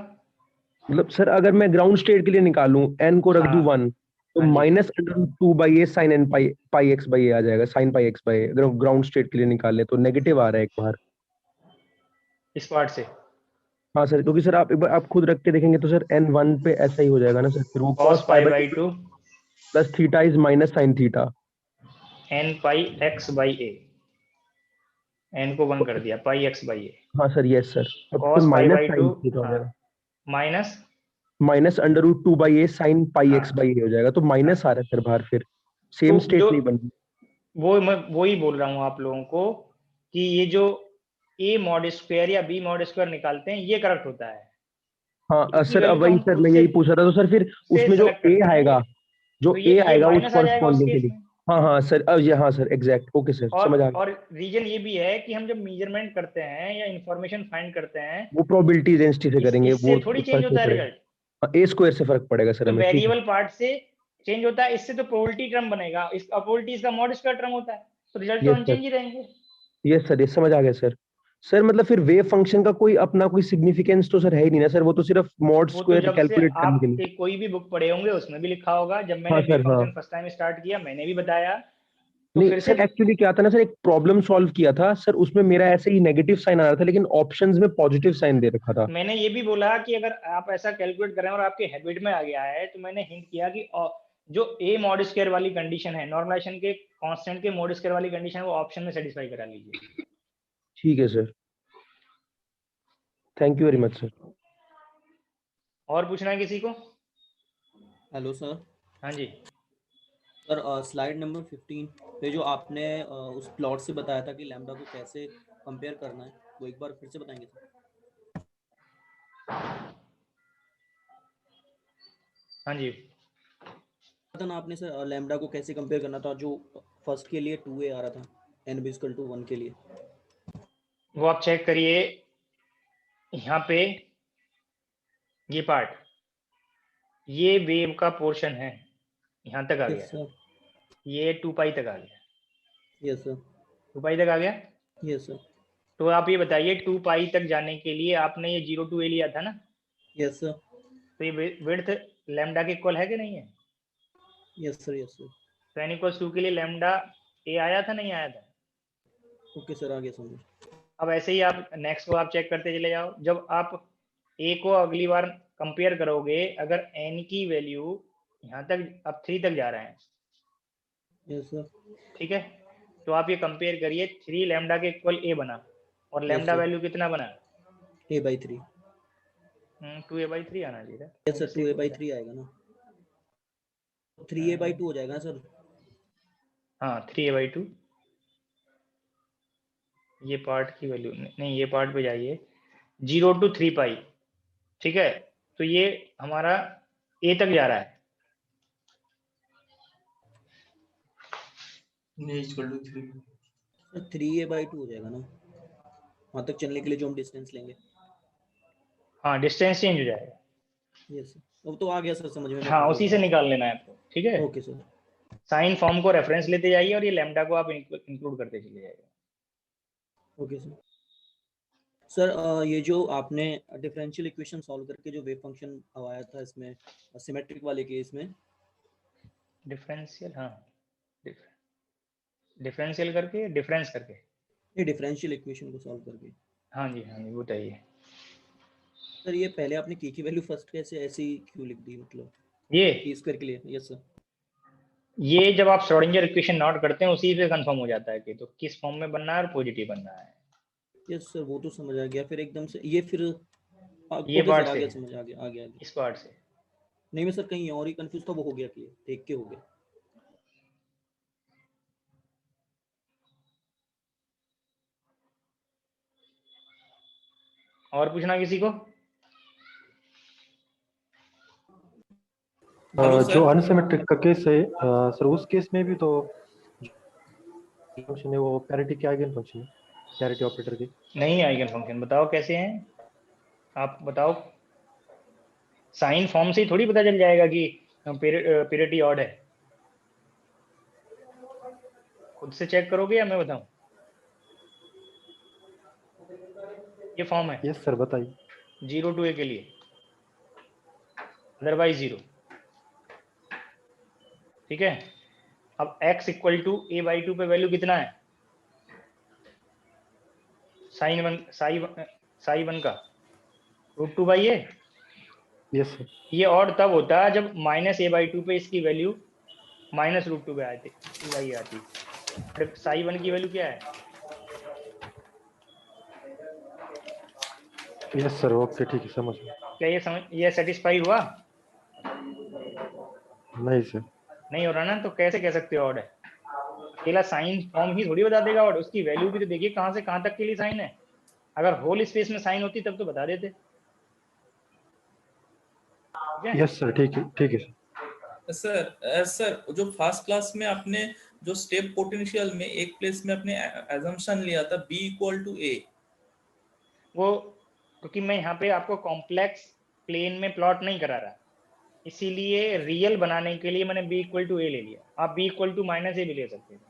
मतलब सर अगर मैं ग्राउंड स्टेट के लिए निकालूं एन को रख दूं हाँ 1 तो हाँ जी, minus under root 2 by a sine n pi pi x by a आ जाएगा, sine pi x by a अगर ग्राउंड स्टेट के लिए निकाल ले तो नेगेटिव आ रहा है एक बार। इस पार्ट से हाँ सर, क्योंकि सर आप एक बार आप खुद रख के देखेंगे तो सर एन 1 पे ऐसा ही हो जाएगा ना सर, फिर वो cos cos pi pi by by two plus theta is minus sine theta. N pi x by a, n को 1 कर दिया, पाई एक्स बाई ए, हाँ सर यस सर, अब फिर cos pi minus by two sine theta हो जाएगा, minus minus under root 2 by a sine pi हाँ x by ए हो जाएगा, तो माइनस आ रहा है सर बाहर, फिर तो सेम स्टेट जो नहीं बन रही। वो मैं वही बोल रहा हूँ आप लोगों को कि ये जो ए मॉड स्क्वायर या बी मॉड स्क्वायर निकालते हैं ये करेक्ट होता है। हाँ इसकी सर अब वैल्यू तो वही हम सर खुद मैं से यही पूछ रहा था, तो सर फिर उसमें जो सेलेक्ट ए करते हैं, आएगा, जो तो ए ये आएगा उस माइनस आ जाएगा उस कॉरस्पॉन्डिंग के केस लिए। में। हाँ हाँ सर, अब ये हाँ सर एग्जैक्ट, ओके सर समझ आ गया। और रीजन ये भी है कि हम जब मेजरमेंट करते हैं या इंफॉर्मेशन फाइंड करते हैं वो प्रोबेबिलिटी डेंसिटी से करेंगे, इससे वो थोड़ी चेंज फर्क होता नहीं है पड़ेगा। रिजल्ट, हाँ, ए स्क्वायर से फर्क पड़ेगा सर तो हमें, ठीक है। वेरिएबल पार्ट से चेंज होता है, इससे तो प्रोबेबिलिटी टर्म बनेगा, इस प्रोबेबिलिटी इसका मॉड स्क्वायर टर्म होता है, तो रिजल्ट तो यस सर, अनचेंज ही रहेंगे। यस सर, ये समझ आ गया सर। सर मतलब फिर वेव फंक्शन का कोई अपना कोई सिग्निफिकेंस तो सर है ही नहीं ना सर, वो तो सिर्फ मॉड वो तो स्क्वायर जब से कैलकुलेट करने के आप लिए। एक कोई भी बुक पढ़े होंगे उसमें भी लिखा होगा, जब मैंने हाँ वेव सर हाँ। फंक्शन फर्स्ट टाइम स्टार्ट किया मैंने भी बताया, तो नहीं फिर से सर एक्चुअली क्या था ना सर, एक प्रॉब्लम सॉल्व किया था सर, उसमें मेरा ऐसे ही नेगेटिव साइन आ रहा था लेकिन ऑप्शंस में पॉजिटिव साइन दे रखा था। मैंने ये भी बोला कि अगर आप ऐसा कैलकुलेट करें और आपके हैबिट में आ गया है तो मैंने हिंट किया कि जो ए मॉड स्क्वायर वाली कंडीशन है, नॉर्मलाइजेशन के कांस्टेंट के मॉड स्क्वायर वाली कंडीशन है, वो ऑप्शन में सेटिस्फाई करा लीजिए। ठीक है sir, thank you very much sir. और पूछना है किसी को? Hello sir. हाँ जी सर स्लाइड नंबर 15 पे जो आपने उस प्लॉट से बताया था कि लैम्डा को कैसे कंपेयर करना है, वो एक बार फिर से बताएंगे सर? हाँ जी था ना आपने सर लैम्डा को कैसे कंपेयर करना था, जो फर्स्ट के लिए 2a आ रहा था n = 1 के लिए। वो आप चेक करिए यहाँ पे, ये पार्ट, ये वेव का पोर्शन है, यहाँ तक आ यस गया, सर। ये 2 पाई तक आ गया, यस सर। 2 पाई तक आ गया। Yes sir. तो आप ये बताइए 2 पाई तक जाने के लिए आपने ये 0 to a लिया था ना? Yes sir. तो ये विड्थ लैम्डा के इक्वल है कि नहीं है? Yes sir. Yes sir. तो n = 2 के लिए लैम्डा a आया था नहीं आया था? ओके सर, आ गया समझ। अब ऐसे ही आप नेक्स्ट को आप चेक करते चले जाओ, जब आप a को अगली बार कंपेयर करोगे, अगर n की वैल्यू यहाँ तक अब 3 तक जा रहे हैं, यस सर। ठीक है, तो आप ये कंपेयर करिए, 3 लैम्डा के इक्वल a बना और लैम्डा वैल्यू कितना बना? a/3। 2a/3 आना चाहिए। यस सर, 2a/3 आएगा ना, 3a/2 हो जाएगा ना सर? हाँ 3a/2, ये पार्ट की वैल्यू नहीं, ये पार्ट पे जाइए, 0 to 3 पाई, ठीक है, तो ये हमारा a तक जा रहा है, = 3 3a/2 हो जाएगा ना, वहां तक चलने के लिए जो हम डिस्टेंस लेंगे। हाँ डिस्टेंस चेंज हो जाएगा। यस सर, अब तो आ गया सर समझ में। हाँ उसी से निकाल लेना है आपको, ठीक है। Okay sir. साइन फॉर्म को रेफरेंस लेते जाइए और ये लैम्डा को आप इंक्लूड करते चले जाइए। Okay sir. सर ये जो आपने डिफरेंशियल इक्वेशन सॉल्व करके जो वेव फंक्शन आया था इसमें सिमेट्रिक वाले केस में, डिफरेंशियल, हाँ डिफरेंशियल करके, डिफरेंस करके, ये डिफरेंशियल इक्वेशन को सॉल्व करके, हाँ जी बताइए। सर ये पहले आपने की वैल्यू फर्स्ट कैसे ऐसी क्यों लिख दी, मतलब ये की स्क्वायर के लिए? Yes sir. ये जब आप श्रोडिंगर इक्वेशन नोट करते हैं उसी से कंफर्म हो जाता है कि तो किस फॉर्म में बनना है और पॉजिटिव बनना है। यस सर, वो तो समझ आ गया। फिर एकदम से ये फिर ये ओके पार्ट सर, आ से, गया, समझ आ गया। इस पार्ट से नहीं मैं सर कहीं और ही कंफ्यूज था, वो हो गया कि देख के हो गया। और पूछना किसी को? जो अनसिमेट्रिक का केस है सर, उस केस में भी तो फंक्शन है वो पैरिटी के आइगन फंक्शन है, पैरिटी ऑपरेटर की नहीं आइगन फंक्शन। बताओ कैसे हैं, आप बताओ। साइन फॉर्म से ही थोड़ी पता चल जाएगा कि पैरिटी ऑड है। खुद से चेक करोगे या मैं बताऊं? ये फॉर्म है। यस सर बताइए। 0 to a के लिए, अदरवाइज 0। ठीक है, अब x इक्वल टू a/2 पे वैल्यू कितना है? साई वन का √2/a। Yes sir. ये ऑड तब होता है जब -a/2 पे इसकी वैल्यू -√2 पे आती। साई वन की वैल्यू क्या है? यस सर, ओके ठीक है, समझ गया। क्या ये सेटिस्फाई हुआ? नहीं सर। नहीं हो रहा ना, तो कैसे कह सकते हो ऑड है? अकेला साइन फॉर्म ही थोड़ी बता देगा ऑड, उसकी वैल्यू भी तो देखिए कहाँ से कहाँ तक के लिए साइन है। अगर होल स्पेस में साइन होती तब तो बता देते। यस सर, ठीक है सर। सर जो फर्स्ट क्लास में आपने जो स्टेप पोटेंशियल में एक प्लेस में अपने अजम्पशन लिया था b = a, वो क्योंकि मैं यहाँ पे आपको कॉम्प्लेक्स प्लेन में प्लॉट नहीं करा रहा, इसीलिए रियल बनाने के लिए मैंने b = a ले लिया। आप b = -a भी ले सकते हैं।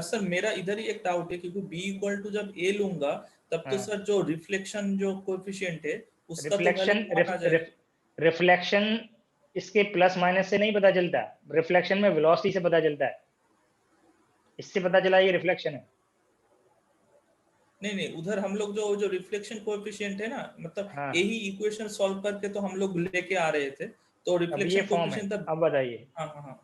सर मेरा इधर ही एक डाउट है, क्योंकि b = जब a लूंगा तब तो सर जो रिफ्लेक्शन जो कोएफिशिएंट है उसका तो वैल्यू आ जाएगा। रिफ्लेक्शन इसके प्लस माइनस से नहीं पता चलता, रिफ्लेक्शन में वेलोसिटी से पता चलता है। इससे पता चला ये रिफ्लेक्शन है। नहीं उधर हम लोग जो रिफ्लेक्शन कोएफिशिएंट है ना, मतलब यही इक्वेशन सॉल्व करके तो हम लोग लेके आ रहे थे, तो रिफ्लेक्शन कोएफिशिएंट तब। अब बताइए। हाँ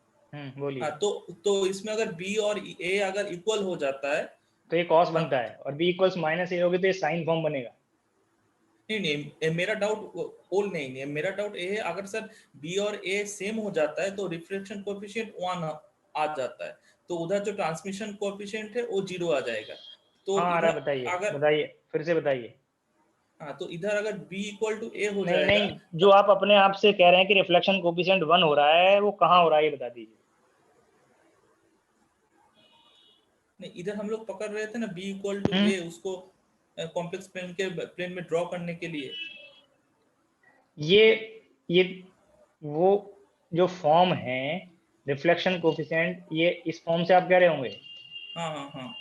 बोलिए। हाँ, तो इसमें अगर b और a अगर इक्वल हो जाता है तो ये कॉस बनता है, और b = -a होगी तो ये साइन फॉर्म बनेगा। नहीं मेरा डाउट ओल नहीं है, मेरा डाउट ये है अगर सर b और a सेम हो जाता है तो रिफ्लेक्शन कोएफिशिएंट 1 आ जाता है, तो उधर जो ट्रांसमिशन कोएफिशिएंट है वो 0 आ जाएगा। तो हाँ, इधर बताइए फिर से बताइए। हाँ, तो इधर अगर b = a हो नहीं जाएगा। नहीं, जो आप अपने आप से कह रहे हैं कि रिफ्लेक्शन कोएफिशिएंट 1 हो रहा है, वो कहाँ हो रहा है ये बता दीजिए। नहीं इधर हम लोग पकड़ रहे थे ना b = a, उसको कॉम्प्लेक्स प्लेन में ड्रॉ करने के लिए। ये वो जो फॉर्म है रिफ्लेक्शन कोएफिशिएंट, ये इस फॉर्म से आप कह रहे होंगे। हाँ।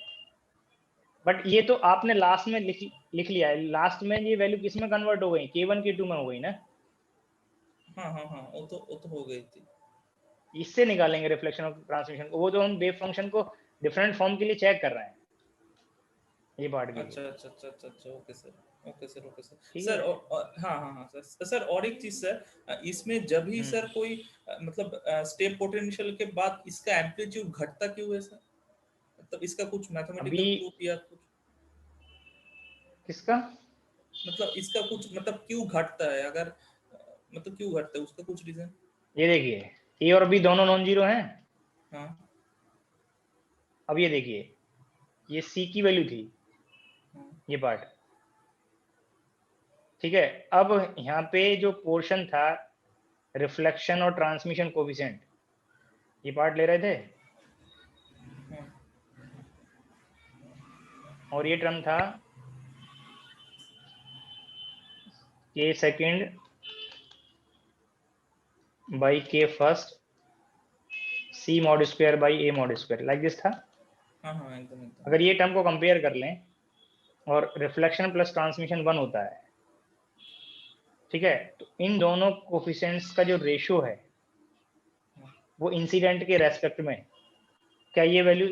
बट ये तो आपने लास्ट में लिख लिया है। लास्ट में ये वैल्यू किस में कन्वर्ट हो गई? k1 k2 में हो गई ना। हाँ, वो तो हो गई थी। इससे निकालेंगे रिफ्लेक्शन और ट्रांसमिशन को। वो तो हम वेव फंक्शन को डिफरेंट फॉर्म के लिए चेक कर रहे हैं, ये पार्ट के लिए। अच्छा, ओके सर। सर हाँ सर, और एक चीज सर, इसमें जब ही सर कोई मतलब स्टेप पोटेंशियल के बाद इसका एम्पलीट्यूड घटता क्यों है सर? मतलब इसका कुछ मैथमेटिकल प्रूफ या कुछ? किसका मतलब इसका कुछ मतलब क्यों घटता है? अगर मतलब क्यों घटता है, उसका कुछ रीजन? ये देखिए, ए और बी दोनों नॉन जीरो हैं। हाँ। अब ये देखिए, ये सी की वैल्यू थी, ये पार्ट, ठीक है। अब यहाँ पे जो पोर्शन था रिफ्लेक्शन और ट्रांसमिशन कोएफिशिएंट, ये पार्ट ले रहे थे, और ये टर्म था k second by k first c mod square by a mod square, like this था। हाँ हाँ एकदम एकदम। अगर ये टर्म को कंपेयर कर लें और रिफ्लेक्शन प्लस ट्रांसमिशन 1 होता है, ठीक है, तो इन दोनों कोफिशिएंट्स का जो रेशियो है वो इंसिडेंट के रेस्पेक्ट में, क्या ये वैल्यू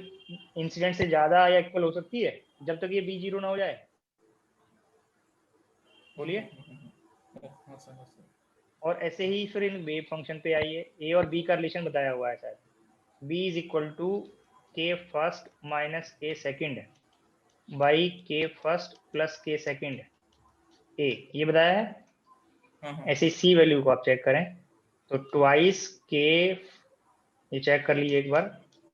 इंसिडेंट से ज्यादा या इक्वल हो सकती है जब तक ये बी 0 ना हो जाए? बोलिए। हाँ सर हाँ सर। और ऐसे ही फिर इन वेव फंक्शन पे आइए, ए और बी का रिलेशन बताया हुआ है शायद, बी इज इक्वल टू के फर्स्ट माइनस के सेकेंड बाई के फर्स्ट प्लस के सेकेंड ए, ये बताया है। हाँ हाँ। ऐसे सी वैल्यू को आप चेक करें तो ट्वाइस के, ये चेक कर लीजिए एक बार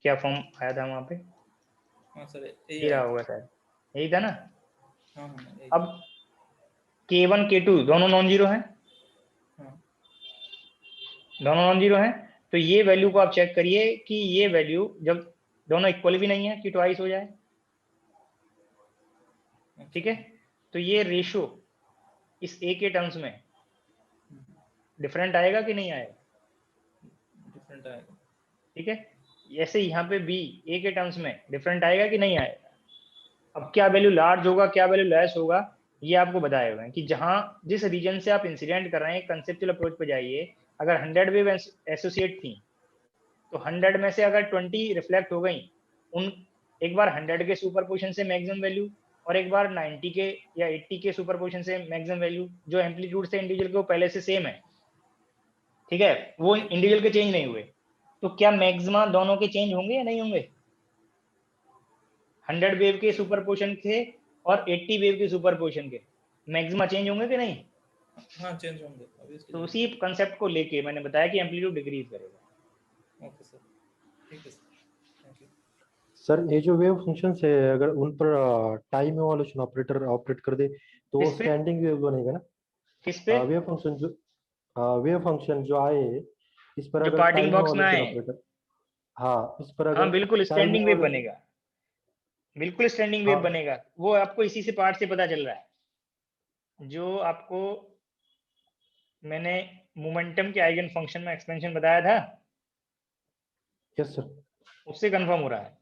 क्या फॉर्म आया था वहां पे। हाँ सर ये रहा होगा शायद, यही था ना। हाँ हाँ। अब K1 K2 दोनों नॉन जीरो हैं, दोनों नॉन जीरो हैं, तो ये वैल्यू को आप चेक करिए कि ये वैल्यू जब दोनों इक्वल भी नहीं है कि ट्वाइस हो जाए, ठीक है। तो ये रेशियो इस ए के टर्म्स में डिफरेंट आएगा कि नहीं आएगा? डिफरेंट आएगा, ठीक है। ऐसे यहाँ पे बी ए के टर्म्स में डिफरेंट आएगा कि नहीं आएगा? अब क्या वैल्यू लार्ज होगा, क्या वैल्यू लेस होगा, ये आपको बताए हुए हैं कि जहां जिस रीजन से आप इंसिडेंट कर रहे हैं कंसेप्चुअल अप्रोच पे जाइए। अगर 100 वेव एसोसिएट थी तो 100 में से अगर 20 रिफ्लेक्ट हो गई, उन एक बार 100 के सुपरपोजिशन से मैक्सिमम वैल्यू और एक बार 90 के या 80 के सुपरपोजिशन से मैक्सिमम वैल्यू, जो एम्पलीट्यूड से इंडिविजुअल के वो पहले से सेम है, ठीक है, वो इंडिविजुअल के चेंज नहीं हुए, तो क्या मैक्सिमा दोनों के चेंज होंगे या नहीं होंगे? 100 वेव के सुपरपोजिशन के और 80 वेव के सुपरपोजिशन के मैक्सिमा चेंज होंगे कि नहीं? हाँ चेंज होंगे। तो उसी कंसेप्ट को लेके मैंने बताया कि एम्पलीट्यूड डिक्रीज करेगा। ओके सर, ठीक है सर, थैंक यू सर। ये जो वेव फंक्शन है अगर उन पर टाइम इवोल्यूशन ऑपरेटर ऑपरेट कर दे तो वो स्टैंडिंग वेव बनेगा ना? किस पे? वेव फंक्शन जो आए इस पर जो अगर पार्टिंग टाइम बॉक्स में आए, ऑपरेटर, हाँ इस पर अगर हाँ बिल्कुल स्टैंडिंग वेव evolution- बनेगा, बिल्कुल स्टैंडिंग वेव बनेगा। वो आपको इसी से पार्ट से पता चल रहा है जो आपको मैंने मोमेंटम के आइगन फंक्शन में एक्सपेंशन बताया था। यस सर, उससे कंफर्म हो रहा है।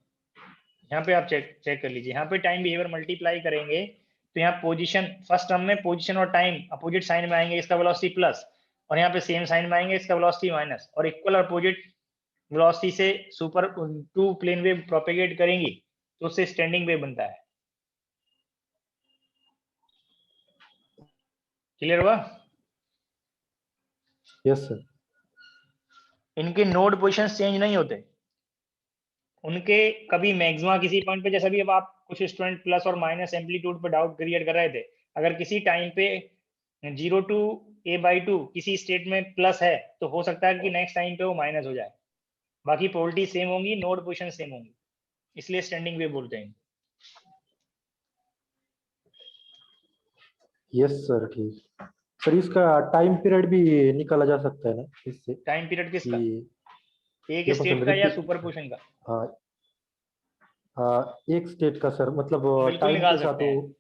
यहाँ पे आप चेक कर लीजिए, यहाँ पे टाइम बिहेवियर मल्टीप्लाई करेंगे तो यहाँ पोजीशन फर्स्ट टर्म में पोजीशन और टाइम अपोजिट साइन में आएंगे, इसका वेलोसिटी प्लस, और यहाँ पे सेम साइन में आएंगे, इसका वेलोसिटी माइनस, और इक्वल और अपोजिट वेलोसिटी से super two plane wave propagate करेंगी तो उससे स्टैंडिंग वेव बनता है। क्लियर हुआ? Yes sir. इनके नोड पोजीशंस चेंज नहीं होते, उनके कभी मैक्सिमा किसी पॉइंट पे, जैसा भी अब आप कुछ स्टूडेंट प्लस और माइनस एम्पलीट्यूड पे डाउट क्रिएट कर रहे थे, अगर किसी टाइम पे 0 to a/2 किसी स्टेट में प्लस है तो हो सकता है कि नेक्स्ट टाइम पे वो माइनस हो जाए। बाकी पोलरिटी सेम होंगी, नोड पोजीशन सेम होंगी, इसलिए स्टैंडिंग वेव बोलते हैं। यस सर, ठीक सर। इसका टाइम पीरियड भी निकाला जा सकता है ना इससे? टाइम पीरियड किसका? एक ये स्टेट का या सुपरपोजिशन का? एक स्टेट का सर, मतलब बिल्कुल टाइम निकाल के साथ सकते हैं वो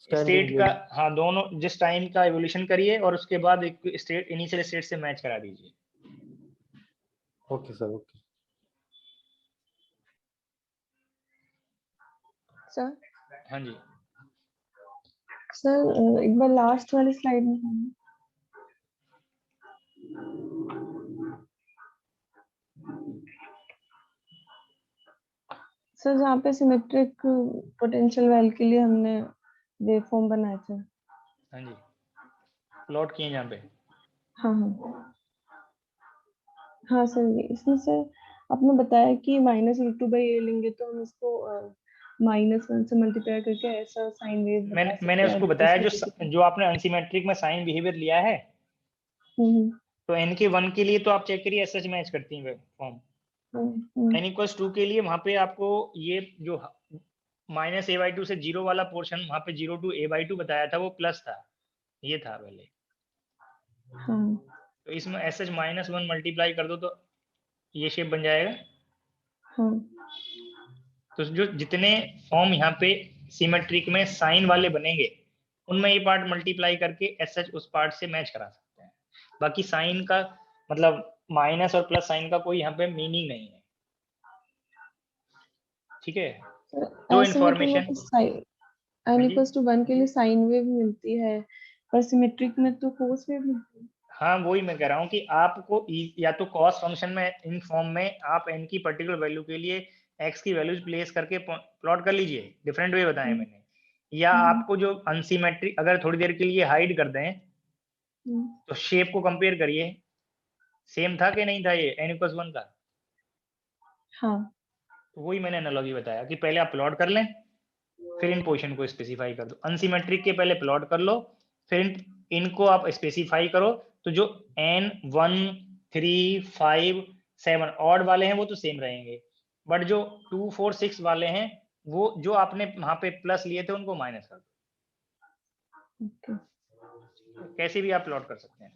स्टेट का। हाँ दोनों जिस टाइम का एवोल्यूशन करिए और उसके बाद एक स्टेट इनिशियल स्टेट से मैच करा दीजिए। Okay sir, okay sir. हाँ जी सर, एक बार लास्ट वाली स्लाइड में सर, जहाँ पे सिमेट्रिक पोटेंशियल वेल के लिए हमने वेवफॉर्म बनाए थे। हाँ जी, प्लॉट किए यहाँ पे। हाँ हाँ हाँ सर, इसमें सर आपने बताया कि -√2/a लेंगे तो हम इसको -1 से मल्टीप्लाई करके ऐसा साइन वेव मैंने उसको बताया जो आपने अनसिमेट्रिक में साइन बिहेवियर लिया है, तो n के 1 के लिए तो आप चेक करिए सच मैच करती हैं फॉर्म। n = 2 के लिए वहां पे आपको ये जो -a/2 से 0 वाला पोर्शन वहां पे 0 to a/2 बताया था वो प्लस था, ये था पहले। तो इसमें एस -1 मल्टीप्लाई कर दो तो ये शेप बन जाएगा। तो जो जितने फॉर्म यहाँ पे सिमेट्रिक में साइन वाले बनेंगे उनमें ये पार्ट मल्टीप्लाई करके एस उस पार्ट से मैच करा सकते हैं। बाकी साइन का मतलब माइनस और प्लस साइन का कोई यहाँ पे मीनिंग नहीं है। ठीक है, सर दो एसिमेट्रिक में इंफॉर्मेशन। तो साइन n इक्वल्स टू 1 के लिए साइन वेव मिलती है, पर सिमेट्रिक में तो कोस वेव मिलती है। हाँ वही मैं कह रहा हूँ कि आपको या तो कॉस फंक्शन में इन फॉर्म में आप n की पर्टिकुलर वैल्यू के लिए x की वैल्यूज प्लेस करके प्लॉट कर लीजिए, डिफरेंट वे बताया मैंने, या आपको जो अनसिमेट्रिक अगर थोड़ी देर के लिए हाइड कर दें तो शेप को कंपेयर करिए, सेम था कि नहीं था ये n=1 का। हाँ तो वही मैंने एनालॉजी बताया कि पहले आप प्लॉट कर लें, फिर इन पोजीशन को स्पेसिफाई कर दो। अनसिमेट्रिक के पहले प्लॉट कर लो, फिर इनको आप स्पेसिफाई करो, तो जो n 1 3 5 7 ऑड वाले हैं वो तो सेम रहेंगे, बट जो 2 4 6 वाले हैं वो जो आपने वहां पे प्लस लिए थे उनको माइनस कर दो। कैसे भी आप प्लॉट कर सकते हैं,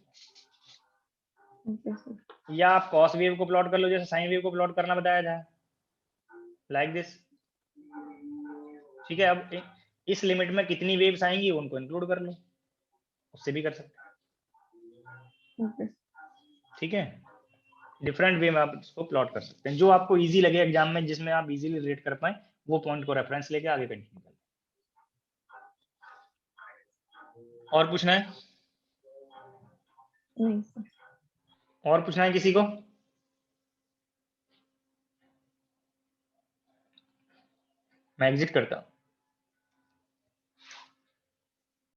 या आप कॉस वेव को प्लॉट कर लो जैसे साइन वेव को प्लॉट करना बताया था, लाइक दिस। ठीक है, अब इस लिमिट में कितनी वेव्स आएंगी उनको इंक्लूड कर लो, उससे भी कर सकते हैं। ठीक है, डिफरेंट वे में आप इसको प्लॉट कर सकते हैं, जो आपको इजी लगे एग्जाम में, जिसमें आप इजीली रिलेट कर पाए, वो पॉइंट को रेफरेंस लेके आगे कंटिन्यू करें। और पूछना है? नहीं सर। और पूछना है किसी को? मैं एग्जिट करता हूँ।